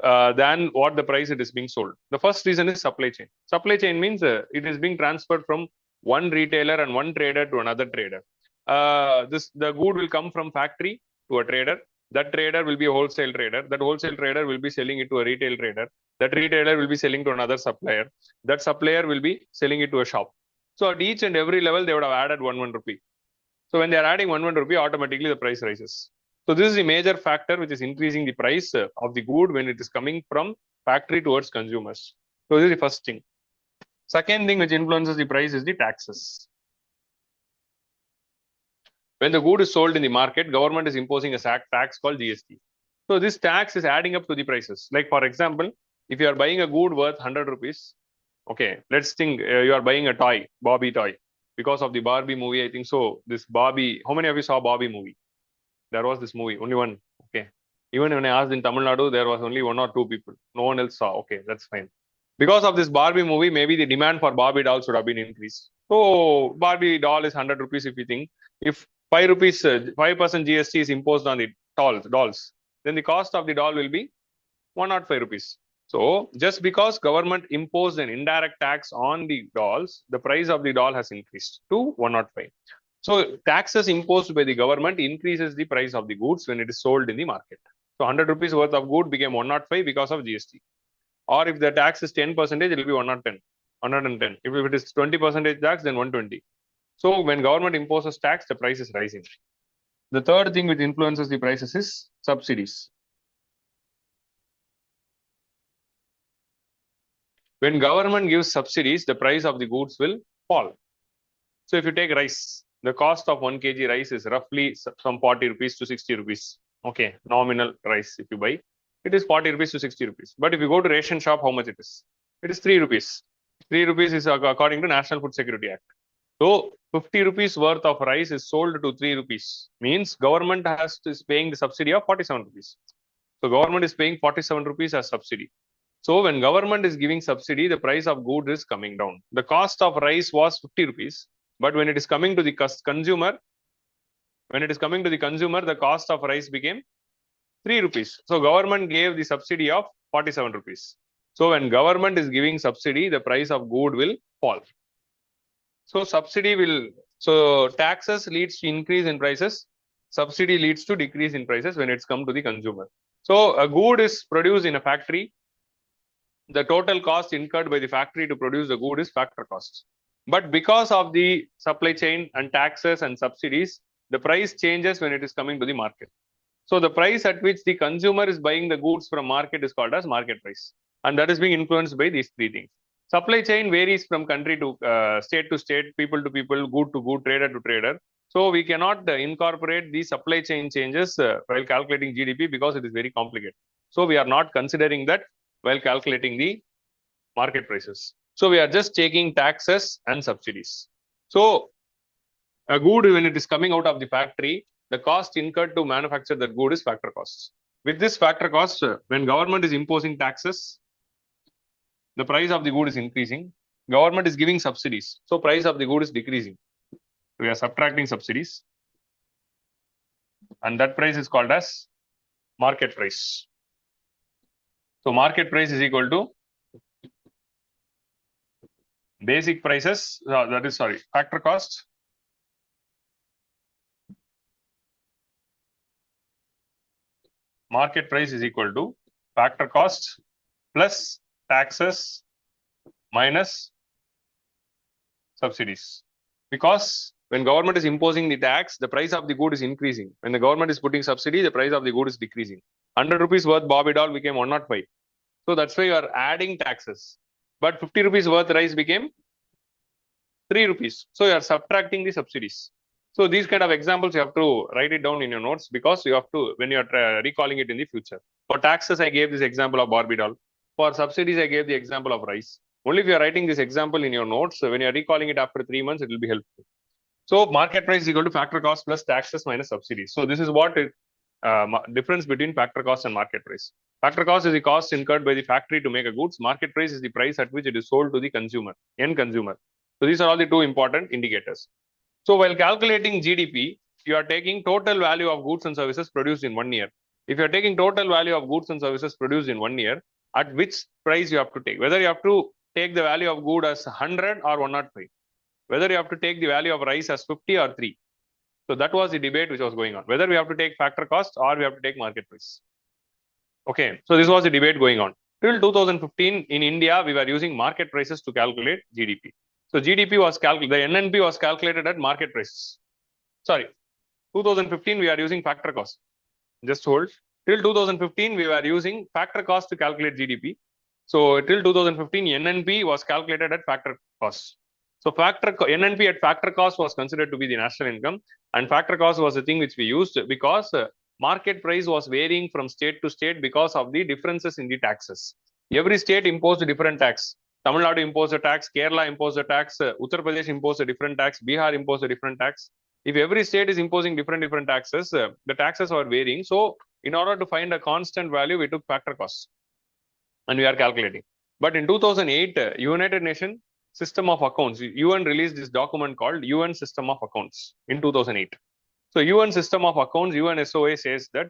than what the price it is being sold. The first reason is supply chain. Supply chain means it is being transferred from one retailer and one trader to another trader. The good will come from factory to a trader. That trader will be a wholesale trader. That wholesale trader will be selling it to a retail trader. That retailer will be selling to another supplier. That supplier will be selling it to a shop. So at each and every level, they would have added 1 rupee. So when they are adding 1 rupee, automatically the price rises. So this is the major factor which is increasing the price of the good when it is coming from factory towards consumers. So this is the first thing. Second thing which influences the price is the taxes. When the good is sold in the market, government is imposing a tax called GST. So this tax is adding up to the prices. Like for example, if you are buying a good worth 100 rupees, okay, let's think you are buying a toy, Barbie toy, because of the Barbie movie. I think so. This Barbie, how many of you saw Barbie movie? There was this movie, only one. Okay. Even when I asked in Tamil Nadu, there was only 1 or 2 people. No one else saw. Okay, that's fine. Because of this Barbie movie, maybe the demand for Barbie dolls would have been increased. So Barbie doll is 100 rupees if you think. If 5 rupees, 5% GST is imposed on the dolls. Then the cost of the doll will be 105 rupees. So just because government imposed an indirect tax on the dolls, the price of the doll has increased to 105. So taxes imposed by the government increases the price of the goods when it is sold in the market. So 100 rupees worth of good became 105 because of GST. Or if the tax is 10%, it will be 110. 110. If it is 20% tax, then 120. So when government imposes tax, the price is rising. The third thing which influences the prices is subsidies. When government gives subsidies, the price of the goods will fall. So if you take rice, the cost of 1 kg rice is roughly from 40 rupees to 60 rupees. Okay, nominal rice if you buy, it is 40 rupees to 60 rupees. But if you go to ration shop, how much it is? It is 3 rupees. 3 rupees is according to National Food Security Act. So 50 rupees worth of rice is sold to 3 rupees. Means government is paying the subsidy of 47 rupees. So government is paying 47 rupees as subsidy. So when government is giving subsidy, the price of goods is coming down. The cost of rice was 50 rupees. But when it is coming to the consumer, the cost of rice became 3 rupees. So government gave the subsidy of 47 rupees. So when government is giving subsidy, the price of good will fall. So taxes leads to increase in prices. Subsidy leads to decrease in prices when it's come to the consumer. So a good is produced in a factory. The total cost incurred by the factory to produce the good is factor cost. But because of the supply chain and taxes and subsidies, the price changes when it is coming to the market. So the price at which the consumer is buying the goods from market is called as market price. And that is being influenced by these three things. Supply chain varies from country to state, people to people, good to good, trader to trader. So we cannot incorporate the supply chain changes while calculating GDP because it is very complicated. So we are not considering that while calculating the market prices. So we are just taking taxes and subsidies. So a good, when it is coming out of the factory, the cost incurred to manufacture that good is factor costs. With this factor cost, when government is imposing taxes, the price of the good is increasing. Government is giving subsidies. So price of the good is decreasing. We are subtracting subsidies. And that price is called as market price. So market price is equal to basic prices, factor cost market price is equal to factor cost plus taxes minus subsidies. Because when government is imposing the tax, the price of the good is increasing. When the government is putting subsidy, the price of the good is decreasing. 100 rupees worth Bobby doll became 105. So that's why you are adding taxes. But 50 rupees worth rice became 3 rupees. So you are subtracting the subsidies. So these kind of examples, you have to write it down in your notes because you have to, when you are recalling it in the future. For taxes, I gave this example of Barbie doll. For subsidies, I gave the example of rice. Only if you are writing this example in your notes, when you are recalling it after 3 months, it will be helpful. So market price is equal to factor cost plus taxes minus subsidies. So this is what difference between factor cost and market price. Factor cost is the cost incurred by the factory to make a goods. Market price is the price at which it is sold to the consumer, end consumer. So these are all the two important indicators. So while calculating GDP, you are taking total value of goods and services produced in 1 year. If you are taking total value of goods and services produced in 1 year, at which price you have to take? Whether you have to take the value of good as 100 or 105. Whether you have to take the value of rice as 50 or 3. So that was the debate which was going on. Whether we have to take factor cost or we have to take market price. Okay, so this was the debate going on. Till 2015 in India, we were using market prices to calculate GDP. So GDP was calculated, the NNP was calculated at market prices. Sorry, 2015 we are using factor cost. Just hold. Till 2015 we were using factor cost to calculate GDP. So till 2015 NNP was calculated at factor cost. So NNP at factor cost was considered to be the national income, and factor cost was the thing which we used because market price was varying from state to state because of the differences in the taxes. Every state imposed a different tax. Tamil Nadu imposed a tax, Kerala imposed a tax, Uttar Pradesh imposed a different tax, Bihar imposed a different tax. If every state is imposing different taxes, the taxes are varying. So in order to find a constant value, we took factor cost and we are calculating. But in 2008, United Nations System of Accounts, UN released this document called UN System of Accounts in 2008. So UN system of accounts, UN SOA says that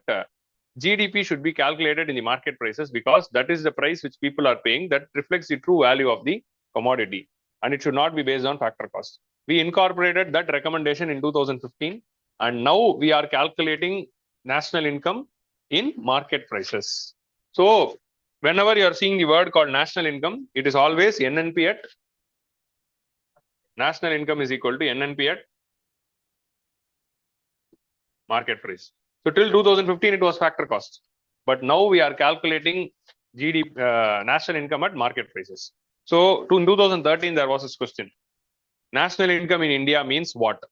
GDP should be calculated in the market prices because that is the price which people are paying that reflects the true value of the commodity, and it should not be based on factor cost. We incorporated that recommendation in 2015, and now we are calculating national income in market prices. So whenever you are seeing the word called national income, it is always NNP at national income is equal to NNP at market price. So till 2015, it was factor cost, but now we are calculating GDP, national income at market prices. So in 2013, there was this question: national income in India means what?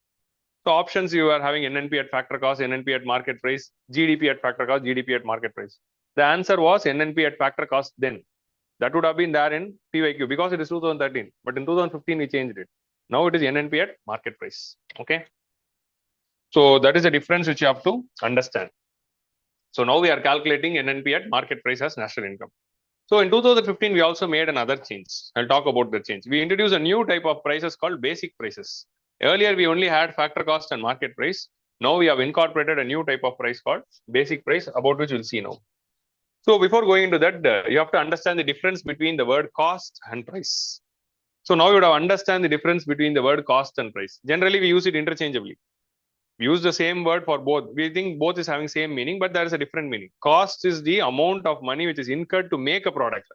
So options, you are having NNP at factor cost, NNP at market price, GDP at factor cost, GDP at market price. The answer was NNP at factor cost then. That would have been there in PYQ because it is 2013. But in 2015, we changed it. Now it is NNP at market price. Okay. So that is the difference which you have to understand. So now we are calculating NNP at market price as national income. So in 2015, we also made another change. I'll talk about the change. We introduced a new type of prices called basic prices. Earlier, we only had factor cost and market price. Now we have incorporated a new type of price called basic price, about which we'll see now. So before going into that, you have to understand the difference between the word cost and price. So now you would have understand the difference between the word cost and price. Generally, we use it interchangeably. We use the same word for both. We think both is having same meaning, but there is a different meaning. Cost is the amount of money which is incurred to make a product.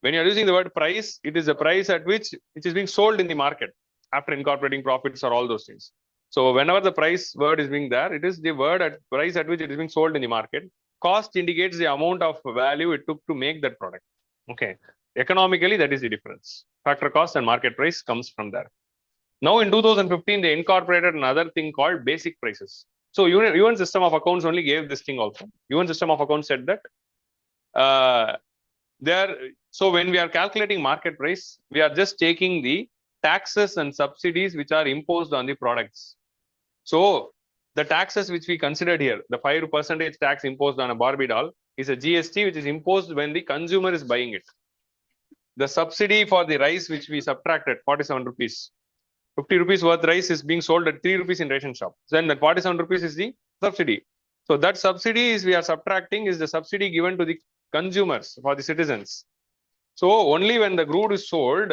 When you are using the word price, it is the price at which it is being sold in the market after incorporating profits or all those things. So whenever the price word is being there, it is the word at price at which it is being sold in the market. Cost indicates the amount of value it took to make that product. Okay. Economically, that is the difference. Factor cost and market price comes from there. Now in 2015, they incorporated another thing called basic prices. So UN system of accounts only gave this thing also. UN system of accounts said that so when we are calculating market price, we are just taking the taxes and subsidies which are imposed on the products. So the taxes which we considered here, the 5% tax imposed on a Barbie doll is a GST which is imposed when the consumer is buying it. The subsidy for the rice which we subtracted, 47 rupees. 50 rupees worth rice is being sold at 3 rupees in ration shop. Then that 47 rupees is the subsidy. So that subsidy is we are subtracting is the subsidy given to the consumers for the citizens. So only when the crude is sold,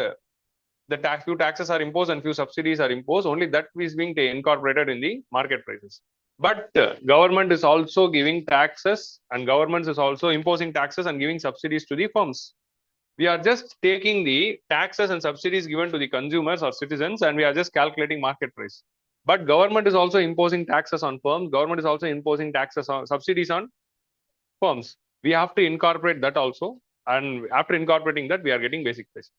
the few taxes are imposed and few subsidies are imposed. Only that is being incorporated in the market prices. But government is also giving taxes, and government is also imposing taxes and giving subsidies to the firms. We are just taking the taxes and subsidies given to the consumers or citizens, and we are just calculating market price. But government is also imposing taxes on firms. Government is also imposing taxes on subsidies on firms. We have to incorporate that also. And after incorporating that, we are getting basic price.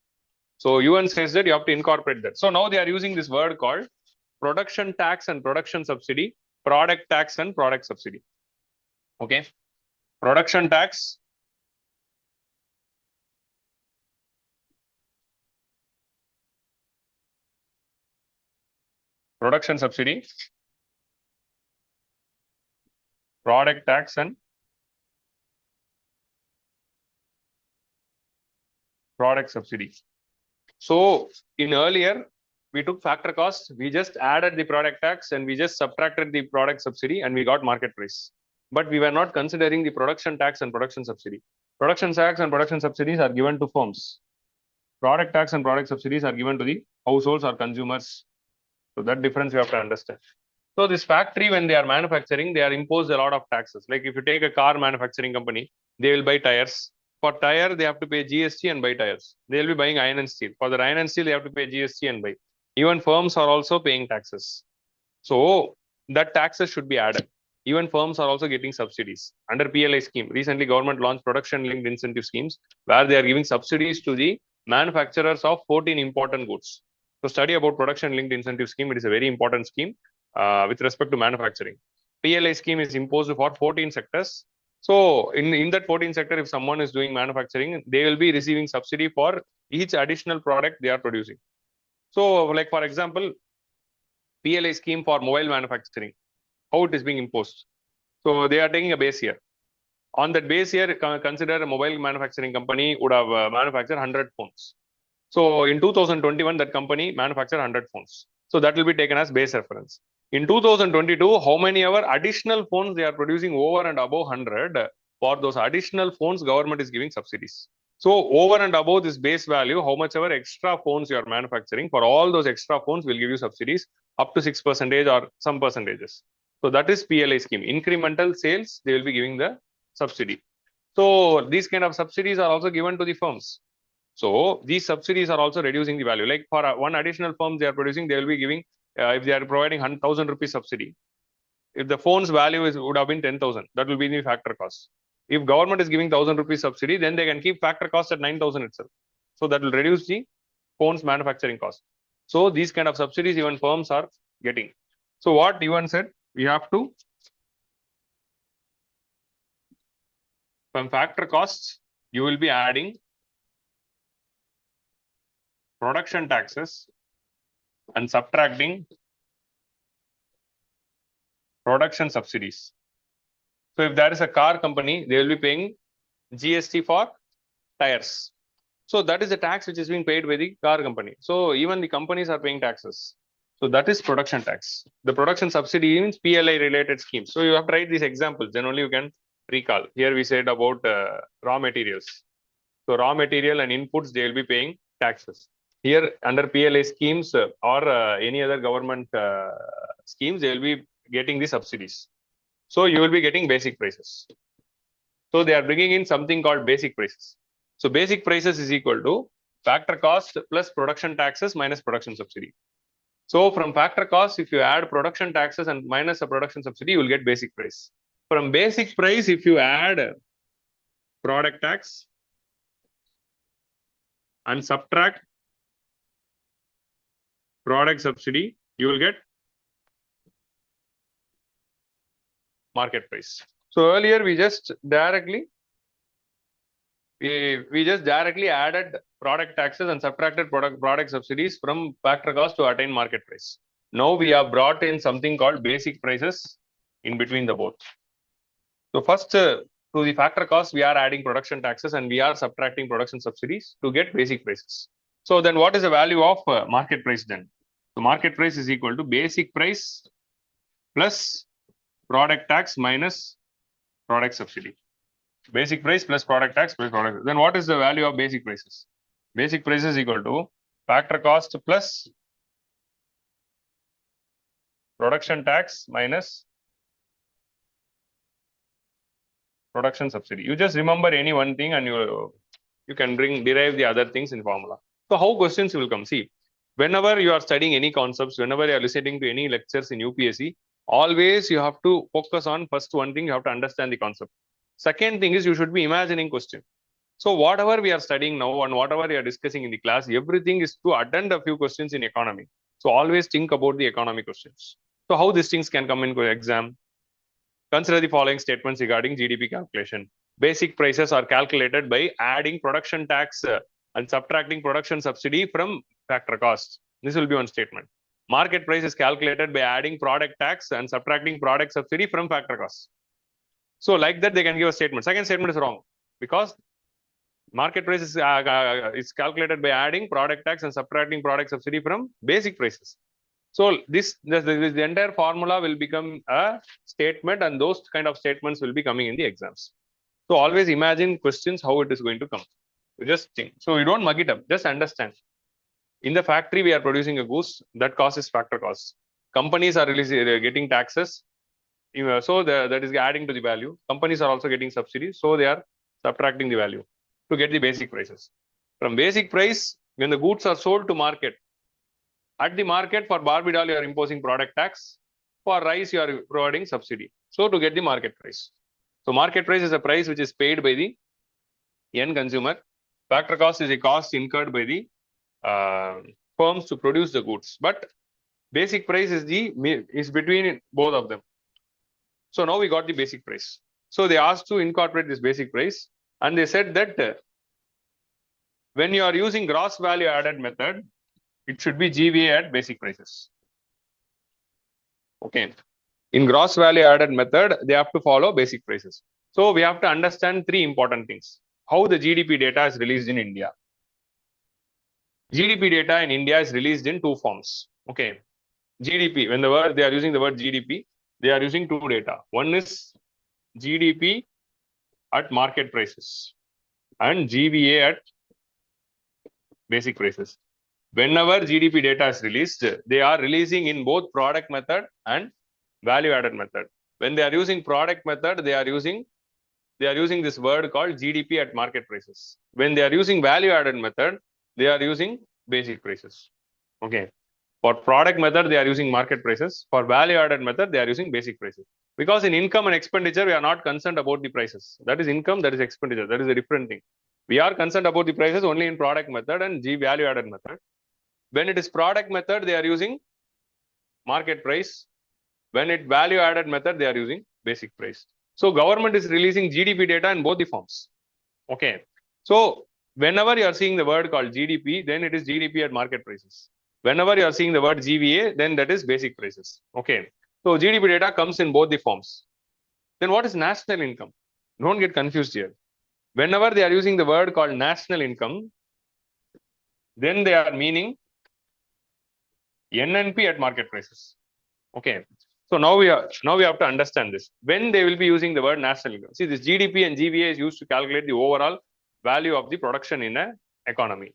So UN says that you have to incorporate that. So now they are using this word called production tax and production subsidy, product tax and product subsidy. Okay. Production tax, production subsidy, product tax and product subsidy. So in earlier, we took factor cost, we just added the product tax and we just subtracted the product subsidy and we got market price. But we were not considering the production tax and production subsidy. Production tax and production subsidies are given to firms. Product tax and product subsidies are given to the households or consumers. So that difference you have to understand. So this factory, when they are manufacturing, they are imposed a lot of taxes. Like if you take a car manufacturing company, they will buy tires. For tire, they have to pay GST and buy tires. They will be buying iron and steel. For the iron and steel, they have to pay GST and buy. Even firms are also paying taxes. So that taxes should be added. Even firms are also getting subsidies under PLI scheme. Recently, government launched production-linked incentive schemes where they are giving subsidies to the manufacturers of 14 important goods. So study about production-linked incentive scheme. It is a very important scheme with respect to manufacturing. PLI scheme is imposed for 14 sectors. So in that 14 sector, if someone is doing manufacturing, they will be receiving subsidy for each additional product they are producing. So like for example, PLI scheme for mobile manufacturing, how it is being imposed. So they are taking a base year. On that base year, consider a mobile manufacturing company would have manufactured 100 phones. So in 2021, that company manufactured 100 phones. So that will be taken as base reference. In 2022, how many ever additional phones they are producing over and above 100, for those additional phones, government is giving subsidies. So over and above this base value, how much ever extra phones you are manufacturing, for all those extra phones will give you subsidies up to 6% or some percentages. So that is PLI scheme. Incremental sales, they will be giving the subsidy. So these kind of subsidies are also given to the firms. So these subsidies are also reducing the value. Like for one additional firm they are producing, they will be giving, if they are providing 1,000 rupees subsidy, if the phone's value would have been 10,000, that will be the factor cost. If government is giving 1,000 rupees subsidy, then they can keep factor cost at 9,000 itself. So that will reduce the phone's manufacturing cost. So these kind of subsidies even firms are getting. So what Ivan said, we have to, from factor costs, you will be adding production taxes and subtracting production subsidies. So if there is a car company, they will be paying GST for tires. So that is the tax which is being paid by the car company. So even the companies are paying taxes. So that is production tax. The production subsidy means PLI related schemes. So you have to write these examples, then only you can recall. Here we said about raw materials. So raw material and inputs, they will be paying taxes. Here under PLI schemes or any other government schemes, they will be getting the subsidies. So you will be getting basic prices. So they are bringing in something called basic prices. So basic prices is equal to factor cost plus production taxes minus production subsidy. So from factor cost, if you add production taxes and minus a production subsidy, you will get basic price. From basic price, if you add product tax and subtract product subsidy, you will get market price. So earlier we just directly added product taxes and subtracted product subsidies from factor cost to attain market price. Now we have brought in something called basic prices in between the both. So first to the factor cost, we are adding production taxes and we are subtracting production subsidies to get basic prices. So then what is the value of market price then? So market price is equal to basic price plus product tax minus product subsidy. Basic price plus product tax plus product. Then what is the value of basic prices? Basic price is equal to factor cost plus production tax minus production subsidy. You just remember any one thing and you can derive the other things in formula. So how questions will come? See, whenever you are studying any concepts, whenever you are listening to any lectures in UPSC, always you have to focus on first one thing, you have to understand the concept. Second thing is you should be imagining question. So whatever we are studying now and whatever we are discussing in the class, everything is to attend a few questions in economy. So always think about the economy questions. So how these things can come in exam? Consider the following statements regarding GDP calculation. Basic prices are calculated by adding production tax and subtracting production subsidy from factor cost. This will be one statement. Market price is calculated by adding product tax and subtracting product subsidy from factor cost. So like that, they can give a statement. Second statement is wrong because market price is calculated by adding product tax and subtracting product subsidy from basic prices. So the entire formula will become a statement and those kind of statements will be coming in the exams. So always imagine questions, how it is going to come. You just think. So you don't mug it up, just understand. In the factory, we are producing a goods, that cost is factor cost. Companies are getting taxes. So that is adding to the value. Companies are also getting subsidies. So they are subtracting the value to get the basic prices. From basic price, when the goods are sold to market, at the market for Barbie doll, you are imposing product tax. For rice, you are providing subsidy. So to get the market price. So market price is a price which is paid by the end consumer. Factor cost is a cost incurred by the firms to produce the goods. But basic price is between both of them. So now we got the basic price. So they asked to incorporate this basic price. And they said that when you are using gross value added method, it should be GVA at basic prices. Okay. In gross value added method, they have to follow basic prices. So we have to understand three important things. How the GDP data is released in India. GDP data in India is released in two forms. Okay. GDP, when they are using the word GDP, they are using two data. One is GDP at market prices and GVA at basic prices. Whenever GDP data is released, they are releasing in both product method and value added method. When they are using product method, they are using this word called GDP at market prices. When they are using value added method, they are using basic prices. Okay. For product method, they are using market prices. For value added method, they are using basic prices. Because in income and expenditure, we are not concerned about the prices. That is income, that is expenditure. That is a different thing. We are concerned about the prices only in product method and value added method. When it is product method, they are using market price. When it value added method, they are using basic price. So government is releasing GDP data in both the forms. Okay. So whenever you are seeing the word called GDP, then it is GDP at market prices. Whenever you are seeing the word GVA, then that is basic prices. Okay. So GDP data comes in both the forms. Then what is national income? Don't get confused here. Whenever they are using the word called national income, then they are meaning NNP at market prices. Okay. So now we have to understand this. When they will be using the word national income. See, this GDP and GVA is used to calculate the overall value of the production in an economy.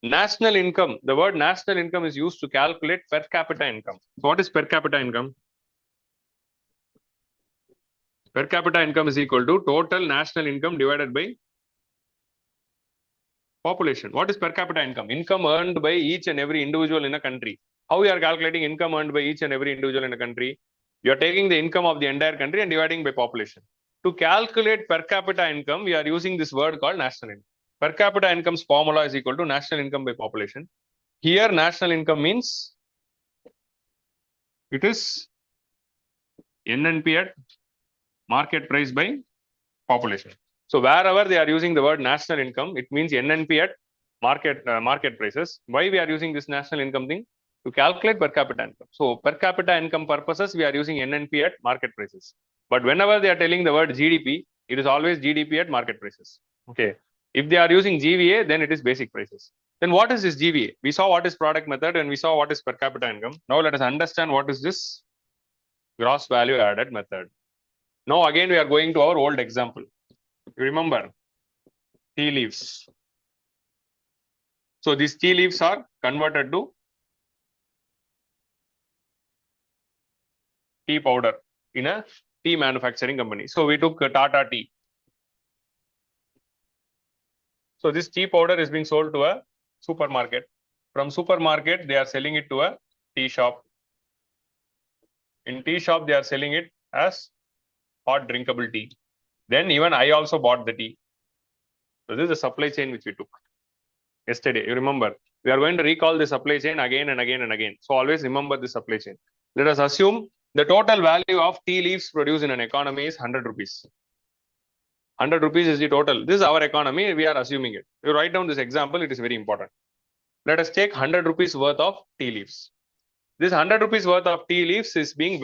National income, the word national income is used to calculate per capita income. So what is per capita income? Per capita income is equal to total national income divided by population. What is per capita income? Income earned by each and every individual in a country. How we are calculating income earned by each and every individual in a country? You are taking the income of the entire country and dividing by population. To calculate per capita income, we are using this word called national income. Per capita income's formula is equal to national income by population. Here, national income means it is NNP at market price by population. So wherever they are using the word national income, it means NNP at market prices. Why we are using this national income thing? To calculate per capita income. So per capita income purposes, we are using NNP at market prices. But whenever they are telling the word GDP, it is always GDP at market prices. Okay. If they are using GVA, then it is basic prices. Then what is this GVA? We saw what is product method and we saw what is per capita income. Now let us understand what is this gross value added method. Now again, we are going to our old example. You remember tea leaves. So these tea leaves are converted to tea powder in a tea manufacturing company. So we took Tata tea. So this tea powder is being sold to a supermarket. From supermarket, they are selling it to a tea shop. In tea shop, they are selling it as hot drinkable tea. Then even I also bought the tea. So this is the supply chain which we took yesterday. You remember, we are going to recall the supply chain again and again and again. So always remember the supply chain. Let us assume the total value of tea leaves produced in an economy is 100 rupees. 100 rupees is the total. This is our economy. We are assuming it. You write down this example. It is very important. Let us take 100 rupees worth of tea leaves. This 100 rupees worth of tea leaves is being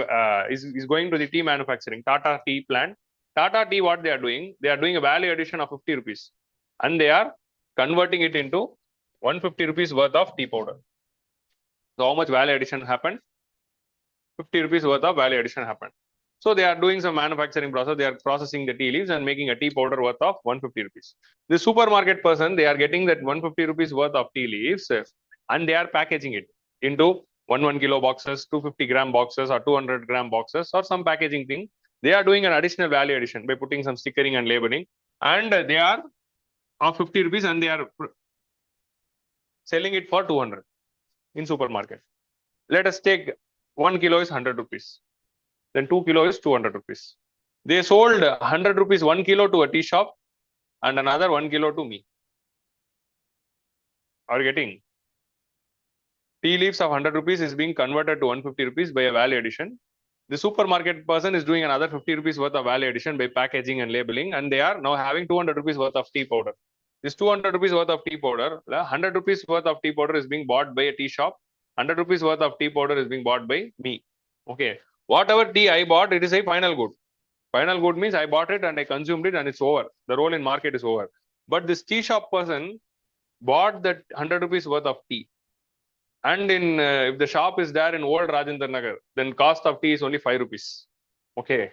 is going to the tea manufacturing Tata tea plant. Tata tea, what they are doing a value addition of 50 rupees, and they are converting it into 150 rupees worth of tea powder. So how much value addition happened? 50 rupees worth of value addition happened. So they are doing some manufacturing process. They are processing the tea leaves and making a tea powder worth of 150 rupees. The supermarket person, they are getting that 150 rupees worth of tea leaves and they are packaging it into 1 kilo boxes, 250 gram boxes or 200 gram boxes or some packaging thing. They are doing an additional value addition by putting some stickering and labeling, and they are of 50 rupees and they are selling it for 200 in supermarket. Let us take 1 kilo is 100 rupees. Then 2 kilo is 200 rupees. They sold 100 rupees 1 kilo to a tea shop and another 1 kilo to me. Are you getting? Tea leaves of 100 rupees is being converted to 150 rupees by a value addition. The supermarket person is doing another 50 rupees worth of value addition by packaging and labeling, and they are now having 200 rupees worth of tea powder. This 200 rupees worth of tea powder, 100 rupees worth of tea powder is being bought by a tea shop. 100 rupees worth of tea powder is being bought by me. Okay. Whatever tea I bought, it is a final good. Final good means I bought it and I consumed it and it's over. The role in market is over. But this tea shop person bought that 100 rupees worth of tea. And in if the shop is there in old Rajendra Nagar, then cost of tea is only 5 rupees. Okay.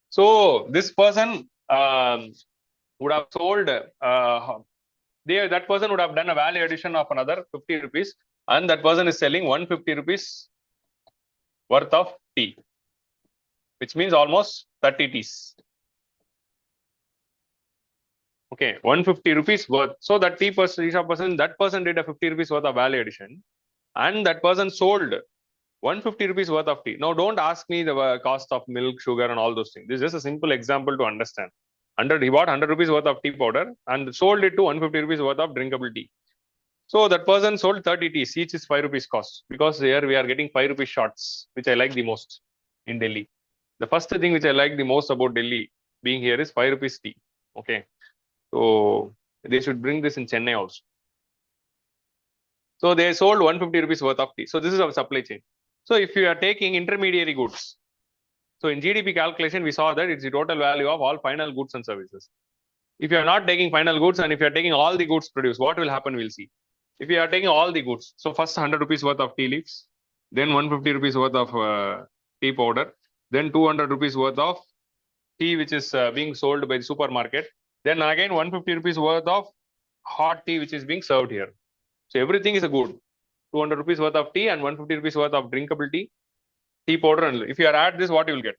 So this person would have sold, that person would have done a value addition of another 50 rupees, and that person is selling 150 rupees worth of tea, which means almost 30 teas. Okay, 150 rupees worth. So that tea shop person, that person did a 50 rupees worth of value addition, and that person sold 150 rupees worth of tea. Now, don't ask me the cost of milk, sugar, and all those things. This is just a simple example to understand. He bought 100 rupees worth of tea powder and sold it to 150 rupees worth of drinkable tea. So that person sold 30 teas, each is 5 rupees cost, because here we are getting 5 rupees shots, which I like the most in Delhi. The first thing which I like the most about Delhi being here is 5 rupees tea. Okay. So they should bring this in Chennai also. So they sold 150 rupees worth of tea. So this is our supply chain. So if you are taking intermediary goods, so in GDP calculation, we saw that it's the total value of all final goods and services. If you are not taking final goods and if you are taking all the goods produced, what will happen? We'll see. If you are taking all the goods, so first 100 rupees worth of tea leaves, then 150 rupees worth of tea powder, then 200 rupees worth of tea which is being sold by the supermarket, then again 150 rupees worth of hot tea which is being served here. So everything is a good. 200 rupees worth of tea and 150 rupees worth of drinkable tea, tea powder, and if you are add this, what you will get?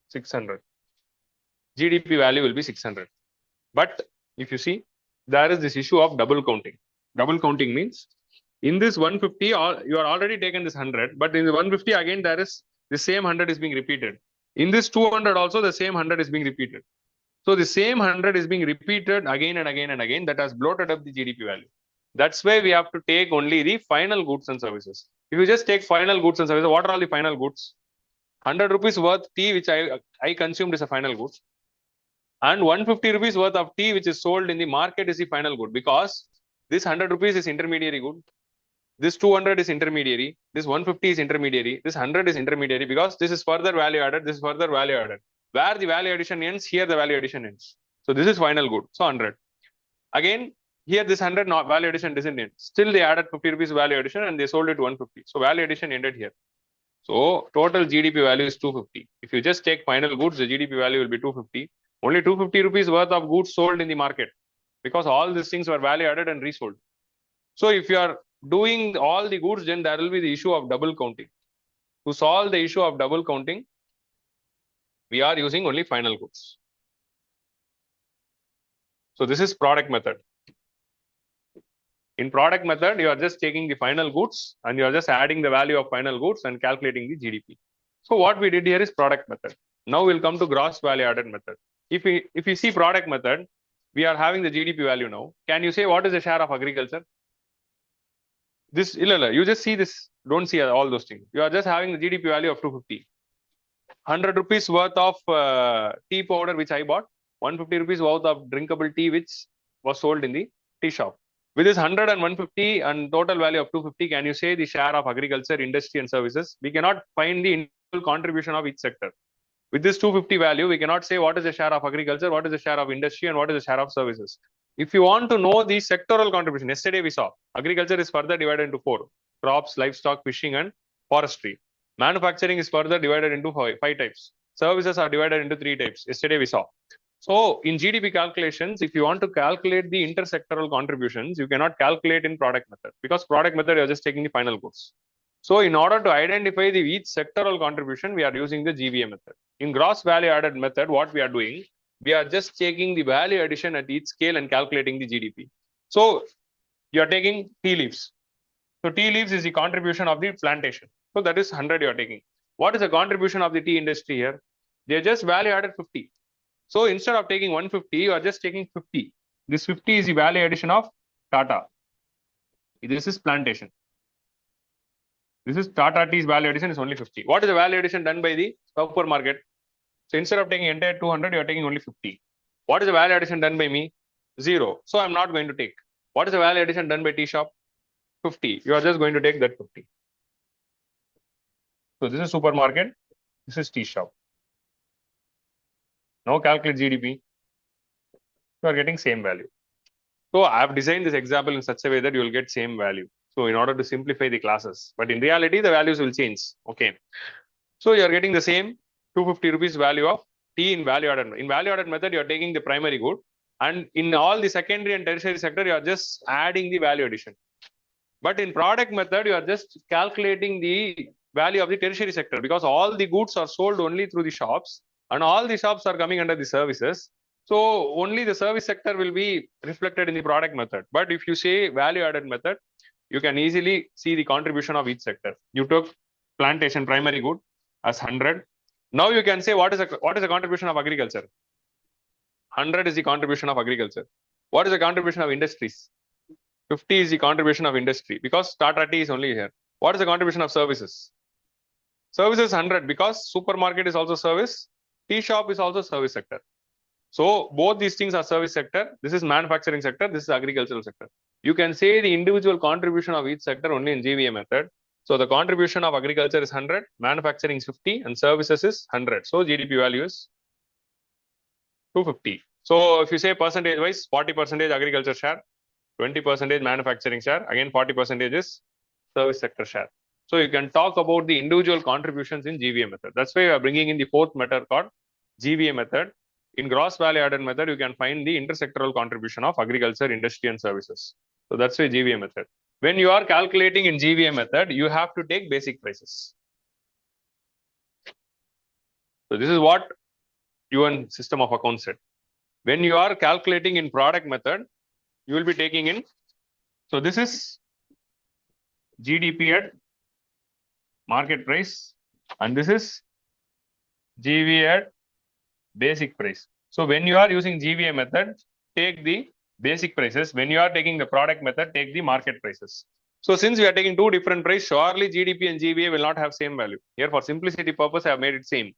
600. GDP value will be 600. But if you see, there is this issue of double counting. Double counting means in this 150, you are already taken this 100, but in the 150 again there is the same 100 is being repeated. In this 200 also the same 100 is being repeated. So the same 100 is being repeated again and again and again. That has bloated up the GDP value. That's why we have to take only the final goods and services. If you just take final goods and services, what are all the final goods? 100 rupees worth tea which I consumed is a final good, and 150 rupees worth of tea which is sold in the market is the final good, because this 100 rupees is intermediary good, this 200 is intermediary, this 150 is intermediary, this 100 is intermediary, because this is further value added, this is further value added. Where the value addition ends, here the value addition ends. So this is final good. So 100. Again, here this 100 value addition doesn't end. Still they added 50 rupees value addition and they sold it to 150. So value addition ended here. So total GDP value is 250. If you just take final goods, the GDP value will be 250. Only 250 rupees worth of goods sold in the market, because all these things were value added and resold. So if you are doing all the goods, then there will be the issue of double counting. To solve the issue of double counting, we are using only final goods. So this is product method. In product method, you are just taking the final goods and you are just adding the value of final goods and calculating the GDP. So what we did here is product method. Now we'll come to gross value added method. If you see product method, we are having the GDP value now. Can you say what is the share of agriculture? This, you just see this. Don't see all those things. You are just having the GDP value of 250. 100 rupees worth of tea powder which I bought. 150 rupees worth of drinkable tea which was sold in the tea shop. With this 100 and 150 and total value of 250, can you say the share of agriculture, industry, and services? We cannot find the individual contribution of each sector. With this 250 value, we cannot say what is the share of agriculture, what is the share of industry, and what is the share of services. If you want to know the sectoral contribution, yesterday we saw agriculture is further divided into 4: crops, livestock, fishing, and forestry. Manufacturing is further divided into 5 types. Services are divided into 3 types. Yesterday we saw. So in GDP calculations, if you want to calculate the intersectoral contributions, you cannot calculate in product method, because product method, you're just taking the final goods. So in order to identify the each sectoral contribution, we are using the GVA method. In gross value added method, what we are doing, we are just taking the value addition at each scale and calculating the GDP. So you are taking tea leaves. So tea leaves is the contribution of the plantation. So that is 100 you are taking. What is the contribution of the tea industry here? They are just value added 50. So instead of taking 150, you are just taking 50. This 50 is the value addition of Tata. This is plantation. This is Tata Tea's value addition is only 50. What is the value addition done by the supermarket? So instead of taking entire 200, you are taking only 50. What is the value addition done by me? 0. So I'm not going to take. What is the value addition done by tea shop? 50. You are just going to take that 50. So this is supermarket. This is tea shop. Now calculate GDP. You are getting same value. So I have designed this example in such a way that you will get same value. So in order to simplify the classes, but in reality, the values will change. Okay. So you are getting the same 250 rupees value of T in value added. In value added method, you are taking the primary good, and in all the secondary and tertiary sector, you are just adding the value addition. But in product method, you are just calculating the value of the tertiary sector, because all the goods are sold only through the shops, and all the shops are coming under the services. So only the service sector will be reflected in the product method. But if you say value added method, you can easily see the contribution of each sector. You took plantation primary good as 100. Now you can say what is the contribution of agriculture? 100 is the contribution of agriculture. What is the contribution of industries? 50 is the contribution of industry, because Tata Tea is only here. What is the contribution of services? Services 100, because supermarket is also service, tea shop is also service sector. So both these things are service sector. This is manufacturing sector. This is agricultural sector. You can say the individual contribution of each sector only in GVA method. So the contribution of agriculture is 100, manufacturing is 50, and services is 100. So GDP value is 250. So if you say percentage wise, 40% agriculture share, 20% manufacturing share, again 40% is service sector share. So you can talk about the individual contributions in GVA method. That's why we are bringing in the fourth method called GVA method. In gross value added method, you can find the intersectoral contribution of agriculture, industry, and services. So that's why GVA method. When you are calculating in GVA method, you have to take basic prices. So this is what UN system of accounts said. When you are calculating in product method, you will be taking in. So this is GDP at market price, and this is GVA at basic price. So when you are using GVA method, take the basic prices. When you are taking the product method, take the market prices. So since we are taking two different prices, surely GDP and GVA will not have same value. Here for simplicity purpose, I have made it same.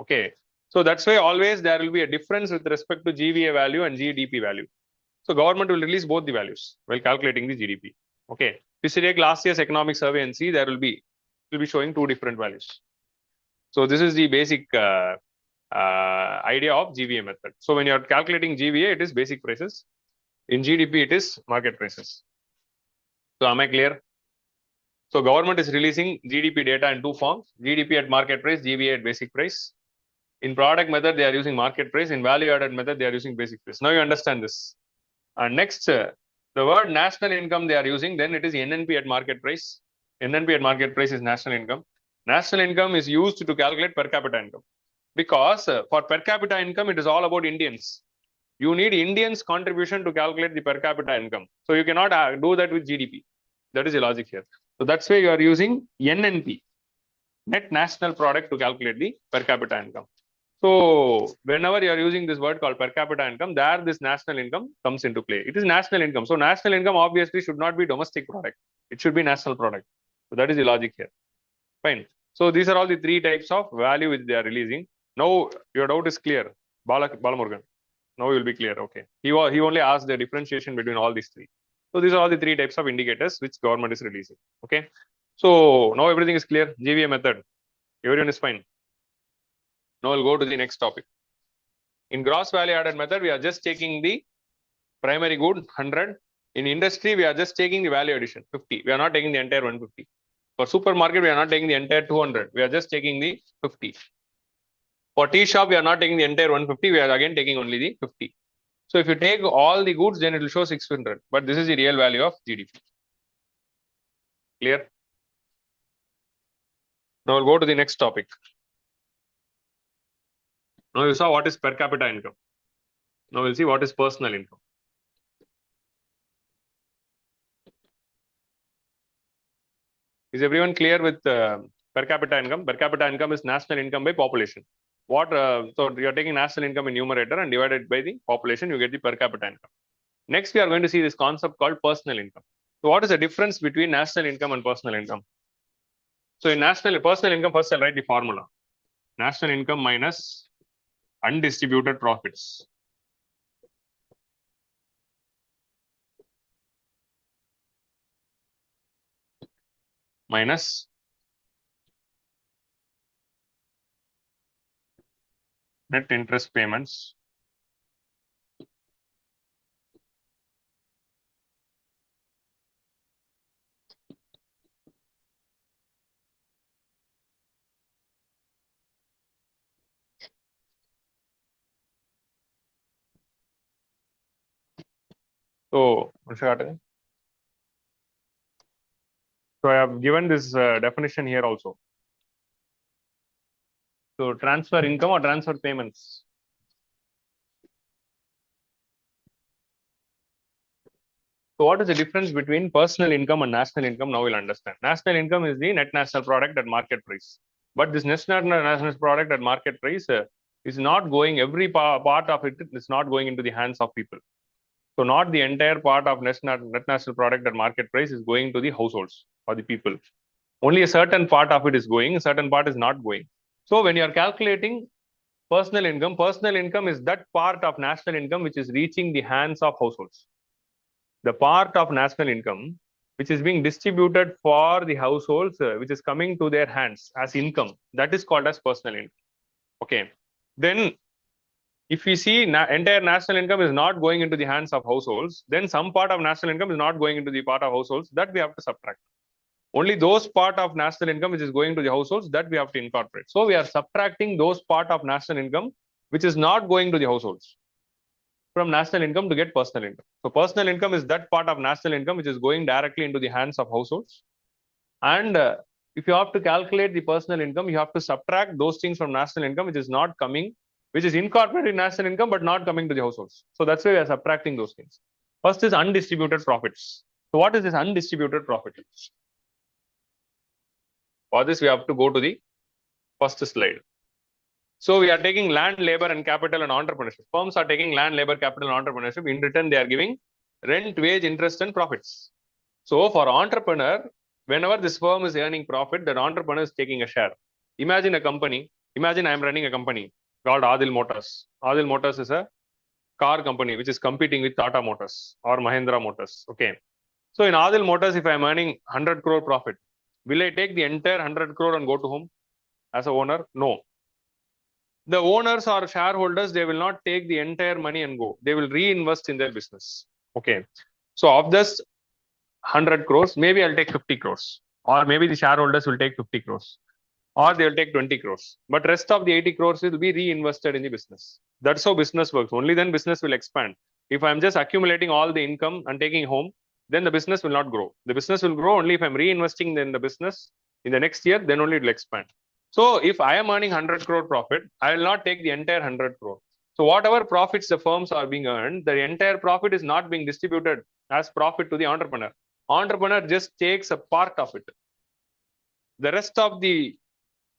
Okay. So that's why always there will be a difference with respect to GVA value and GDP value. So government will release both the values while calculating the GDP. Okay. If you take last year's economic survey and see, there will be showing two different values. So this is the basic idea of GVA method. So when you are calculating GVA, it is basic prices. In GDP, it is market prices. So am I clear? So government is releasing GDP data in two forms: GDP at market price, GVA at basic price. In product method, they are using market price. In value added method, they are using basic price. Now you understand this. And next, the word national income they are using, then it is NNP at market price. NNP at market price is national income. National income is used to calculate per capita income. Because for per capita income, it is all about Indians. You need Indians' contribution to calculate the per capita income. So you cannot do that with GDP. That is the logic here. So that's why you are using NNP, net national product, to calculate the per capita income. So whenever you are using this word called per capita income, there this national income comes into play. It is national income. So national income obviously should not be domestic product. It should be national product. So that is the logic here. Fine. So these are all the three types of value which they are releasing. Now your doubt is clear, Balamurgan. Now you will be clear. Okay. He only asked the differentiation between all these three. So these are all the three types of indicators which government is releasing. Okay. So now everything is clear. GVA method. Everyone is fine. Now we'll go to the next topic. In gross value added method, we are just taking the primary good 100. In industry, we are just taking the value addition 50. We are not taking the entire 150. For supermarket, we are not taking the entire 200. We are just taking the 50. For tea shop, we are not taking the entire 150. We are again taking only the 50. So if you take all the goods, then it will show 600. But this is the real value of GDP. Clear? Now we'll go to the next topic. Now you saw what is per capita income. Now we'll see what is personal income. Is everyone clear with per capita income? Per capita income is national income by population. So you are taking national income in numerator and divided by the population, you get the per capita income. Next, we are going to see this concept called personal income. So what is the difference between national income and personal income? So in personal income, first I'll write the formula. National income minus undistributed profits. Minus net interest payments So, so I have given this definition here also. So transfer income or transfer payments. So what is the difference between personal income and national income? Now we'll understand. National income is the net national product at market price. But this national product at market price is not going, every part of it is not going into the hands of people. So not the entire part of net national product at market price is going to the households or the people. Only a certain part of it is going, a certain part is not going. So when you are calculating personal income is that part of national income which is reaching the hands of households. The part of national income which is being distributed for the households, which is coming to their hands as income, that is called as personal income. Okay. Then if we see entire national income is not going into the hands of households, then some part of national income is not going into the part of households, that we have to subtract. Only those part of national income which is going to the households, that we have to incorporate. So we are subtracting those part of national income which is not going to the households from national income to get personal income. So personal income is that part of national income which is going directly into the hands of households. And if you have to calculate the personal income, you have to subtract those things from national income which is not coming, which is incorporated in national income but not coming to the households. So that's why we are subtracting those things. First is undistributed profits. So what is this undistributed profit? For this, we have to go to the first slide. So we are taking land, labor, and capital and entrepreneurship. Firms are taking land, labor, capital, and entrepreneurship. In return, they are giving rent, wage, interest, and profits. So for entrepreneur, whenever this firm is earning profit, that entrepreneur is taking a share. Imagine a company. Imagine I am running a company called Adil Motors. Adil Motors is a car company which is competing with Tata Motors or Mahindra Motors. Okay. So in Adil Motors, if I am earning 100 crore profit, will I take the entire 100 crore and go to home as a owner? No. The owners or shareholders, they will not take the entire money and go. They will reinvest in their business. Okay. So of this 100 crores, maybe I'll take 50 crores. Or maybe the shareholders will take 50 crores. Or they'll take 20 crores. But rest of the 80 crores will be reinvested in the business. That's how business works. Only then business will expand. If I'm just accumulating all the income and taking home, then the business will not grow. The business will grow only if I'm reinvesting in the business in the next year, then only it will expand. So if I am earning 100 crore profit, I will not take the entire 100 crore. So whatever profits the firms are being earned, the entire profit is not being distributed as profit to the entrepreneur. Entrepreneur just takes a part of it. The rest of the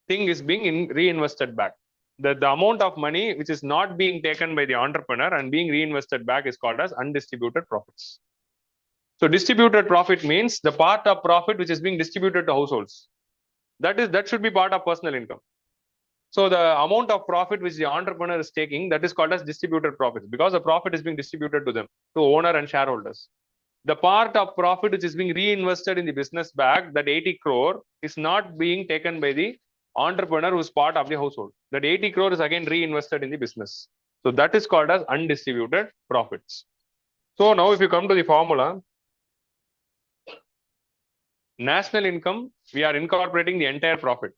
thing is being reinvested back. The amount of money which is not being taken by the entrepreneur and being reinvested back is called as undistributed profits. So distributed profit means the part of profit which is being distributed to households. That should be part of personal income. So the amount of profit which the entrepreneur is taking, that is called as distributed profits, because the profit is being distributed to them, to owner and shareholders. The part of profit which is being reinvested in the business back, that 80 crore is not being taken by the entrepreneur who is part of the household. That 80 crore is again reinvested in the business. So that is called as undistributed profits. So now if you come to the formula, national income, we are incorporating the entire profit.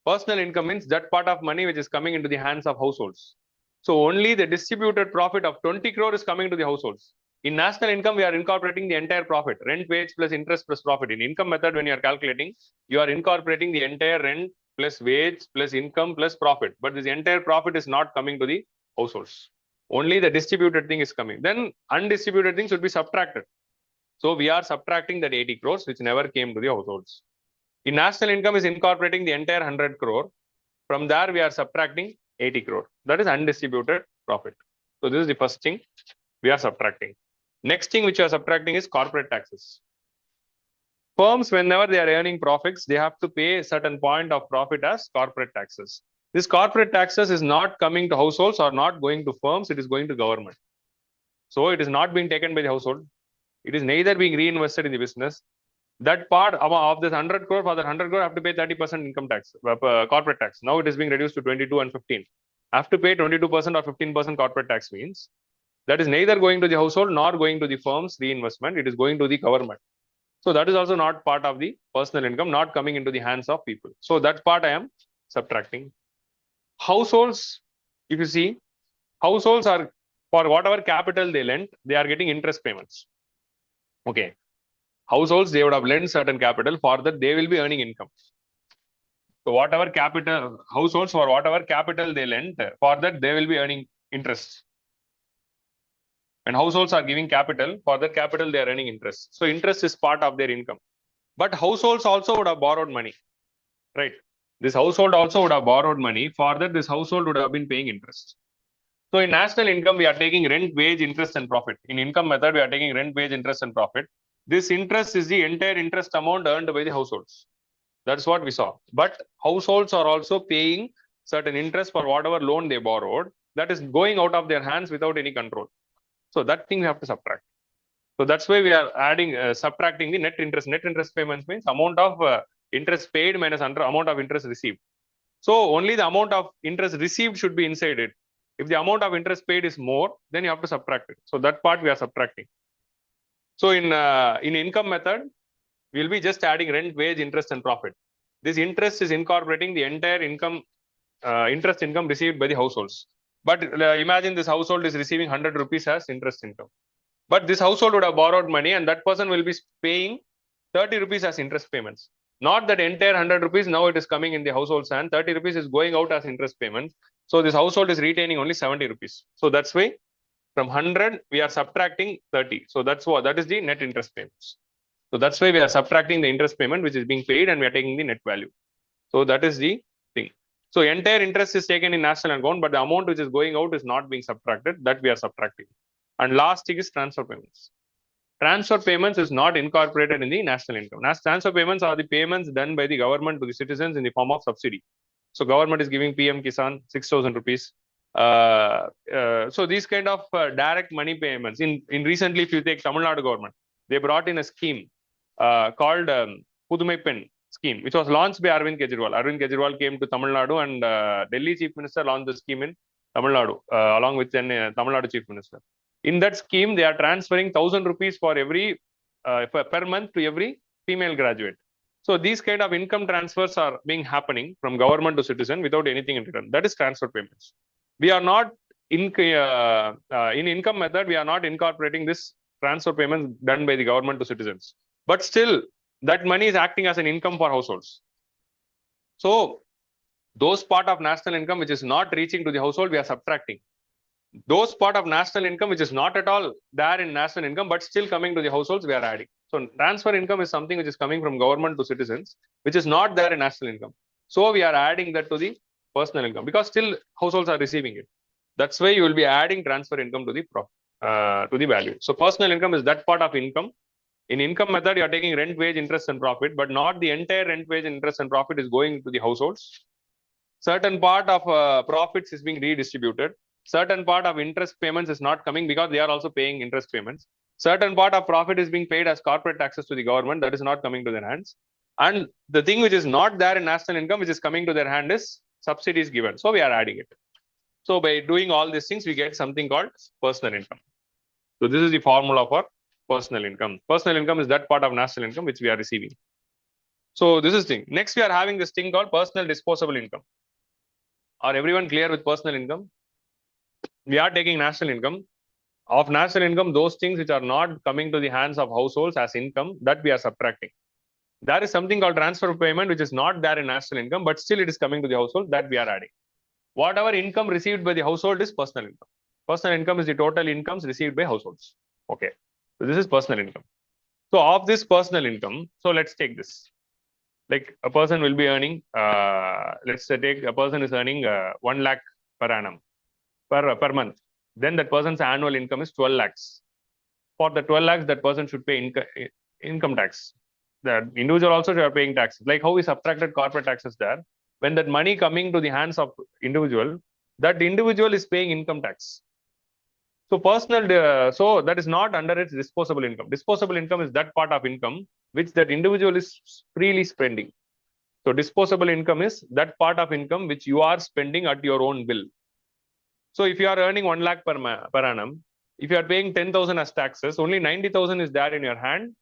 Personal income means that part of money which is coming into the hands of households. So only the distributed profit of 20 crore is coming to the households. In national income, we are incorporating the entire profit, rent, wage plus interest plus profit. In income method, when you are calculating, you are incorporating the entire rent plus wage plus income plus profit. But this entire profit is not coming to the households. Only the distributed thing is coming. Then undistributed things should be subtracted. So we are subtracting that 80 crores, which never came to the households. In national income is incorporating the entire 100 crore. From there, we are subtracting 80 crore. That is undistributed profit. So this is the first thing we are subtracting. Next thing which you are subtracting is corporate taxes. Firms, whenever they are earning profits, they have to pay a certain point of profit as corporate taxes. This corporate taxes is not coming to households or not going to firms, it is going to government. So it is not being taken by the household. It is neither being reinvested in the business. That part of this 100 crore, for that 100 crore, have to pay 30% income tax, corporate tax. Now it is being reduced to 22 and 15. Have to pay 22% or 15% corporate tax means that is neither going to the household nor going to the firm's reinvestment. It is going to the government. So that is also not part of the personal income, not coming into the hands of people. So that part I am subtracting. Households, if you see, households are For whatever capital they lent, they are getting interest payments. Okay. Households, they would have lent certain capital, for that they will be earning income. So whatever capital, households, for whatever capital they lent, for that they will be earning interest. And households are giving capital, for that capital they are earning interest. So interest is part of their income. But households also would have borrowed money, right? This household also would have borrowed money, for that this household would have been paying interest. So in national income, we are taking rent, wage, interest, and profit. In income method, we are taking rent, wage, interest, and profit. This interest is the entire interest amount earned by the households. That's what we saw. But households are also paying certain interest for whatever loan they borrowed, that is going out of their hands without any control. So that thing we have to subtract. So that's why we are adding, subtracting the net interest. Net interest payments means amount of interest paid minus amount of interest received. So only the amount of interest received should be inside it. If the amount of interest paid is more, then you have to subtract it. So that part we are subtracting. So in income method, we'll be just adding rent, wage, interest, and profit. This interest is incorporating the entire income, interest income received by the households. But imagine this household is receiving 100 rupees as interest income. But this household would have borrowed money, and that person will be paying 30 rupees as interest payments. Not that entire 100 rupees, now it is coming in the household's hand. 30 rupees is going out as interest payments. So this household is retaining only 70 rupees. So that's why from 100, we are subtracting 30. So that is the net interest payments. So that's why we are subtracting the interest payment, which is being paid, and we are taking the net value. So that is the thing. So entire interest is taken in national account, but the amount which is going out is not being subtracted. That we are subtracting. And last thing is transfer payments. Transfer payments is not incorporated in the national income. Transfer payments are the payments done by the government to the citizens in the form of subsidy. So government is giving PM Kisan 6,000 rupees. So these kind of direct money payments. In recently, if you take Tamil Nadu government, they brought in a scheme called Pudumai Pen scheme, which was launched by Arvind Kejriwal. Arvind Kejriwal came to Tamil Nadu, and Delhi Chief Minister launched the scheme in Tamil Nadu, along with Tamil Nadu Chief Minister. In that scheme, they are transferring 1,000 rupees for every per month to every female graduate. So these kind of income transfers are being happening from government to citizen without anything in return. That is transfer payments. We are not in income method. We are not incorporating this transfer payments done by the government to citizens. But still, that money is acting as an income for households. So those part of national income which is not reaching to the household, we are subtracting. Those part of national income which is not at all there in national income but still coming to the households, we are adding. So transfer income is something which is coming from government to citizens, which is not there in national income. So we are adding that to the personal income because still households are receiving it. That's why you will be adding transfer income to the value. So personal income is that part of income. In income method, you are taking rent, wage, interest, and profit, but not the entire rent, wage, interest, and profit is going to the households. Certain part of profits is being redistributed. Certain part of interest payments is not coming because they are also paying interest payments. Certain part of profit is being paid as corporate taxes to the government. That is not coming to their hands. And the thing which is not there in national income, which is coming to their hand, is subsidies given. So we are adding it. So by doing all these things, we get something called personal income. So this is the formula for personal income. Personal income is that part of national income which we are receiving. So this is thing. Next, we are having this thing called personal disposable income. Are everyone clear with personal income? We are taking national income. Of national income, those things which are not coming to the hands of households as income, that we are subtracting. There is something called transfer payment, which is not there in national income, but still it is coming to the household, that we are adding. Whatever income received by the household is personal income. Personal income is the total incomes received by households. Okay. So this is personal income. So of this personal income, so let's take this. Like a person will be earning, let's take a person is earning 1 lakh per annum, per month. Then that person's annual income is 12 lakhs. For the 12 lakhs, that person should pay income tax. The individual also should are paying taxes. Like how we subtracted corporate taxes there. When that money coming to the hands of individual, that individual is paying income tax. So personal, so that is not under its disposable income. Disposable income is that part of income which that individual is freely spending. So disposable income is that part of income which you are spending at your own will. So if you are earning 1 lakh per annum, if you are paying 10,000 as taxes, only 90,000 is there in your hand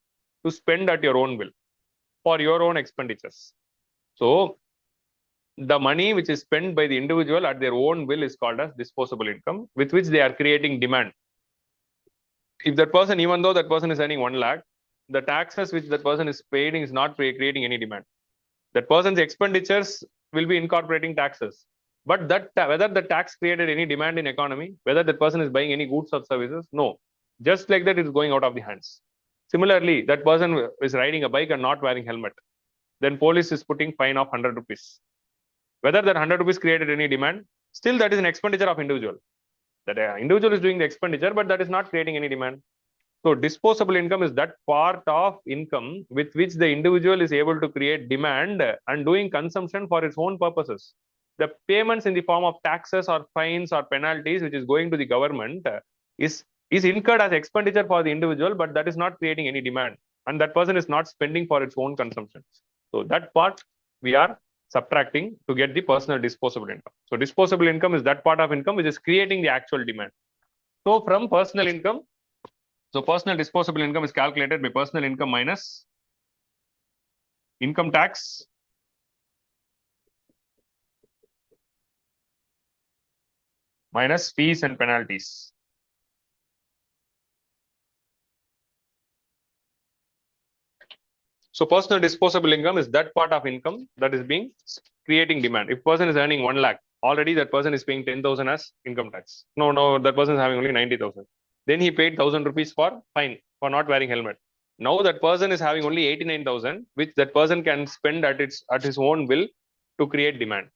to spend at your own will for your own expenditures. So the money which is spent by the individual at their own will is called as disposable income, with which they are creating demand. If that person, even though that person is earning 1 lakh, the taxes which that person is paying is not creating any demand. That person's expenditures will be incorporating taxes. But that whether the tax created any demand in economy, whether that person is buying any goods or services, no. Just like that, it's going out of the hands. Similarly, that person is riding a bike and not wearing helmet. Then police is putting fine of 100 rupees. Whether that 100 rupees created any demand, still that is an expenditure of individual. That individual is doing the expenditure, but that is not creating any demand. So disposable income is that part of income with which the individual is able to create demand and doing consumption for its own purposes. The payments in the form of taxes or fines or penalties, which is going to the government, is incurred as expenditure for the individual, but that is not creating any demand. And that person is not spending for its own consumption. So that part we are subtracting to get the personal disposable income. So disposable income is that part of income which is creating the actual demand. So from personal income, so personal disposable income is calculated by personal income minus income tax minus fees and penalties. So personal disposable income is that part of income that is being creating demand. If person is earning 1 lakh, already that person is paying 10,000 as income tax. No, that person is having only 90,000. Then he paid 1,000 rupees for fine for not wearing helmet. Now that person is having only 89,000, which that person can spend at his own will to create demand.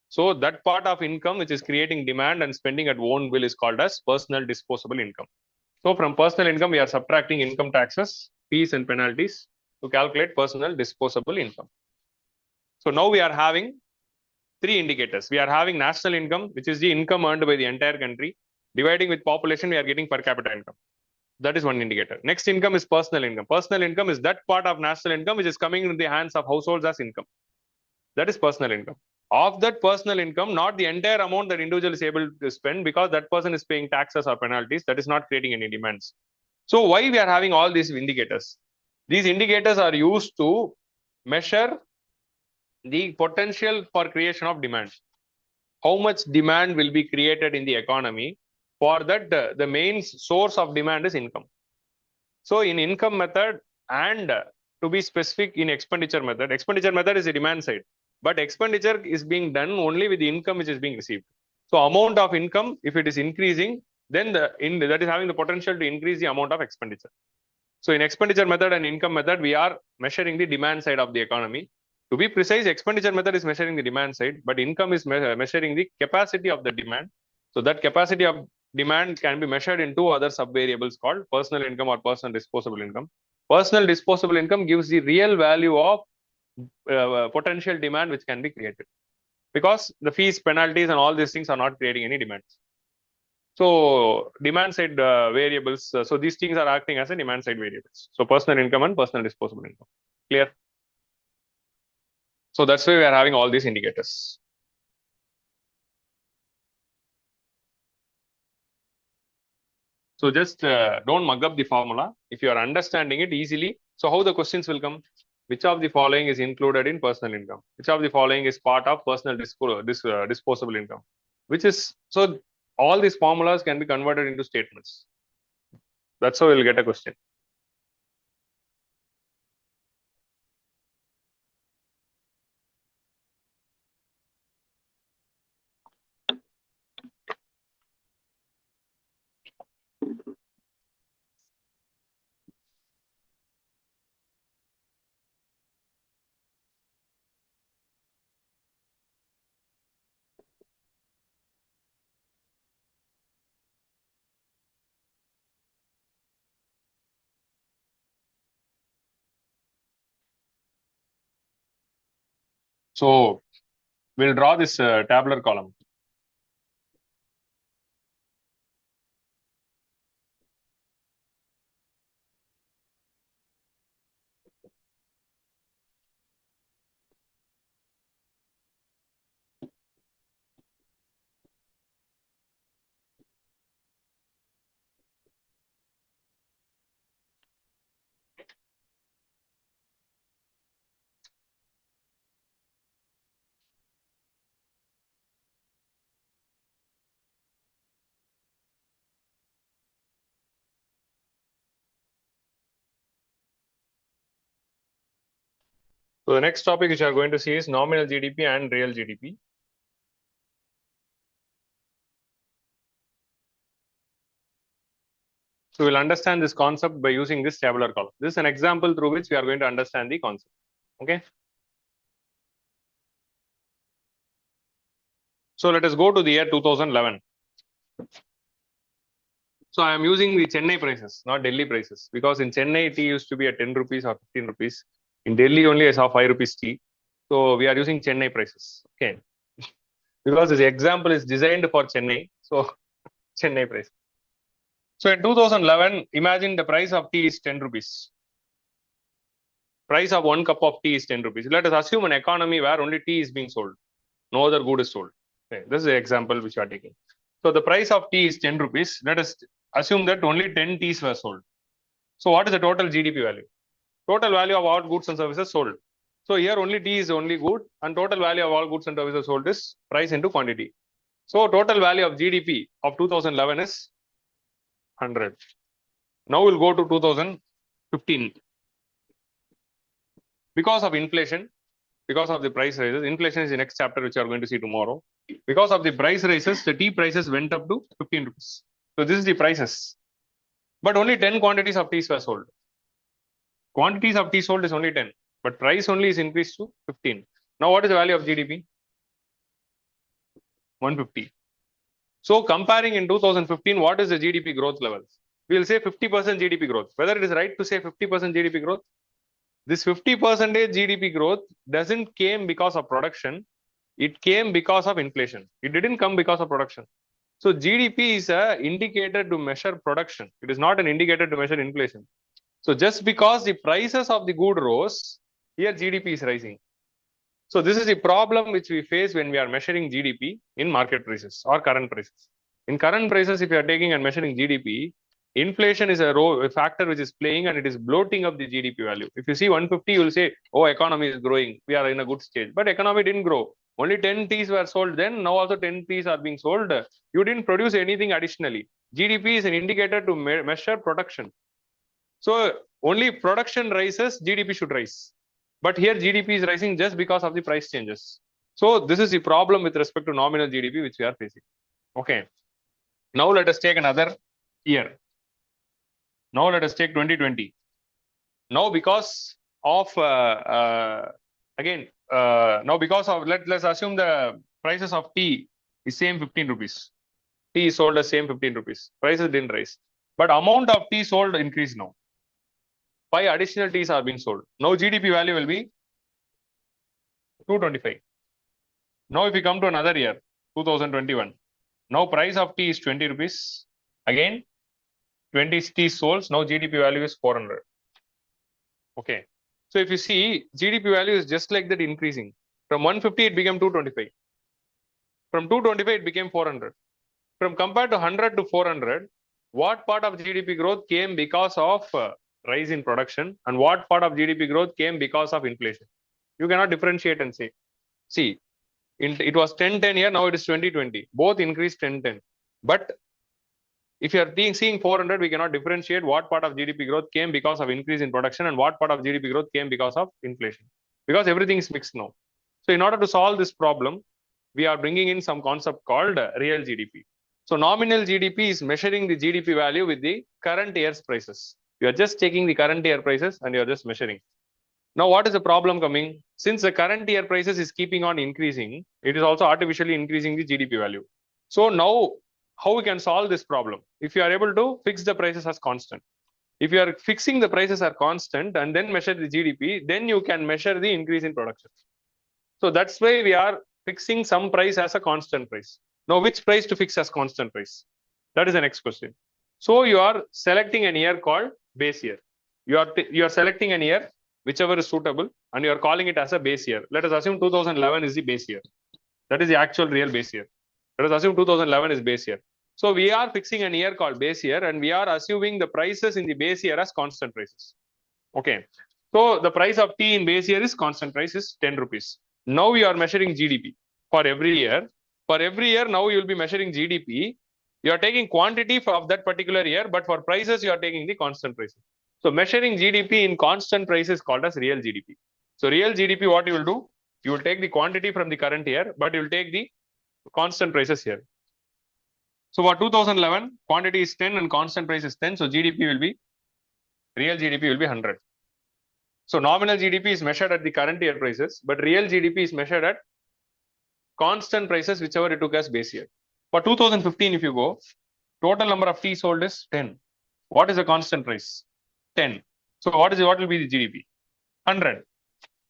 So that part of income which is creating demand and spending at own will is called as personal disposable income. So from personal income, we are subtracting income taxes, fees and penalties to calculate personal disposable income. So now we are having 3 indicators. We are having national income, which is the income earned by the entire country. Dividing with population, we are getting per capita income. That is one indicator. Next income is personal income. Personal income is that part of national income which is coming in the hands of households as income. That is personal income. Of that personal income, not the entire amount that individual is able to spend, because that person is paying taxes or penalties, that is not creating any demands. So why we are having all these indicators? These indicators are used to measure the potential for creation of demand. How much demand will be created in the economy? For that, the main source of demand is income. So in income method and to be specific in expenditure method is a demand side, but expenditure is being done only with the income which is being received. So amount of income, if it is increasing, then that is having the potential to increase the amount of expenditure. So in expenditure method and income method, we are measuring the demand side of the economy. To be precise, expenditure method is measuring the demand side, but income is measuring the capacity of the demand. So that capacity of demand can be measured in 2 other sub-variables called personal income or personal disposable income. Personal disposable income gives the real value of potential demand which can be created, because the fees, penalties, and all these things are not creating any demands. So demand side variables. So these things are acting as a demand side variables. So personal income and personal disposable income. Clear? So that's why we are having all these indicators. So just don't mug up the formula. If you are understanding it easily, so how the questions will come? Which of the following is included in personal income? Which of the following is part of personal disposable income? Which is, so all these formulas can be converted into statements. That's how we'll get a question. So we'll draw this tabular column. So the next topic which you are going to see is nominal GDP and real GDP. So we'll understand this concept by using this tabular column. This is an example through which we are going to understand the concept. Okay. So let us go to the year 2011. So I am using the Chennai prices, not Delhi prices, because in Chennai tea used to be at 10 rupees or 15 rupees. In Delhi only I saw 5 rupees tea. So we are using Chennai prices. Okay. Because this example is designed for Chennai. So Chennai price. So in 2011, imagine the price of tea is 10 rupees. Price of 1 cup of tea is 10 rupees. Let us assume an economy where only tea is being sold. No other good is sold. Okay. This is the example which we are taking. So the price of tea is 10 rupees. Let us assume that only 10 teas were sold. So what is the total GDP value? Total value of all goods and services sold. So here only tea is only good and total value of all goods and services sold is price into quantity. So total value of GDP of 2011 is 100. Now we'll go to 2015. Because of inflation, because of the price rises, inflation is the next chapter which you are going to see tomorrow. Because of the price rises, the tea prices went up to 15 rupees. So this is the prices. But only 10 quantities of teas were sold. Quantities of tea sold is only 10, but price only is increased to 15. Now what is the value of GDP? 150. So comparing in 2015, what is the GDP growth levels? We will say 50% GDP growth. Whether it is right to say 50% GDP growth? This 50% GDP growth doesn't came because of production. It came because of inflation. It didn't come because of production. So GDP is an indicator to measure production. It is not an indicator to measure inflation. So just because the prices of the good rose, here GDP is rising. So this is the problem which we face when we are measuring GDP in market prices or current prices. In current prices, if you are taking and measuring GDP, inflation is a factor which is playing and it is bloating up the GDP value. If you see 150, you will say, oh, economy is growing. We are in a good stage. But economy didn't grow. Only 10 teas were sold then. Now also 10 teas are being sold. You didn't produce anything additionally. GDP is an indicator to measure production. So only production rises, GDP should rise. But here GDP is rising just because of the price changes. So this is the problem with respect to nominal GDP which we are facing. Okay. Now let us take another year. Now let us take 2020. Now because of now because of let's assume the prices of tea is same 15 rupees. Tea is sold as same 15 rupees. Prices didn't rise. But amount of tea sold increased now. 5 additional teas are being sold. Now GDP value will be 225. Now if we come to another year, 2021. Now price of tea is 20 rupees. Again, 20 teas sold. Now GDP value is 400. Okay. So if you see, GDP value is just like that increasing. From 150, it became 225. From 225, it became 400. From compared to 100 to 400, what part of GDP growth came because of rise in production and what part of GDP growth came because of inflation? You cannot differentiate and say, see, it was 10-10 here, now it is 20-20. Both increased 10-10. But if you are seeing 400, we cannot differentiate what part of GDP growth came because of increase in production and what part of GDP growth came because of inflation. Because everything is mixed now. So in order to solve this problem, we are bringing in some concept called real GDP. So nominal GDP is measuring the GDP value with the current year's prices. You are just taking the current year prices and you are just measuring. Now, what is the problem coming? Since the current year prices is keeping on increasing, it is also artificially increasing the GDP value. So now, how we can solve this problem? If you are able to fix the prices as constant. If you are fixing the prices are constant and then measure the GDP, then you can measure the increase in production. So that's why we are fixing some price as a constant price. Now, which price to fix as constant price? That is the next question. So you are selecting an year called base year. You are selecting an year whichever is suitable and you are calling it as a base year. Let us assume 2011 is the base year. That is the actual real base year. Let us assume 2011 is base year. So we are fixing an year called base year and we are assuming the prices in the base year as constant prices. Okay. So the price of tea in base year is constant price is 10 rupees. Now you are measuring GDP for every year. For every year, now you will be measuring GDP. You are taking quantity of that particular year, but for prices, you are taking the constant prices. So measuring GDP in constant price is called as real GDP. So real GDP, what you will do? You will take the quantity from the current year, but you will take the constant prices here. So for 2011, quantity is 10 and constant price is 10. So GDP will be, real GDP will be 100. So nominal GDP is measured at the current year prices, but real GDP is measured at constant prices, whichever it took as base year. For 2015, if you go, total number of tea sold is 10. What is the constant price? 10. So what will be the GDP? 100.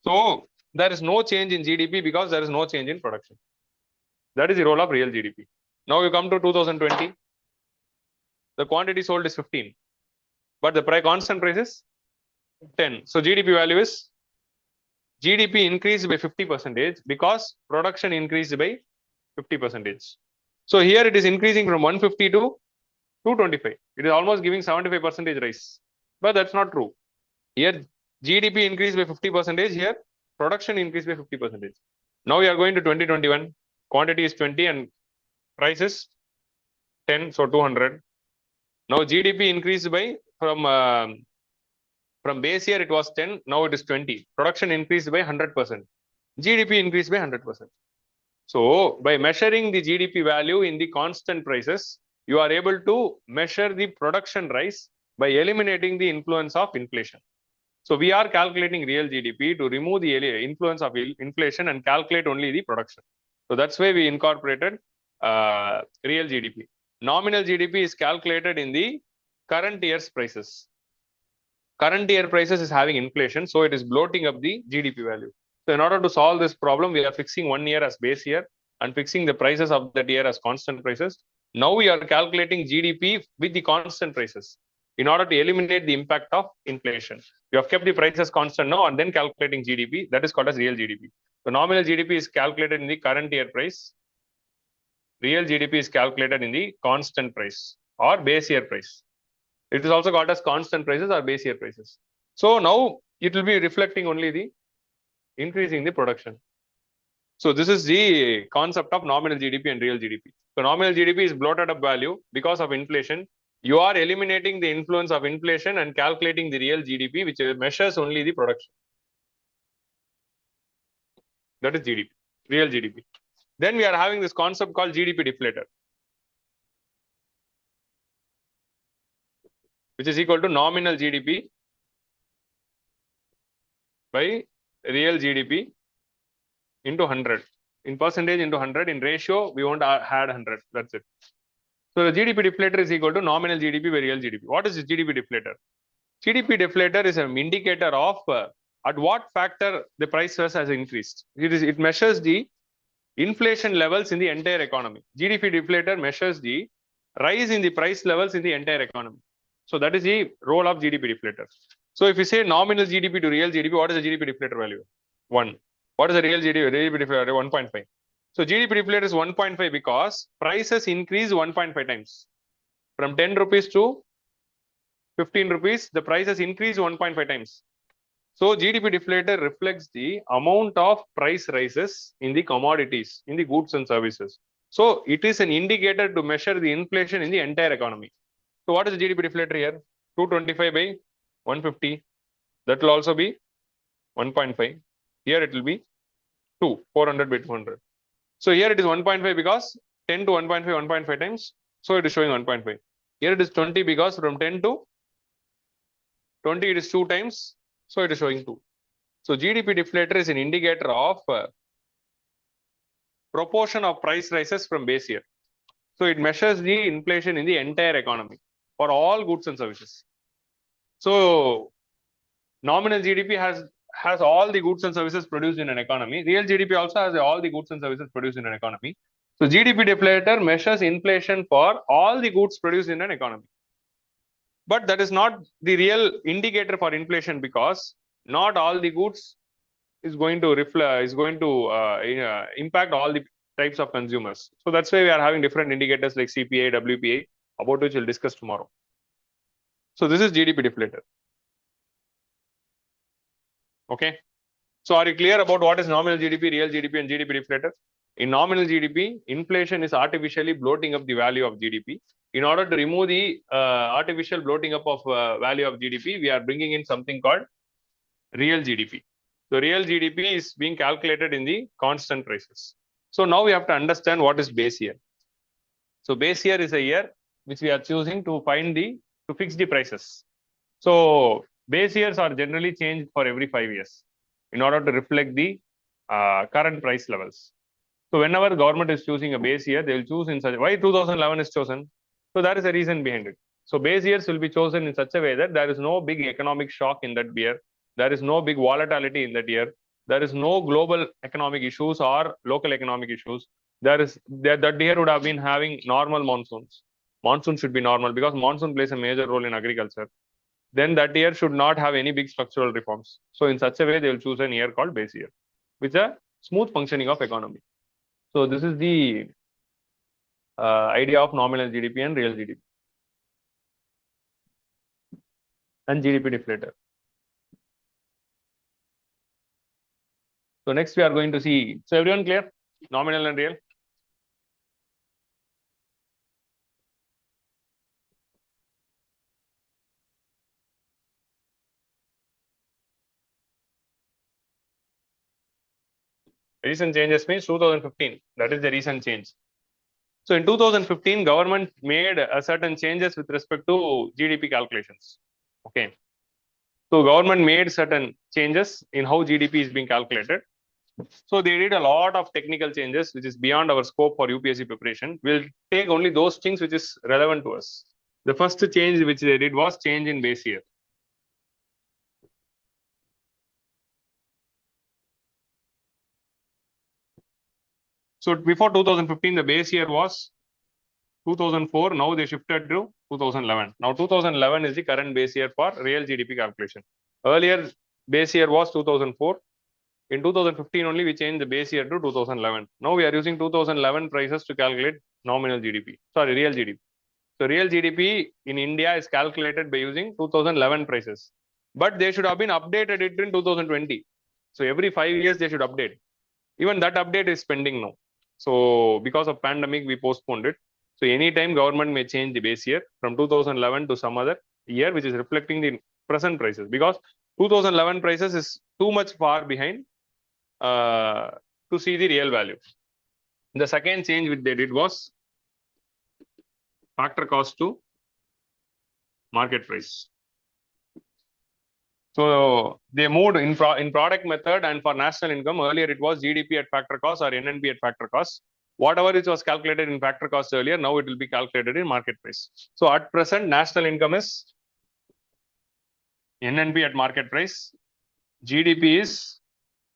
So there is no change in GDP because there is no change in production. That is the role of real GDP. Now you come to 2020. The quantity sold is 15, but the constant price is 10. So GDP value is, GDP increased by 50% because production increased by 50%. So here it is increasing from 150 to 225. It is almost giving 75% rise, but that's not true. Here GDP increased by 50%. Here production increased by 50%. Now we are going to 2021. Quantity is 20 and price is 10, so 200. Now GDP increased by from base year it was 10, now it is 20. Production increased by 100%. GDP increased by 100%. So by measuring the GDP value in the constant prices, you are able to measure the production rise by eliminating the influence of inflation. So we are calculating real GDP to remove the influence of inflation and calculate only the production. So that's why we incorporated real GDP. Nominal GDP is calculated in the current year's prices. Current year prices is having inflation, so it is bloating up the GDP value. So in order to solve this problem, we are fixing 1 year as base year and fixing the prices of that year as constant prices. Now we are calculating GDP with the constant prices in order to eliminate the impact of inflation. You have kept the prices constant now and then calculating GDP. That is called as real GDP. So nominal GDP is calculated in the current year price. Real GDP is calculated in the constant price or base year price. It is also called as constant prices or base year prices. So now it will be reflecting only the increasing the production. So this is the concept of nominal GDP and real GDP. So nominal GDP is bloated up value because of inflation. You are eliminating the influence of inflation and calculating the real GDP, which measures only the production. That is GDP, real GDP. Then we are having this concept called GDP deflator, which is equal to nominal GDP by real GDP into 100. In percentage into 100, in ratio, we won't add 100. That's it. So the GDP deflator is equal to nominal GDP by real GDP. What is this GDP deflator? GDP deflator is an indicator of at what factor the price has increased. It measures the inflation levels in the entire economy. GDP deflator measures the rise in the price levels in the entire economy. So that is the role of GDP deflator. So if you say nominal GDP to real GDP, what is the GDP deflator value? 1. What is the real GDP? Real GDP deflator 1.5. So GDP deflator is 1.5 because prices increase 1.5 times. From 10 rupees to 15 rupees, the prices increase 1.5 times. So GDP deflator reflects the amount of price rises in the commodities, in the goods and services. So it is an indicator to measure the inflation in the entire economy. So what is the GDP deflator here? 225 by 150. That will also be 1.5. Here it will be 400 by 200. So here it is 1.5 because 10 to 1.5, 1.5 times. So it is showing 1.5. Here it is 20 because from 10 to 20 it is 2 times. So it is showing 2. So GDP deflator is an indicator of proportion of price rises from base year. So it measures the inflation in the entire economy for all goods and services. So nominal GDP has all the goods and services produced in an economy. Real GDP also has all the goods and services produced in an economy. So GDP deflator measures inflation for all the goods produced in an economy. But that is not the real indicator for inflation because not all the goods is going to impact all the types of consumers. So that's why we are having different indicators like CPI, WPI, about which we'll discuss tomorrow. So this is GDP deflator. Okay. So are you clear about what is nominal GDP, real GDP, and GDP deflator? In nominal GDP, inflation is artificially bloating up the value of GDP. In order to remove the artificial bloating up of value of GDP, we are bringing in something called real GDP. So real GDP is being calculated in the constant prices. So now we have to understand what is base year. So base year is a year which we are choosing to fix the prices. So base years are generally changed for every 5 years in order to reflect the current price levels. So whenever the government is choosing a base year, they will choose in such why 2011 is chosen. So that is a reason behind it. So base years will be chosen in such a way that there is no big economic shock in that year. There is no big volatility in that year. There is no global economic issues or local economic issues. That year would have been having normal monsoons. Monsoon should be normal because monsoon plays a major role in agriculture. Then that year should not have any big structural reforms. So in such a way, they will choose a year called base year, with a smooth functioning of economy. So this is the idea of nominal GDP and real GDP and GDP deflator. So next we are going to see. So everyone clear? Nominal and real. Recent changes means 2015. That is the recent change. So in 2015, government made a certain changes with respect to GDP calculations. Okay. So government made certain changes in how GDP is being calculated. So they did a lot of technical changes, which is beyond our scope for UPSC preparation. We'll take only those things which is relevant to us. The first change which they did was change in base year. So before 2015, the base year was 2004. Now they shifted to 2011. Now 2011 is the current base year for real GDP calculation. Earlier base year was 2004. In 2015 only we changed the base year to 2011. Now we are using 2011 prices to calculate nominal GDP. Sorry, real GDP. So real GDP in India is calculated by using 2011 prices. But they should have been updated it in 2020. So every 5 years they should update. Even that update is pending now. So because of pandemic, we postponed it. So anytime government may change the base year from 2011 to some other year, which is reflecting the present prices. Because 2011 prices is too much far behind to see the real value. The second change which they did was factor cost to market price. So they moved in product method, and for national income, earlier it was GDP at factor cost or NNP at factor cost. Whatever it was calculated in factor cost earlier, now it will be calculated in market price. So at present, national income is NNP at market price. GDP is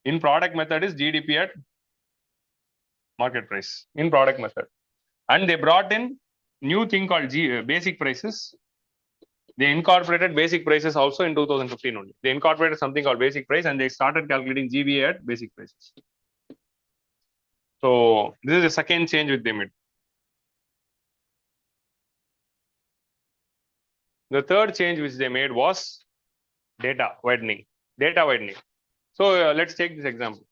in product method is GDP at market price in product method. And they brought in new thing called basic prices. They incorporated basic prices also in 2015 only. They incorporated something called basic price and they started calculating GVA at basic prices. So this is the second change which they made. The third change which they made was data widening. Data widening. So let's take this example.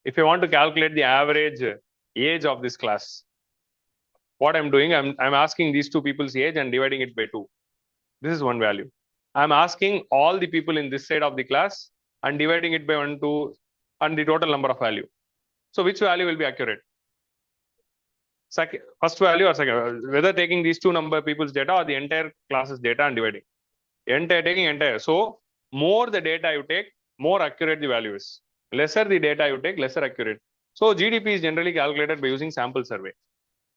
If you want to calculate the average age of this class, what I'm doing, I'm asking these two people's age and dividing it by 2. This is one value. I'm asking all the people in this side of the class and dividing it by 1, 2, and the total number of value. So which value will be accurate? First value or second? Whether taking these two people's data or the entire class's data and dividing. Taking entire. So more the data you take, more accurate the value is. Lesser the data you take, lesser accurate. So GDP is generally calculated by using sample survey.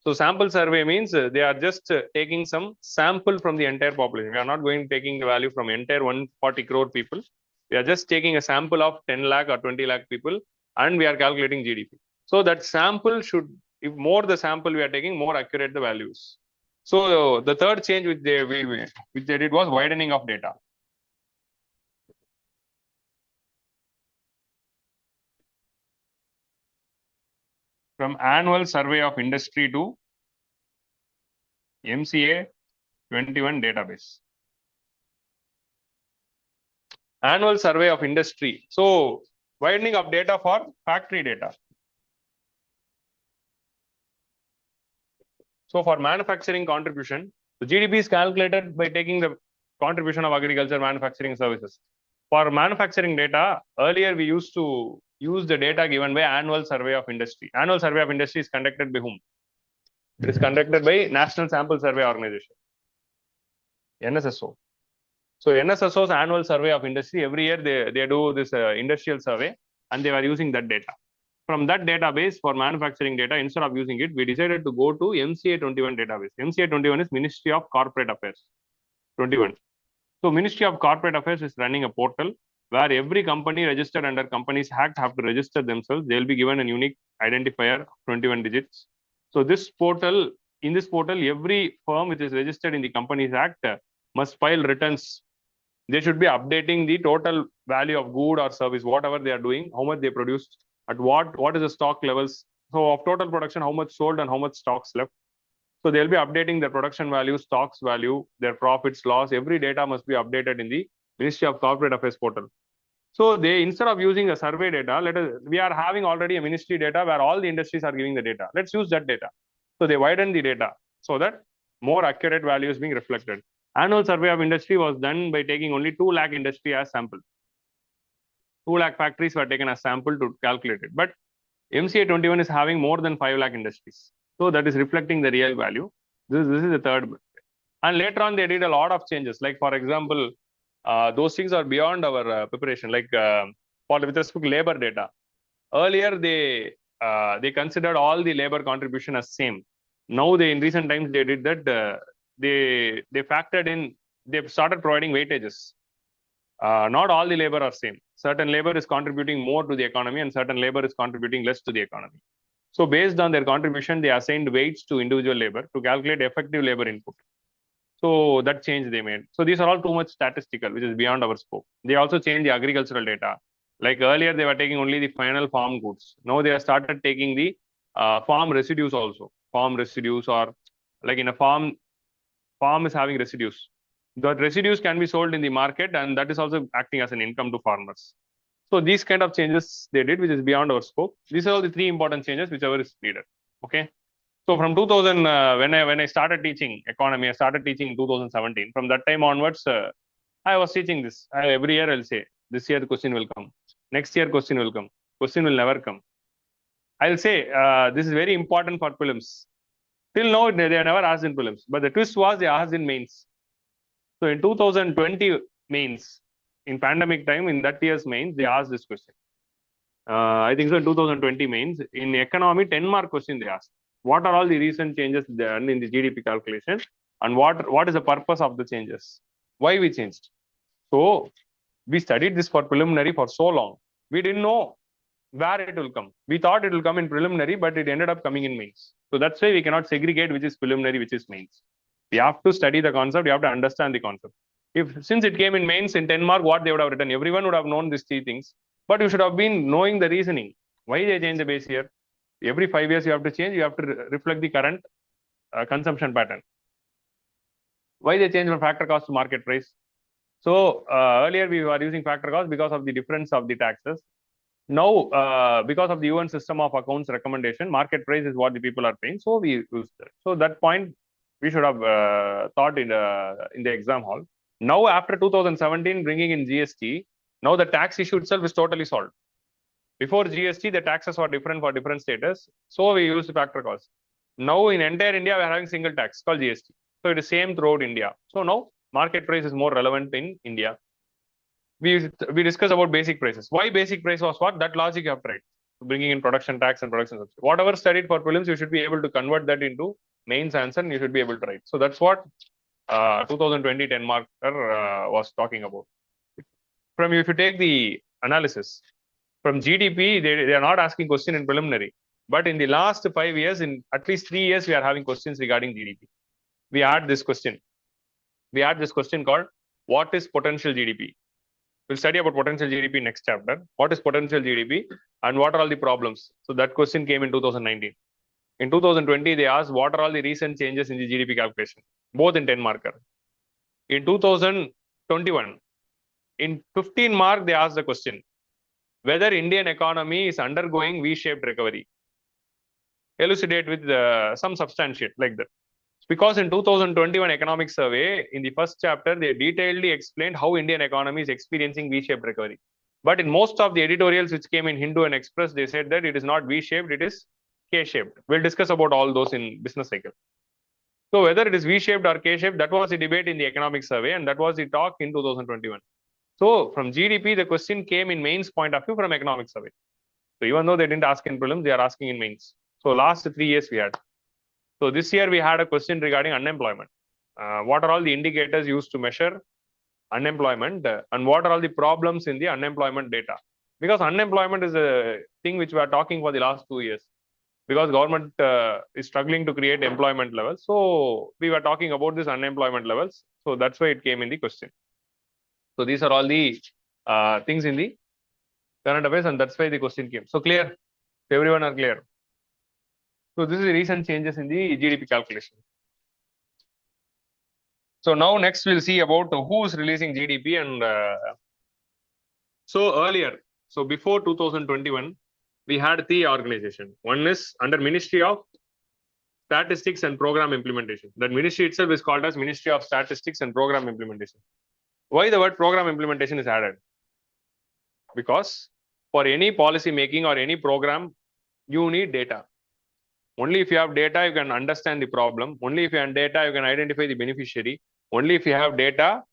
So sample survey means they are just taking some sample from the entire population. We are not going taking the value from entire 140 crore people. We are just taking a sample of 10 lakh or 20 lakh people and we are calculating GDP. So that sample should, if more the sample we are taking, more accurate the values. So the third change which they did was widening of data. From annual survey of industry to MCA 21 database. Annual survey of industry. So widening of data for factory data. So for manufacturing contribution, the GDP is calculated by taking the contribution of agriculture, manufacturing services. For manufacturing data, earlier we used to use the data given by annual survey of industry. Annual survey of industry is conducted by whom? It is conducted by National Sample Survey Organization, NSSO. So NSSO's annual survey of industry, every year they do this industrial survey, and they were using that data. From that database for manufacturing data, instead of using it, we decided to go to MCA 21 database. MCA 21 is Ministry of Corporate Affairs 21. So Ministry of Corporate Affairs is running a portal where every company registered under Companies Act have to register themselves. They'll be given a unique identifier, 21 digits. So this portal, in this portal, every firm which is registered in the Companies Act must file returns. They should be updating the total value of good or service, whatever they are doing, how much they produced, at what is the stock levels. So of total production, how much sold and how much stocks left. So they'll be updating their production value, stocks value, their profits, loss. Every data must be updated in the Ministry of Corporate Affairs portal. So they, instead of using a survey data, we are having already a ministry data where all the industries are giving the data. Let's use that data. So they widen the data so that more accurate value is being reflected. Annual survey of industry was done by taking only 2 lakh industry as sample. 2 lakh factories were taken as sample to calculate it. But MCA 21 is having more than 5 lakh industries. So that is reflecting the real value. This is the third. And later on, they did a lot of changes. Like, for example, those things are beyond our preparation. Like with respect to labor data. Earlier, they considered all the labor contribution as same. Now, in recent times, they did that. They factored in, they started providing weightages. Not all the labor are same. Certain labor is contributing more to the economy and certain labor is contributing less to the economy. So based on their contribution, they assigned weights to individual labor to calculate effective labor input. So that change they made. So these are all too much statistical, which is beyond our scope. They also changed the agricultural data. Like earlier, they were taking only the final farm goods. Now they have started taking the farm residues also. Farm residues, or like in a farm is having residues. The residues can be sold in the market, and that is also acting as an income to farmers. So these kind of changes they did, which is beyond our scope. These are all the 3 important changes, whichever is needed. Okay. So from 2000, when I started teaching economy, I started teaching in 2017. From that time onwards, I was teaching this. Every year I'll say, this year the question will come. Next year question will come. Question will never come. I'll say, this is very important for prelims. Till now, they have never asked in prelims. But the twist was they asked in mains. So in 2020 mains, in pandemic time, in that year's mains, they asked this question. I think so in 2020 mains, in economy, 10-mark question they asked. What are all the recent changes done in the GDP calculation? And what is the purpose of the changes? Why we changed? So we studied this for preliminary for so long. We didn't know where it will come. We thought it will come in preliminary, but it ended up coming in mains. So that's why we cannot segregate which is preliminary, which is mains. We have to study the concept. You have to understand the concept. Since it came in mains in 10 mark, what they would have written, everyone would have known these 3 things. But you should have been knowing the reasoning. Why they change the base year? Every 5 years you have to change. You have to reflect the current consumption pattern. Why they change from factor cost to market price? So earlier we were using factor cost because of the difference of the taxes. Now, because of the UN system of accounts recommendation, market price is what the people are paying. So we use that. So that point we should have thought in the exam hall. Now, after 2017, bringing in GST, now the tax issue itself is totally solved. Before GST, the taxes were different for different status. So we use factor cost. Now, in entire India, we are having single tax called GST. So it is same throughout India. So now market price is more relevant in India. We discussed about basic prices. Why basic price was what? That logic you have tried. Bringing in production tax and production subsidy. Whatever studied for prelims, you should be able to convert that into mains answer, and you should be able to write. So that's what 2020 10 marker was talking about. If you take the analysis from GDP, they are not asking question in preliminary. But in the last 5 years, in at least 3 years, we are having questions regarding GDP. We had this question. We had this question called, what is potential GDP? We'll study about potential GDP next chapter. What is potential GDP and what are all the problems? So that question came in 2019. In 2020, they asked what are all the recent changes in the GDP calculation, both in 10 marker. In 2021, in 15 mark, they asked the question, whether Indian economy is undergoing V-shaped recovery. Elucidate with some substantiate like that. Because in 2021 economic survey, in the first chapter, they detailedly explained how Indian economy is experiencing V-shaped recovery. But in most of the editorials which came in Hindu and Express, they said that it is not V-shaped, it is K-shaped. We'll discuss about all those in business cycle. So whether it is V-shaped or K-shaped, that was the debate in the economic survey, and that was the talk in 2021. So from GDP, the question came in mains point of view from economic survey. So even though they didn't ask in prelims, they are asking in mains. So last 3 years we had. So this year we had a question regarding unemployment. What are all the indicators used to measure unemployment, and what are all the problems in the unemployment data? Because unemployment is a thing which we are talking for the last 2 years. Because government is struggling to create employment levels. So we were talking about this unemployment levels. So that's why it came in the question. So these are all the things in the current affairs, and that's why the question came. So clear? Everyone are clear? So this is the recent changes in the GDP calculation. So now next we'll see about who is releasing GDP and so earlier, so before 2021, we had 3 organizations. One is under Ministry of Statistics and Program Implementation. That ministry itself is called as Ministry of Statistics and Program Implementation. Why the word program implementation is added? Because for any policy making or any program, you need data. Only if you have data, you can understand the problem. Only if you have data, you can identify the beneficiary. Only if you have data,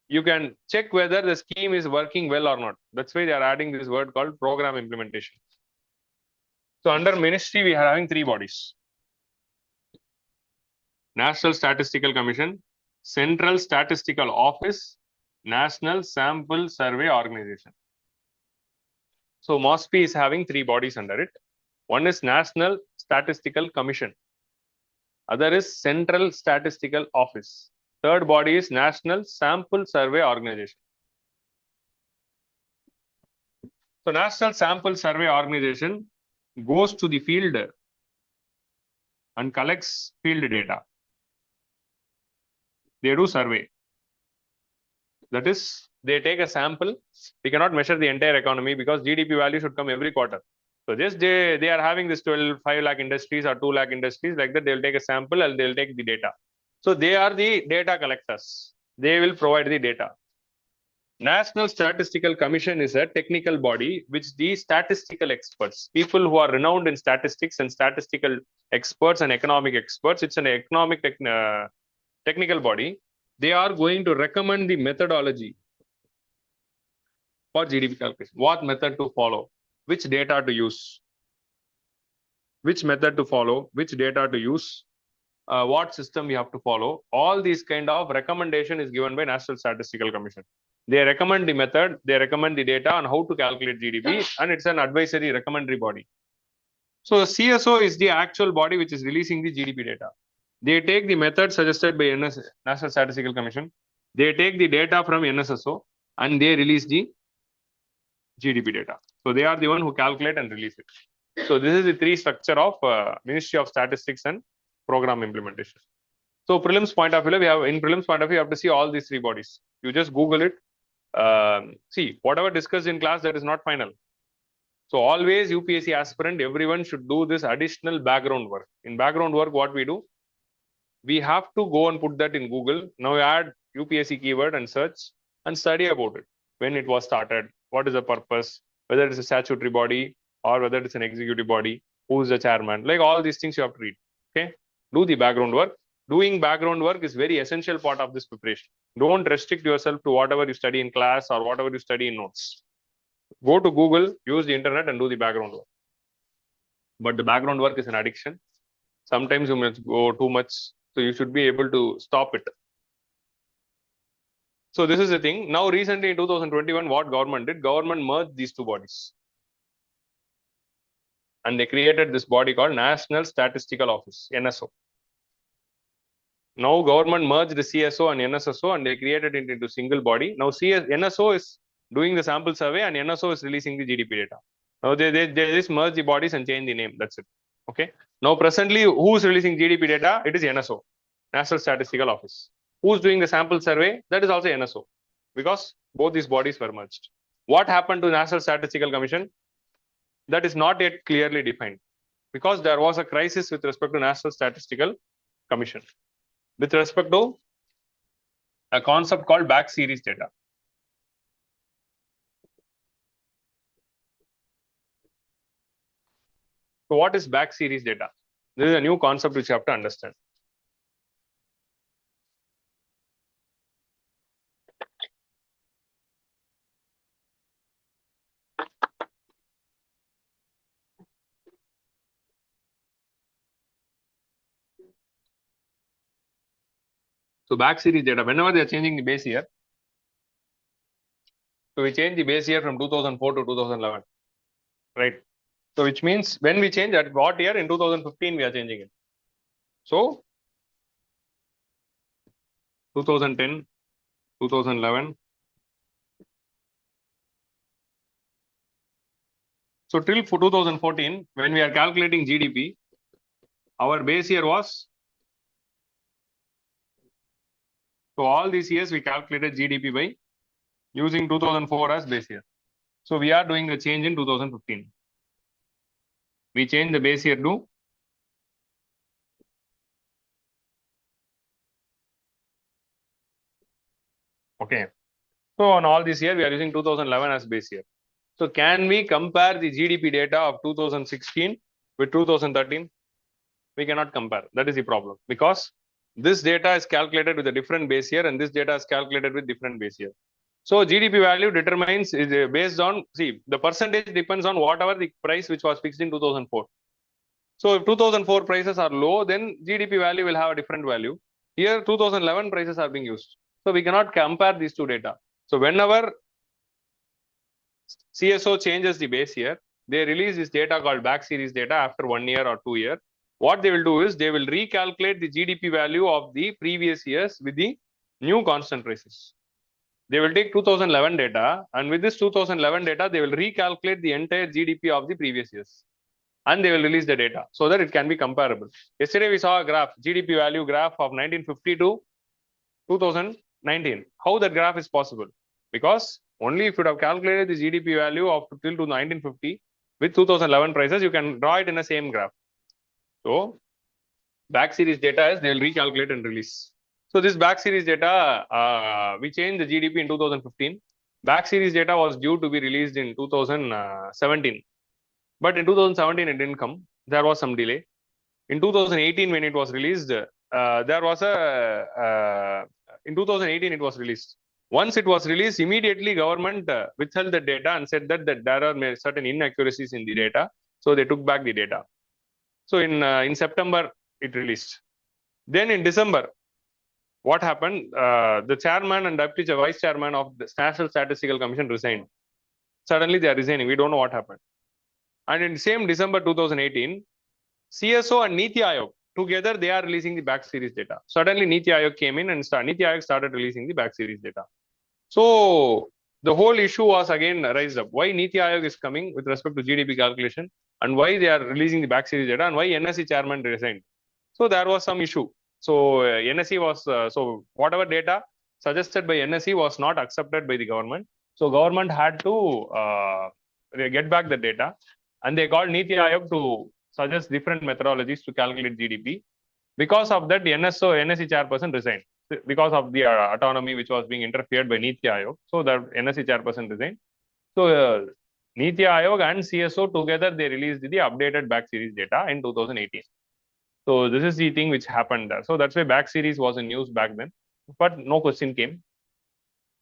you can check whether the scheme is working well or not. That's why they are adding this word called program implementation. So under ministry, we are having 3 bodies. National Statistical Commission, Central Statistical Office, National Sample Survey Organization. So MOSPI is having 3 bodies under it. One is National Statistical Commission. Other is Central Statistical Office. Third body is National Sample Survey Organization. So National Sample Survey Organization goes to the field and collects field data. They do survey. That is, they take a sample. We cannot measure the entire economy because GDP value should come every quarter. So just they are having this 5 lakh industries or 2 lakh industries, like that they'll take a sample and they'll take the data. So they are the data collectors. They will provide the data. National Statistical Commission is a technical body which the statistical experts, people who are renowned in statistics and statistical experts and economic experts, it's an economic technical body. They are going to recommend the methodology for GDP calculation. What method to follow, which data to use, which method to follow, which data to use, what system you have to follow. All these kind of recommendation is given by National Statistical Commission. They recommend the method, they recommend the data on how to calculate GDP, and it's an advisory recommendatory body. So CSO is the actual body which is releasing the GDP data. They take the method suggested by National Statistical Commission. They take the data from NSSO and they release the GDP data. So they are the one who calculate and release it. So this is the 3 structure of Ministry of Statistics and Program Implementation. So prelims point of view, you have to see all these 3 bodies. You just Google it. See, whatever discussed in class, that is not final. So always UPSC aspirant, everyone should do this additional background work. In background work, what we do? We have to go and put that in Google. Now add UPSC keyword and search and study about it. When it was started, what is the purpose, whether it's a statutory body or whether it's an executive body, who's the chairman, like all these things you have to read. Okay, do the background work. Doing background work is very essential part of this preparation. Don't restrict yourself to whatever you study in class or whatever you study in notes. Go to Google, use the internet and do the background work. But the background work is an addiction. Sometimes you must go too much. So you should be able to stop it. So this is the thing. Now recently in 2021, what government did? Government merged these 2 bodies. And they created this body called National Statistical Office, NSO. Now government merged the CSO and NSSO and they created it into single body. Now NSO is doing the sample survey and NSO is releasing the GDP data. Now they just merge the bodies and change the name. That's it. Okay. Now presently, who is releasing GDP data? It is NSO, National Statistical Office. Who's doing the sample survey? That is also NSO, because both these bodies were merged. What happened to National Statistical Commission? That is not yet clearly defined, because there was a crisis with respect to National Statistical Commission with respect to a concept called back series data. So what is back series data? This is a new concept which you have to understand. So back series data, whenever they are changing the base year, so we change the base year from 2004 to 2011, right? So which means when we change at what year? In 2015 we are changing it. So 2010, 2011. So till 2014, when we are calculating GDP, our base year was, so all these years we calculated GDP by using 2004 as base year. So we are doing a change in 2015. We change the base year to okay. So on all this year we are using 2011 as base year. So can we compare the GDP data of 2016 with 2013? We cannot compare. That is the problem, because this data is calculated with a different base year and this data is calculated with different base year. So GDP value determines is based on, see, the percentage depends on whatever the price which was fixed in 2004. So if 2004 prices are low, then GDP value will have a different value. Here 2011 prices are being used. So we cannot compare these two data. So whenever CSO changes the base year, they release this data called back series data after 1 year or 2 years. What they will do is they will recalculate the GDP value of the previous years with the new constant prices. They will take 2011 data, and with this 2011 data, they will recalculate the entire GDP of the previous years. And they will release the data so that it can be comparable. Yesterday we saw a graph, GDP value graph of 1950 to 2019. How that graph is possible? Because only if you have calculated the GDP value of till to 1950 with 2011 prices, you can draw it in the same graph. So back series data is they will recalculate and release. So this back series data, we changed the GDP in 2015. Back series data was due to be released in 2017. But in 2017, it didn't come. There was some delay. In 2018, when it was released, there was a, in 2018, it was released. Once it was released, immediately government withheld the data and said that there are certain inaccuracies in the data. So they took back the data. So in September, it released. Then in December, what happened? The chairman and deputy vice chairman of the National Statistical Commission resigned. Suddenly they are resigning. We don't know what happened. And in same December 2018, CSO and Niti Aayog together, they are releasing the back series data. Suddenly Niti Aayog came in and Niti Aayog started releasing the back series data. So the whole issue was again raised up. Why Niti Aayog is coming with respect to GDP calculation, and why they are releasing the back series data, and why NSE chairman resigned. So there was some issue. So NSE was, so whatever data suggested by NSE was not accepted by the government. So government had to get back the data, and they called Niti Aayog to suggest different methodologies to calculate GDP. Because of that, the NSE chairperson resigned because of the autonomy which was being interfered by Niti Aayog. So the NSE chairperson resigned. So Niti Aayog and CSO together, they released the updated back series data in 2018. So this is the thing which happened there. So that's why back series was in news back then, but no question came.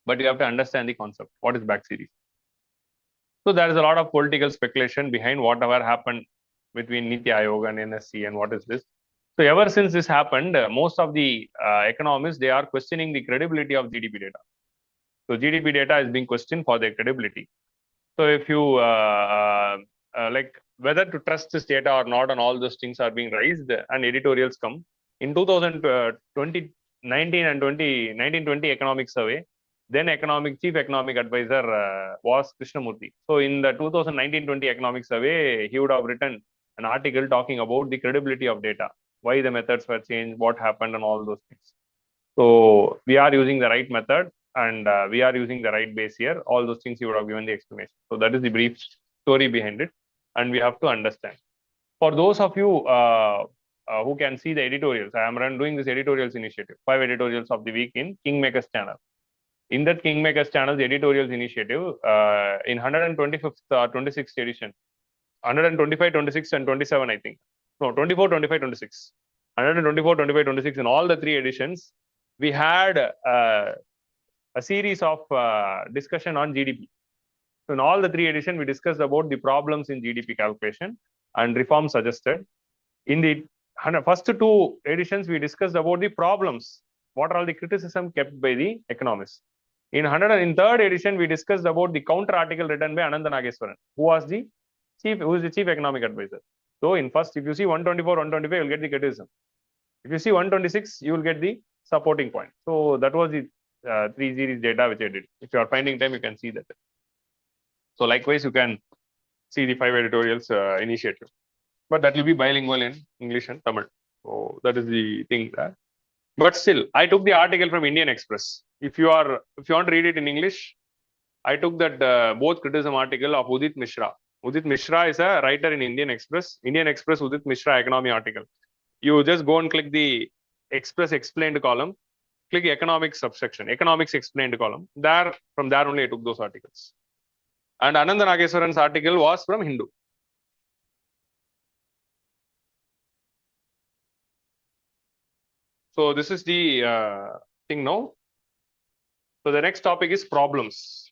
But you have to understand the concept. What is back series? So there is a lot of political speculation behind whatever happened between Niti Aayog and NSE and what is this. So ever since this happened, most of the economists, they are questioning the credibility of GDP data. So GDP data is being questioned for their credibility. So if you like whether to trust this data or not, and all those things are being raised and editorials come. In 2020, 19 and 20 economic survey, then chief economic advisor was Krishnamurthy. So in the 2019-20 economic survey, he would have written an article talking about the credibility of data, why the methods were changed, what happened, and all those things. So we are using the right method, and we are using the right base here. All those things you would have given the explanation. So that is the brief story behind it, and we have to understand. For those of you who can see the editorials. I am doing this editorials initiative, 5 editorials of the week in kingMakers channel. In that kingMakers channel, the editorials initiative, in 125th or 26th edition, 125, 26, and 27, I think. No, 24, 25, 26. 124, 25, 26, in all the 3 editions, we had a series of discussion on GDP. So in all the 3 editions, we discussed about the problems in GDP calculation and reforms suggested. In the first 2 editions, we discussed about the problems. What are all the criticism kept by the economists? In 3rd edition, we discussed about the counter article written by Ananda Nageswaran, who is the chief economic advisor. So in first, if you see 124, 125, you will get the criticism. If you see 126, you will get the supporting point. So that was the 3 series data which I did. If you are finding time, you can see that. So likewise, you can see the 5 editorials initiative, but that will be bilingual in English and Tamil. So that is the thing there. But still, I took the article from Indian Express. If you want to read it in English, I took that both criticism article of Udit Mishra. Udit Mishra is a writer in Indian Express. Indian Express Udit Mishra economy article. You just go and click the Express explained column, click economics subsection, economics explained column. From there only I took those articles. And Ananda Nageswaran's article was from Hindu. So this is the thing now. So the next topic is problems.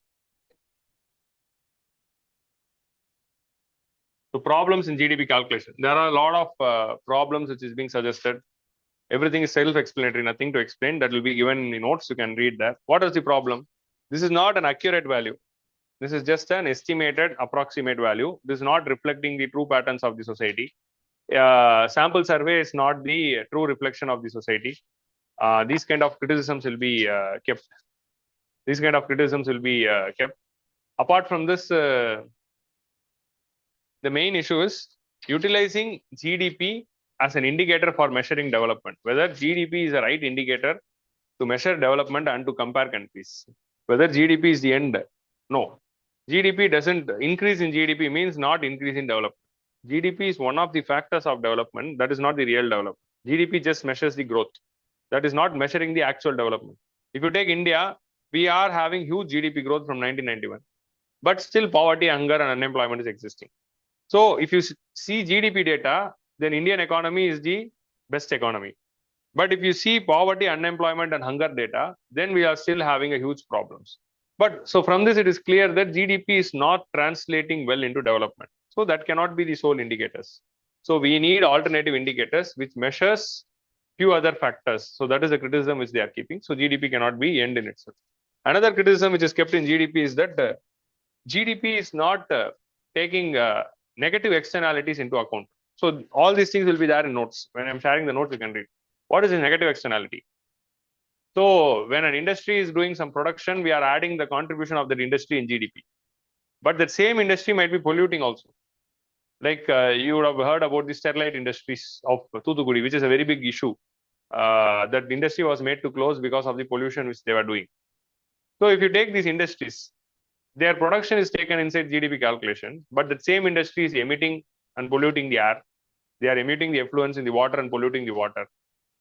So problems in GDP calculation. There are a lot of problems which is being suggested. Everything is self-explanatory, nothing to explain. That will be given in the notes. You can read that. What is the problem? This is not an accurate value. This is just an estimated approximate value. This is not reflecting the true patterns of the society. Sample survey is not the true reflection of the society. These kind of criticisms will be kept. These kind of criticisms will be kept. Apart from this, the main issue is utilizing GDP as an indicator for measuring development. Whether GDP is the right indicator to measure development and to compare countries. Whether GDP is the end. No. GDP doesn't increase in GDP means not increase in development. GDP is one of the factors of development. That is not the real development. GDP just measures the growth. That is not measuring the actual development. If you take India, we are having huge GDP growth from 1991, but still poverty, hunger, and unemployment is existing. So if you see GDP data, then Indian economy is the best economy. But if you see poverty, unemployment, and hunger data, then we are still having a huge problems. But so from this, it is clear that GDP is not translating well into development. So that cannot be the sole indicators. So we need alternative indicators which measures few other factors. So that is the criticism which they are keeping. So GDP cannot be end in itself. Another criticism which is kept in GDP is that GDP is not taking negative externalities into account. So all these things will be there in notes. When I'm sharing the notes, you can read. What is a negative externality? So when an industry is doing some production, we are adding the contribution of that industry in GDP. But that same industry might be polluting also. Like you would have heard about the sterilite industries of Thoothukudi, which is a very big issue. That industry was made to close because of the pollution which they were doing. So if you take these industries, their production is taken inside GDP calculation, but the same industry is emitting and polluting the air. They are emitting the effluents in the water and polluting the water.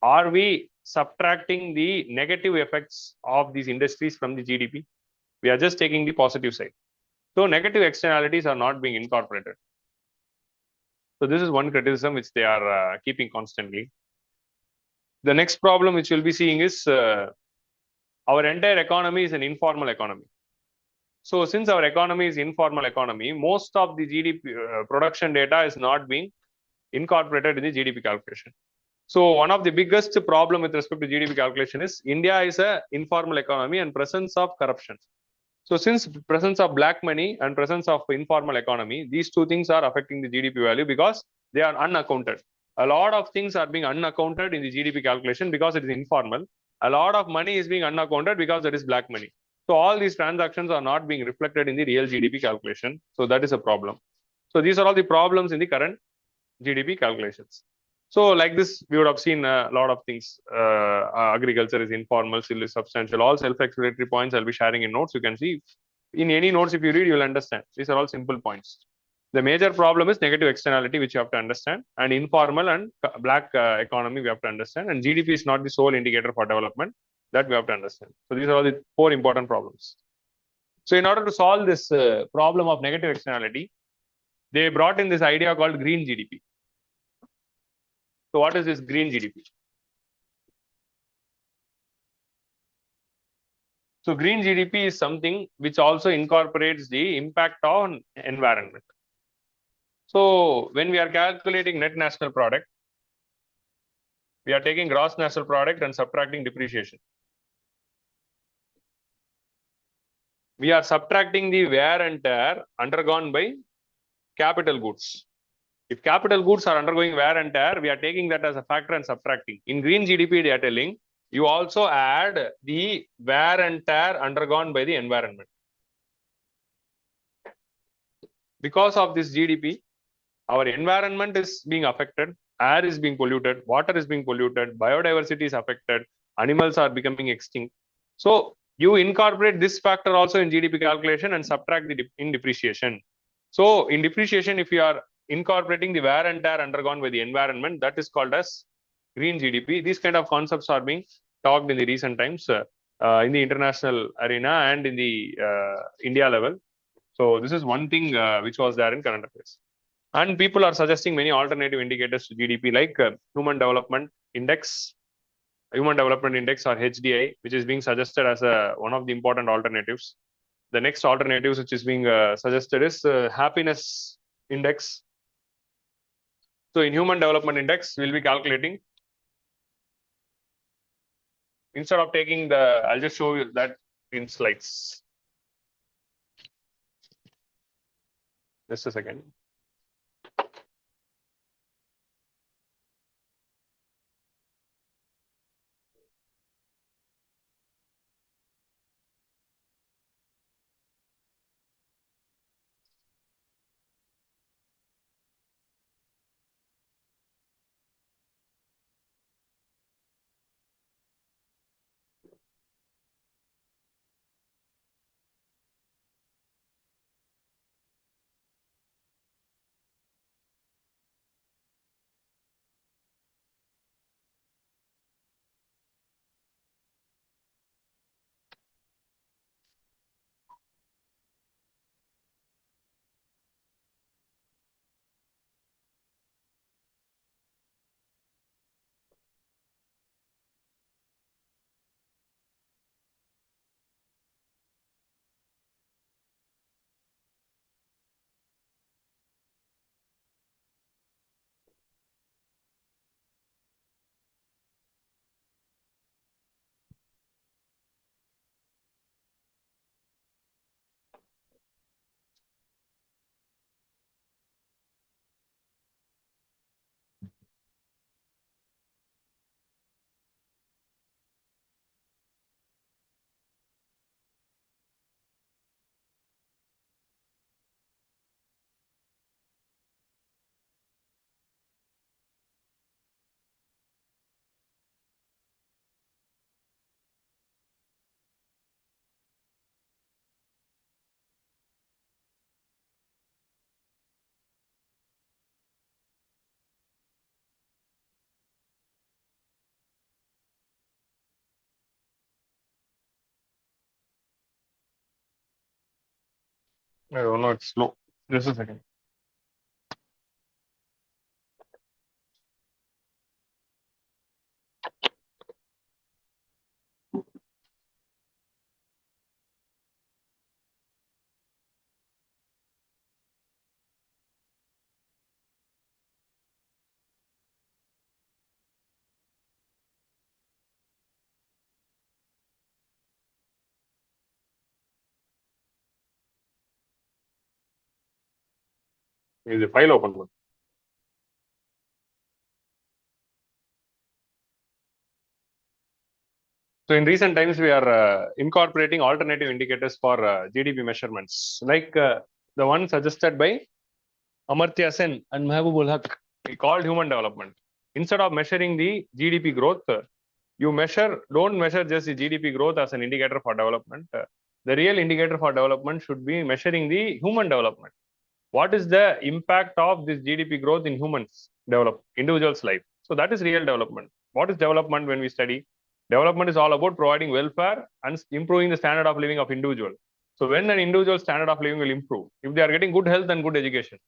Are we subtracting the negative effects of these industries from the GDP? We are just taking the positive side. So negative externalities are not being incorporated. So this is one criticism which they are keeping constantly. The next problem which we'll be seeing is our entire economy is an informal economy. So since our economy is informal economy, most of the GDP production data is not being incorporated in the GDP calculation. So one of the biggest problem with respect to GDP calculation is India is an informal economy and presence of corruption. So since presence of black money and presence of informal economy, these two things are affecting the GDP value because they are unaccounted. A lot of things are being unaccounted in the GDP calculation because it is informal. A lot of money is being unaccounted because it is black money. So all these transactions are not being reflected in the real GDP calculation. So that is a problem. So these are all the problems in the current GDP calculations. So like this, we would have seen a lot of things. Agriculture is informal, still is substantial. All self-explanatory points I'll be sharing in notes. You can see in any notes, if you read, you'll understand. These are all simple points. The major problem is negative externality, which you have to understand, and informal and black economy we have to understand, and GDP is not the sole indicator for development, that we have to understand. So these are all the 4 important problems. So in order to solve this problem of negative externality, they brought in this idea called green GDP. So what is this green GDP? So green GDP is something which also incorporates the impact on environment. So when we are calculating net national product, we are taking gross national product and subtracting depreciation. We are subtracting the wear and tear undergone by capital goods. If capital goods are undergoing wear and tear, we are taking that as a factor and subtracting. In green GDP, they are telling you also add the wear and tear undergone by the environment. Because of this GDP, our environment is being affected, air is being polluted, water is being polluted, biodiversity is affected, animals are becoming extinct. So you incorporate this factor also in GDP calculation and subtract in depreciation. So in depreciation, if you are incorporating the wear and tear undergone by the environment, that is called as green GDP. These kind of concepts are being talked in the recent times in the international arena and in the India level. So this is one thing which was there in current affairs. And people are suggesting many alternative indicators to GDP like Human Development Index or HDI, which is being suggested as one of the important alternatives. The next alternatives which is being suggested is Happiness Index. So in Human Development Index, we'll be calculating. Instead of taking I'll just show you that in slides. Just a second. I don't know, it's slow. Just a second. Is the file open? So in recent times, we are incorporating alternative indicators for GDP measurements, like the one suggested by Amartya Sen and Mahbubul Haq, called human development. Instead of measuring the GDP growth, you don't measure just the GDP growth as an indicator for development. The real indicator for development should be measuring the human development. what is the impact of this GDP growth in humans individual's life. So that is real development. What is development when we study? Development is all about providing welfare and improving the standard of living of individual. So when an individual standard of living will improve, if they are getting good health and good education,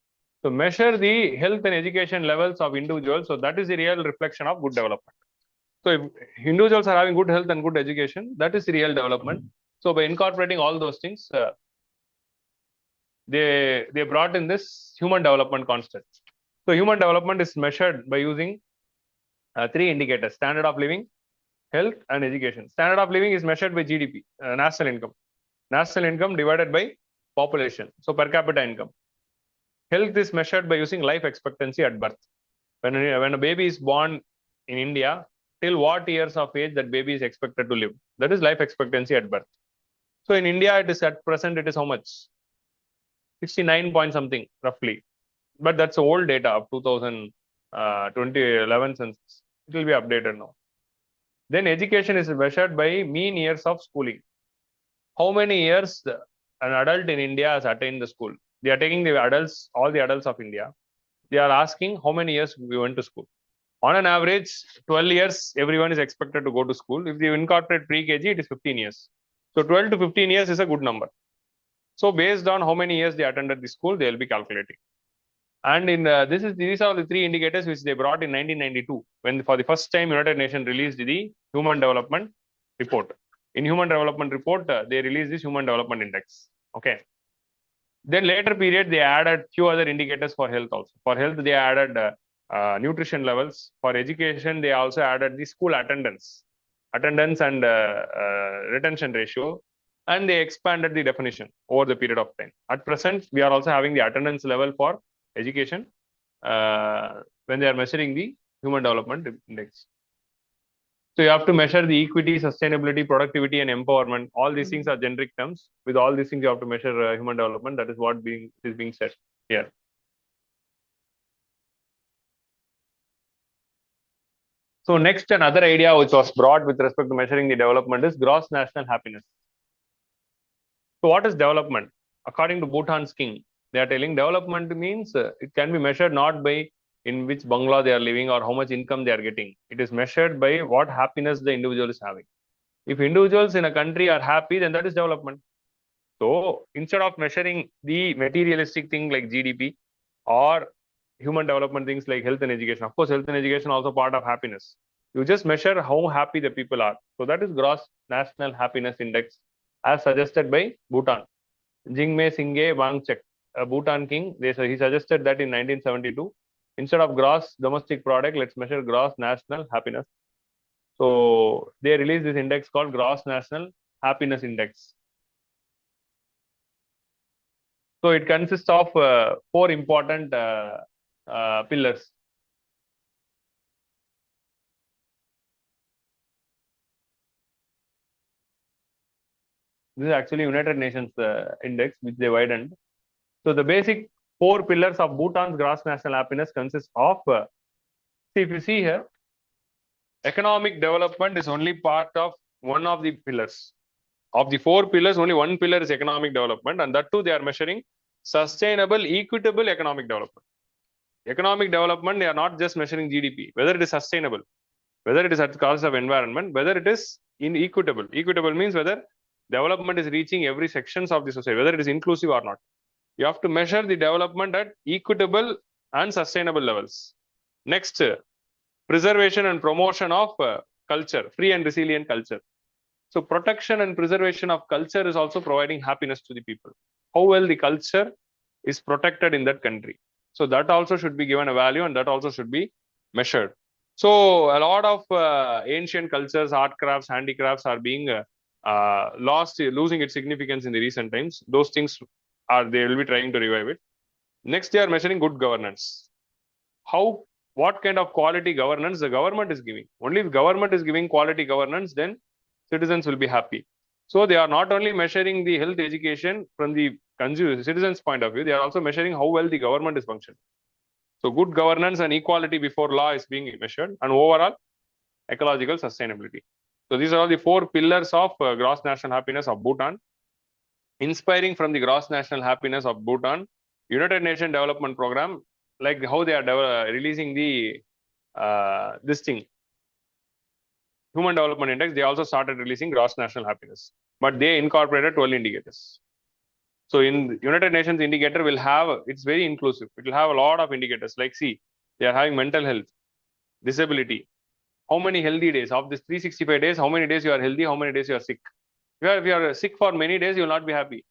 so measure the health and education levels of individuals. So that is the real reflection of good development. So if individuals are having good health and good education, that is the real development. So by incorporating all those things, they brought in this human development constant. So human development is measured by using three indicators: standard of living, health, and education. Standard of living is measured by GDP, national income. National income divided by population, so per capita income. Health is measured by using life expectancy at birth. When a baby is born in India, till what years of age that baby is expected to live? That is life expectancy at birth. So in India, it is at present, it is how much? 69 point something roughly. But that's old data of 2011 census. It will be updated now. Then education is measured by mean years of schooling. How many years an adult in India has attained the school? They are taking the adults, all the adults of India. They are asking how many years we went to school. On an average, 12 years, everyone is expected to go to school. If you incorporate pre-KG, it is 15 years. So 12 to 15 years is a good number. So based on how many years they attended the school, they will be calculating. And in these are the three indicators which they brought in 1992, when for the first time United Nations released the Human Development Report. In Human Development Report, they released this Human Development Index. Okay. Then later period, they added few other indicators for health also. For health, they added nutrition levels. For education, they also added the school attendance and retention ratio. And they expanded the definition over the period of time. At present, we are also having the attendance level for education when they are measuring the Human Development Index. So you have to measure the equity, sustainability, productivity, and empowerment. All these things are generic terms. With all these things, you have to measure human development. That is what is being said here. So next, another idea which was brought with respect to measuring the development is gross national happiness. So what is development? According to Bhutan's king, they are telling development means it can be measured not by in which bungalow they are living or how much income they are getting. It is measured by what happiness the individual is having. If individuals in a country are happy, then that is development. So instead of measuring the materialistic thing like GDP or human development things like health and education, of course, health and education also part of happiness. You just measure how happy the people are. So that is gross national happiness index as suggested by Bhutan. Jigme Singye Wangchuk, a Bhutan king, he suggested that in 1972, instead of gross domestic product, let's measure gross national happiness. So they released this index called Gross National Happiness Index. So it consists of four important pillars. This is actually United Nations index, which they widened. So the basic four pillars of Bhutan's gross national happiness consist of, see, if you see here, economic development is only part of one of the pillars. Of the four pillars, only one pillar is economic development, and that too they are measuring sustainable, equitable economic development. Economic development, they are not just measuring GDP, whether it is sustainable, whether it is at the cost of environment, whether it is inequitable. Equitable means whether development is reaching every sections of the society, whether it is inclusive or not. You have to measure the development at equitable and sustainable levels. Next, preservation and promotion of culture, free and resilient culture. So protection and preservation of culture is also providing happiness to the people. How well the culture is protected in that country. So that also should be given a value, and that also should be measured. So a lot of ancient cultures, art crafts, handicrafts are being losing its significance in the recent times. Those things they will be trying to revive it. Next, they are measuring good governance. What kind of quality governance the government is giving. Only if government is giving quality governance, then citizens will be happy. So they are not only measuring the health education from the citizens' point of view, they are also measuring how well the government is functioning. So good governance and equality before law is being measured, and overall ecological sustainability. So these are all the four pillars of gross national happiness of Bhutan. Inspiring from the gross national happiness of Bhutan, United Nations Development Program, like how they are releasing the this thing, Human Development Index, they also started releasing gross national happiness, but they incorporated 12 indicators. So in United Nations indicator will have, it's very inclusive. It will have a lot of indicators. Like, see, they are having mental health, disability. How many healthy days of this 365 days? How many days you are healthy? How many days you are sick? If you are sick for many days, you will not be happy.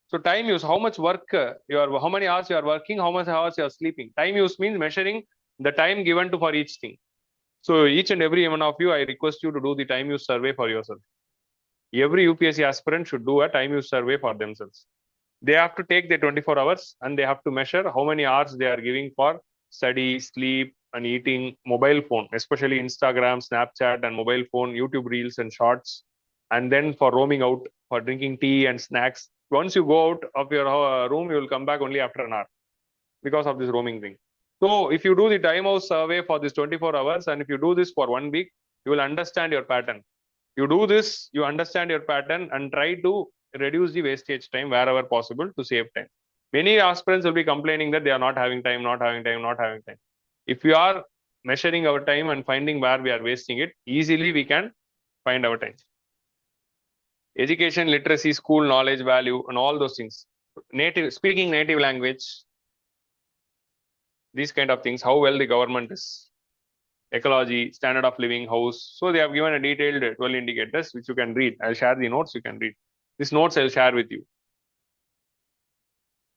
So time use, how much work how many hours you are working, how much hours you are sleeping. Time use means measuring the time given to for each thing. So each and every one of you, I request you to do the time use survey for yourself. Every UPSC aspirant should do a time use survey for themselves. They have to take the 24 hours and they have to measure how many hours they are giving for study, sleep, and eating, mobile phone, especially Instagram, Snapchat, and mobile phone, YouTube reels and shorts. And then for roaming out, for drinking tea and snacks. Once you go out of your room, you will come back only after an hour because of this roaming thing. So if you do the time house survey for this 24 hours, and if you do this for 1 week, you will understand your pattern. You do this, you understand your pattern and try to reduce the wastage time wherever possible to save time. Many aspirants will be complaining that they are not having time, not having time, not having time. If we are measuring our time and finding where we are wasting it, easily we can find our time. Education, literacy, school knowledge, value, and all those things. Speaking native language, these kind of things, how well the government is, ecology, standard of living, house. So they have given a detailed 12 indicators, which you can read. I'll share the notes, you can read. These notes I'll share with you.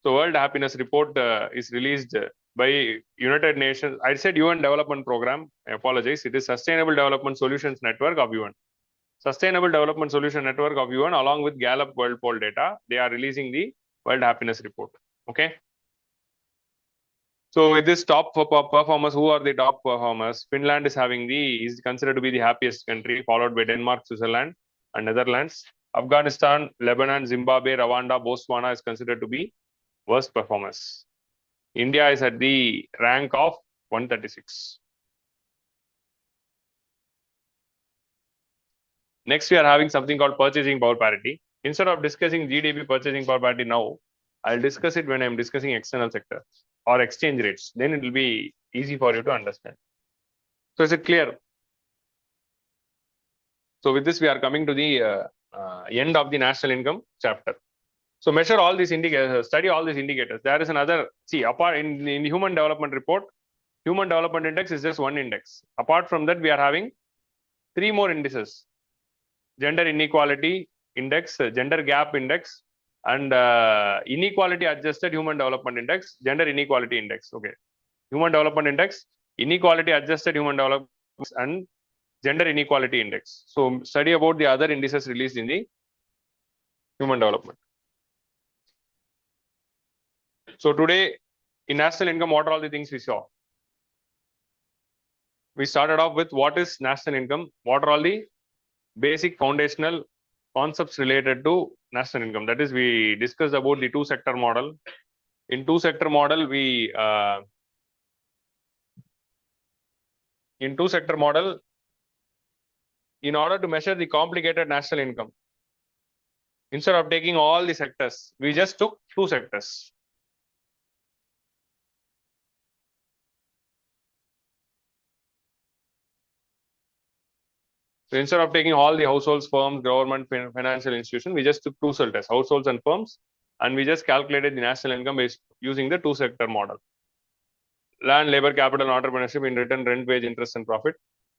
So World Happiness Report is released by United Nations. I said UN Development Program. I apologize. It is Sustainable Development Solutions Network of UN. Sustainable Development Solution Network of UN, along with Gallup World Poll data, they are releasing the World Happiness Report. Okay. So with this top performers, who are the top performers? Finland is considered to be the happiest country, followed by Denmark, Switzerland, and Netherlands. Afghanistan, Lebanon, Zimbabwe, Rwanda, Botswana is considered to be worst performers. India is at the rank of 136. Next, we are having something called purchasing power parity. Instead of discussing GDP purchasing power parity now, I'll discuss it when I'm discussing external sector or exchange rates. Then it will be easy for you to understand. So is it clear? So with this, we are coming to the end of the national income chapter. So measure all these indicators, study all these indicators. There is another, see, apart in Human Development Report, Human Development Index is just one index. Apart from that, we are having 3 more indices. Gender Inequality Index, Gender Gap Index, and Inequality Adjusted Human Development Index, Gender Inequality Index. Okay. Human Development Index, Inequality Adjusted Human Development Index, and Gender Inequality Index. So study about the other indices released in the human development. So today in national income, what are all the things we saw? We started off with what is national income, what are all the basic foundational concepts related to national income. That is, we discussed about the 2-sector model. In 2-sector model, in order to measure the complicated national income, instead of taking all the sectors, we just took 2 sectors. So instead of taking all the households, firms, government, financial institutions, we just took 2 sectors, households and firms, and we just calculated the national income based using the 2-sector model. Land, labor, capital, and entrepreneurship, in return, rent, wage, interest, and profit.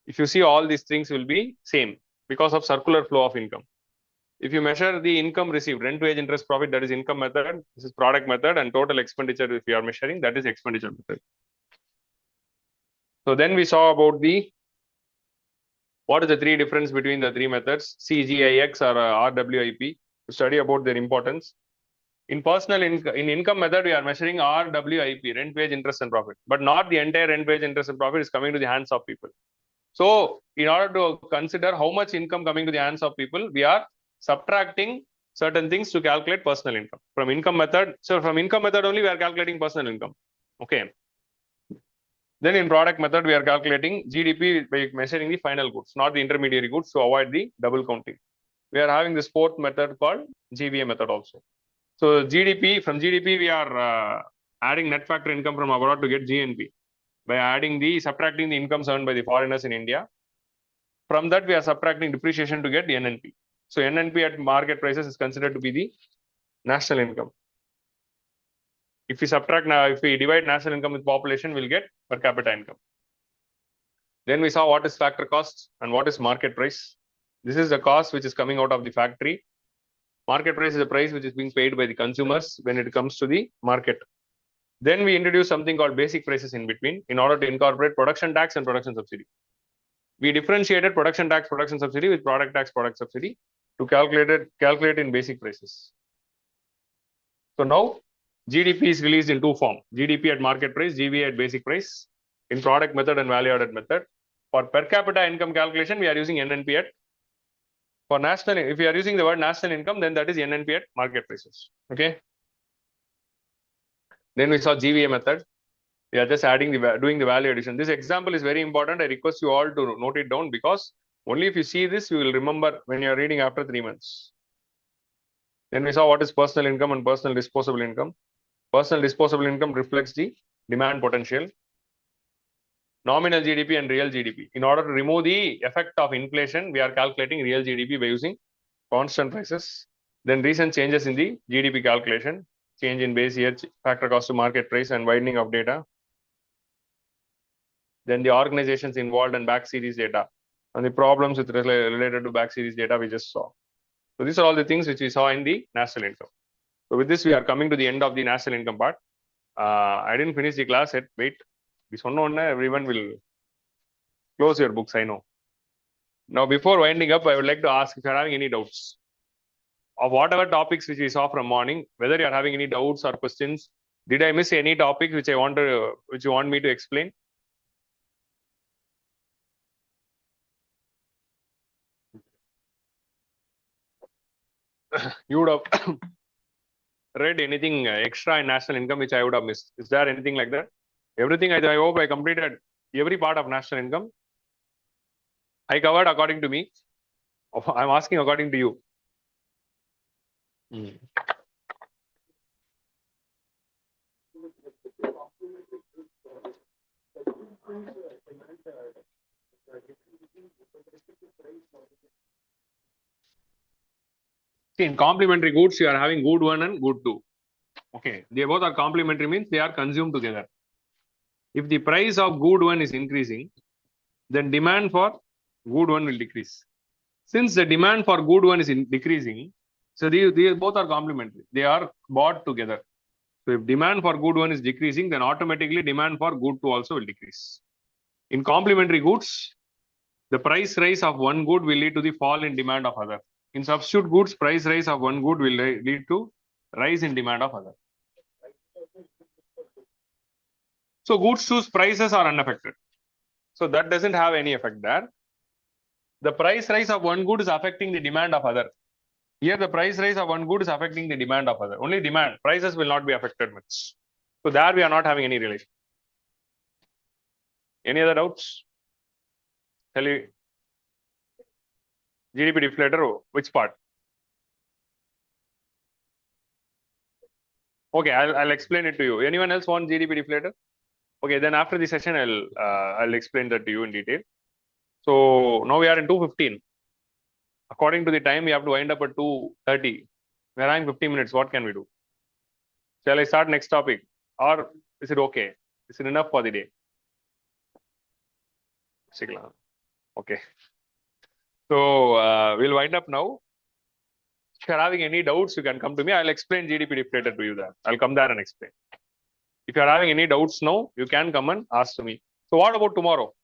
If you see, all these things will be same because of circular flow of income. If you measure the income received, rent, wage, interest, profit, that is income method, this is product method, and total expenditure, if you are measuring, that is expenditure method. So then we saw about what is the 3 difference between the 3 methods, CGIX or RWIP, to study about their importance. In income method, we are measuring RWIP, rent, wage, interest, and profit, but not the entire rent, wage, interest, and profit is coming to the hands of people. So in order to consider how much income coming to the hands of people, we are subtracting certain things to calculate personal income from income method. So from income method only, we are calculating personal income. Okay. Then in product method, we are calculating GDP by measuring the final goods, not the intermediary goods, to avoid the double counting. We are having this 4th method called GVA method also. So GDP, from GDP, we are adding net factor income from abroad to get GNP by subtracting the incomes earned by the foreigners in India. From that, we are subtracting depreciation to get NNP. So NNP at market prices is considered to be the national income. If we divide national income with population, we'll get per capita income. Then we saw what is factor cost and what is market price. This is the cost which is coming out of the factory. Market price is the price which is being paid by the consumers when it comes to the market. Then we introduce something called basic prices in between in order to incorporate production tax and production subsidy. We differentiated production tax, production subsidy with product tax, product subsidy to calculate in basic prices. So now GDP is released in two forms: GDP at market price, GVA at basic price, in product method and value added method. For per capita income calculation, we are using NNP at. For national, if we are using the word national income, then that is NNP at market prices. Okay. Then we saw GVA method. We are just doing the value addition. This example is very important. I request you all to note it down because only if you see this, you will remember when you are reading after 3 months. Then we saw what is personal income and personal disposable income. Personal disposable income reflects the demand potential. Nominal GDP and real GDP. In order to remove the effect of inflation, we are calculating real GDP by using constant prices. Then recent changes in the GDP calculation, change in base year, factor cost to market price, and widening of data. Then the organizations involved and back series data and the problems related to back series data we just saw. So these are all the things which we saw in the national income. So with this, we are coming to the end of the national income part. I didn't finish the class yet. Wait. Everyone will close your books, I know. Now, before winding up, I would like to ask if you're having any doubts of whatever topics which we saw from morning, whether you're having any doubts or questions. Did I miss any topic which you want me to explain? You would have read anything extra in national income which I would have missed. Is there anything like that? Everything, I hope I completed every part of national income. I covered according to me. I'm asking according to you. See, in complementary goods, you are having good one and good two. Okay, they both are complementary, means they are consumed together. If the price of good one is increasing, then demand for good one will decrease. Since the demand for good one is decreasing, so these both are complementary. They are bought together. So if demand for good one is decreasing, then automatically demand for good two also will decrease. In complementary goods, the price rise of one good will lead to the fall in demand of other. In substitute goods, price rise of one good will lead to rise in demand of other. So goods whose prices are unaffected. So that doesn't have any effect there. The price rise of one good is affecting the demand of other. Here the price rise of one good is affecting the demand of other. Only demand. Prices will not be affected much. So there we are not having any relation. Any other doubts? Tell you. GDP deflator, which part? Okay, I'll explain it to you. Anyone else want GDP deflator? Okay, then after the session, I'll explain that to you in detail. So now we are in 2:15. According to the time, we have to wind up at 2:30. We are having 15 minutes. What can we do? Shall I start next topic? Or is it okay? Is it enough for the day? Okay. So we'll wind up now. If you're having any doubts, you can come to me. I'll explain GDP deflator to you there. I'll come there and explain. If you're having any doubts now, you can come and ask to me. So what about tomorrow?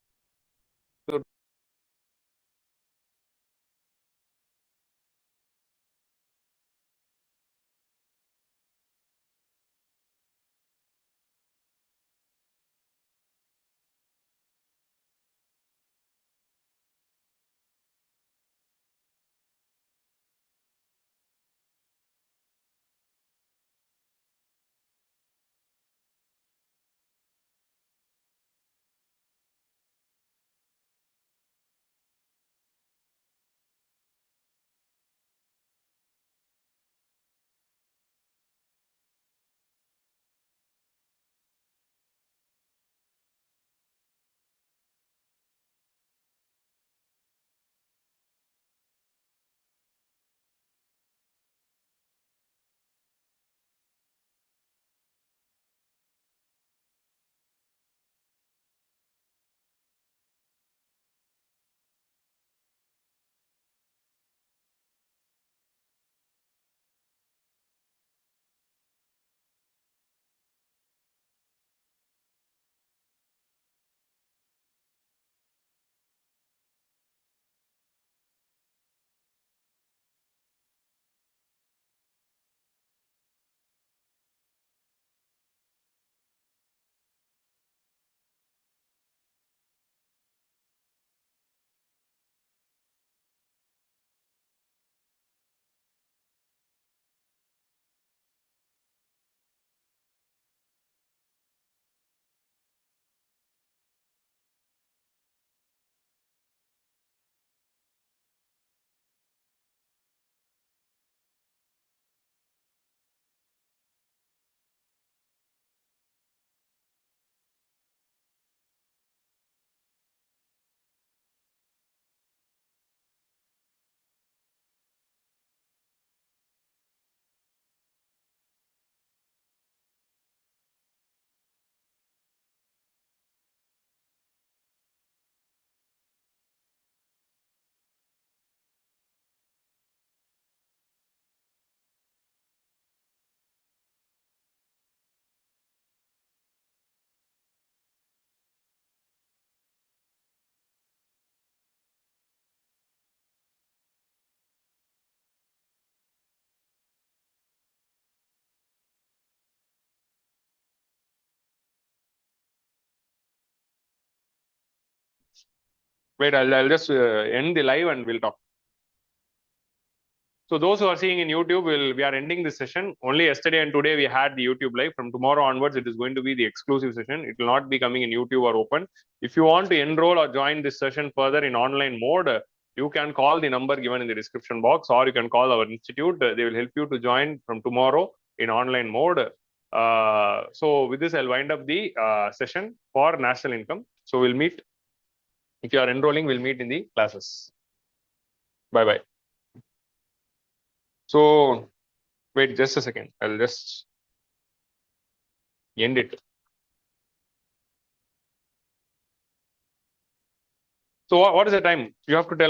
Wait, I'll just end the live and we'll talk. So those who are seeing in YouTube, we are ending this session. Only yesterday and today we had the YouTube live. From tomorrow onwards, it is going to be the exclusive session. It will not be coming in YouTube or open. If you want to enroll or join this session further in online mode, you can call the number given in the description box, or you can call our institute. They will help you to join from tomorrow in online mode. So with this, I'll wind up the session for national income. So we'll meet. If you are enrolling, we'll meet in the classes. Bye-bye. So wait just a second. I'll just end it. So what is the time? You have to tell.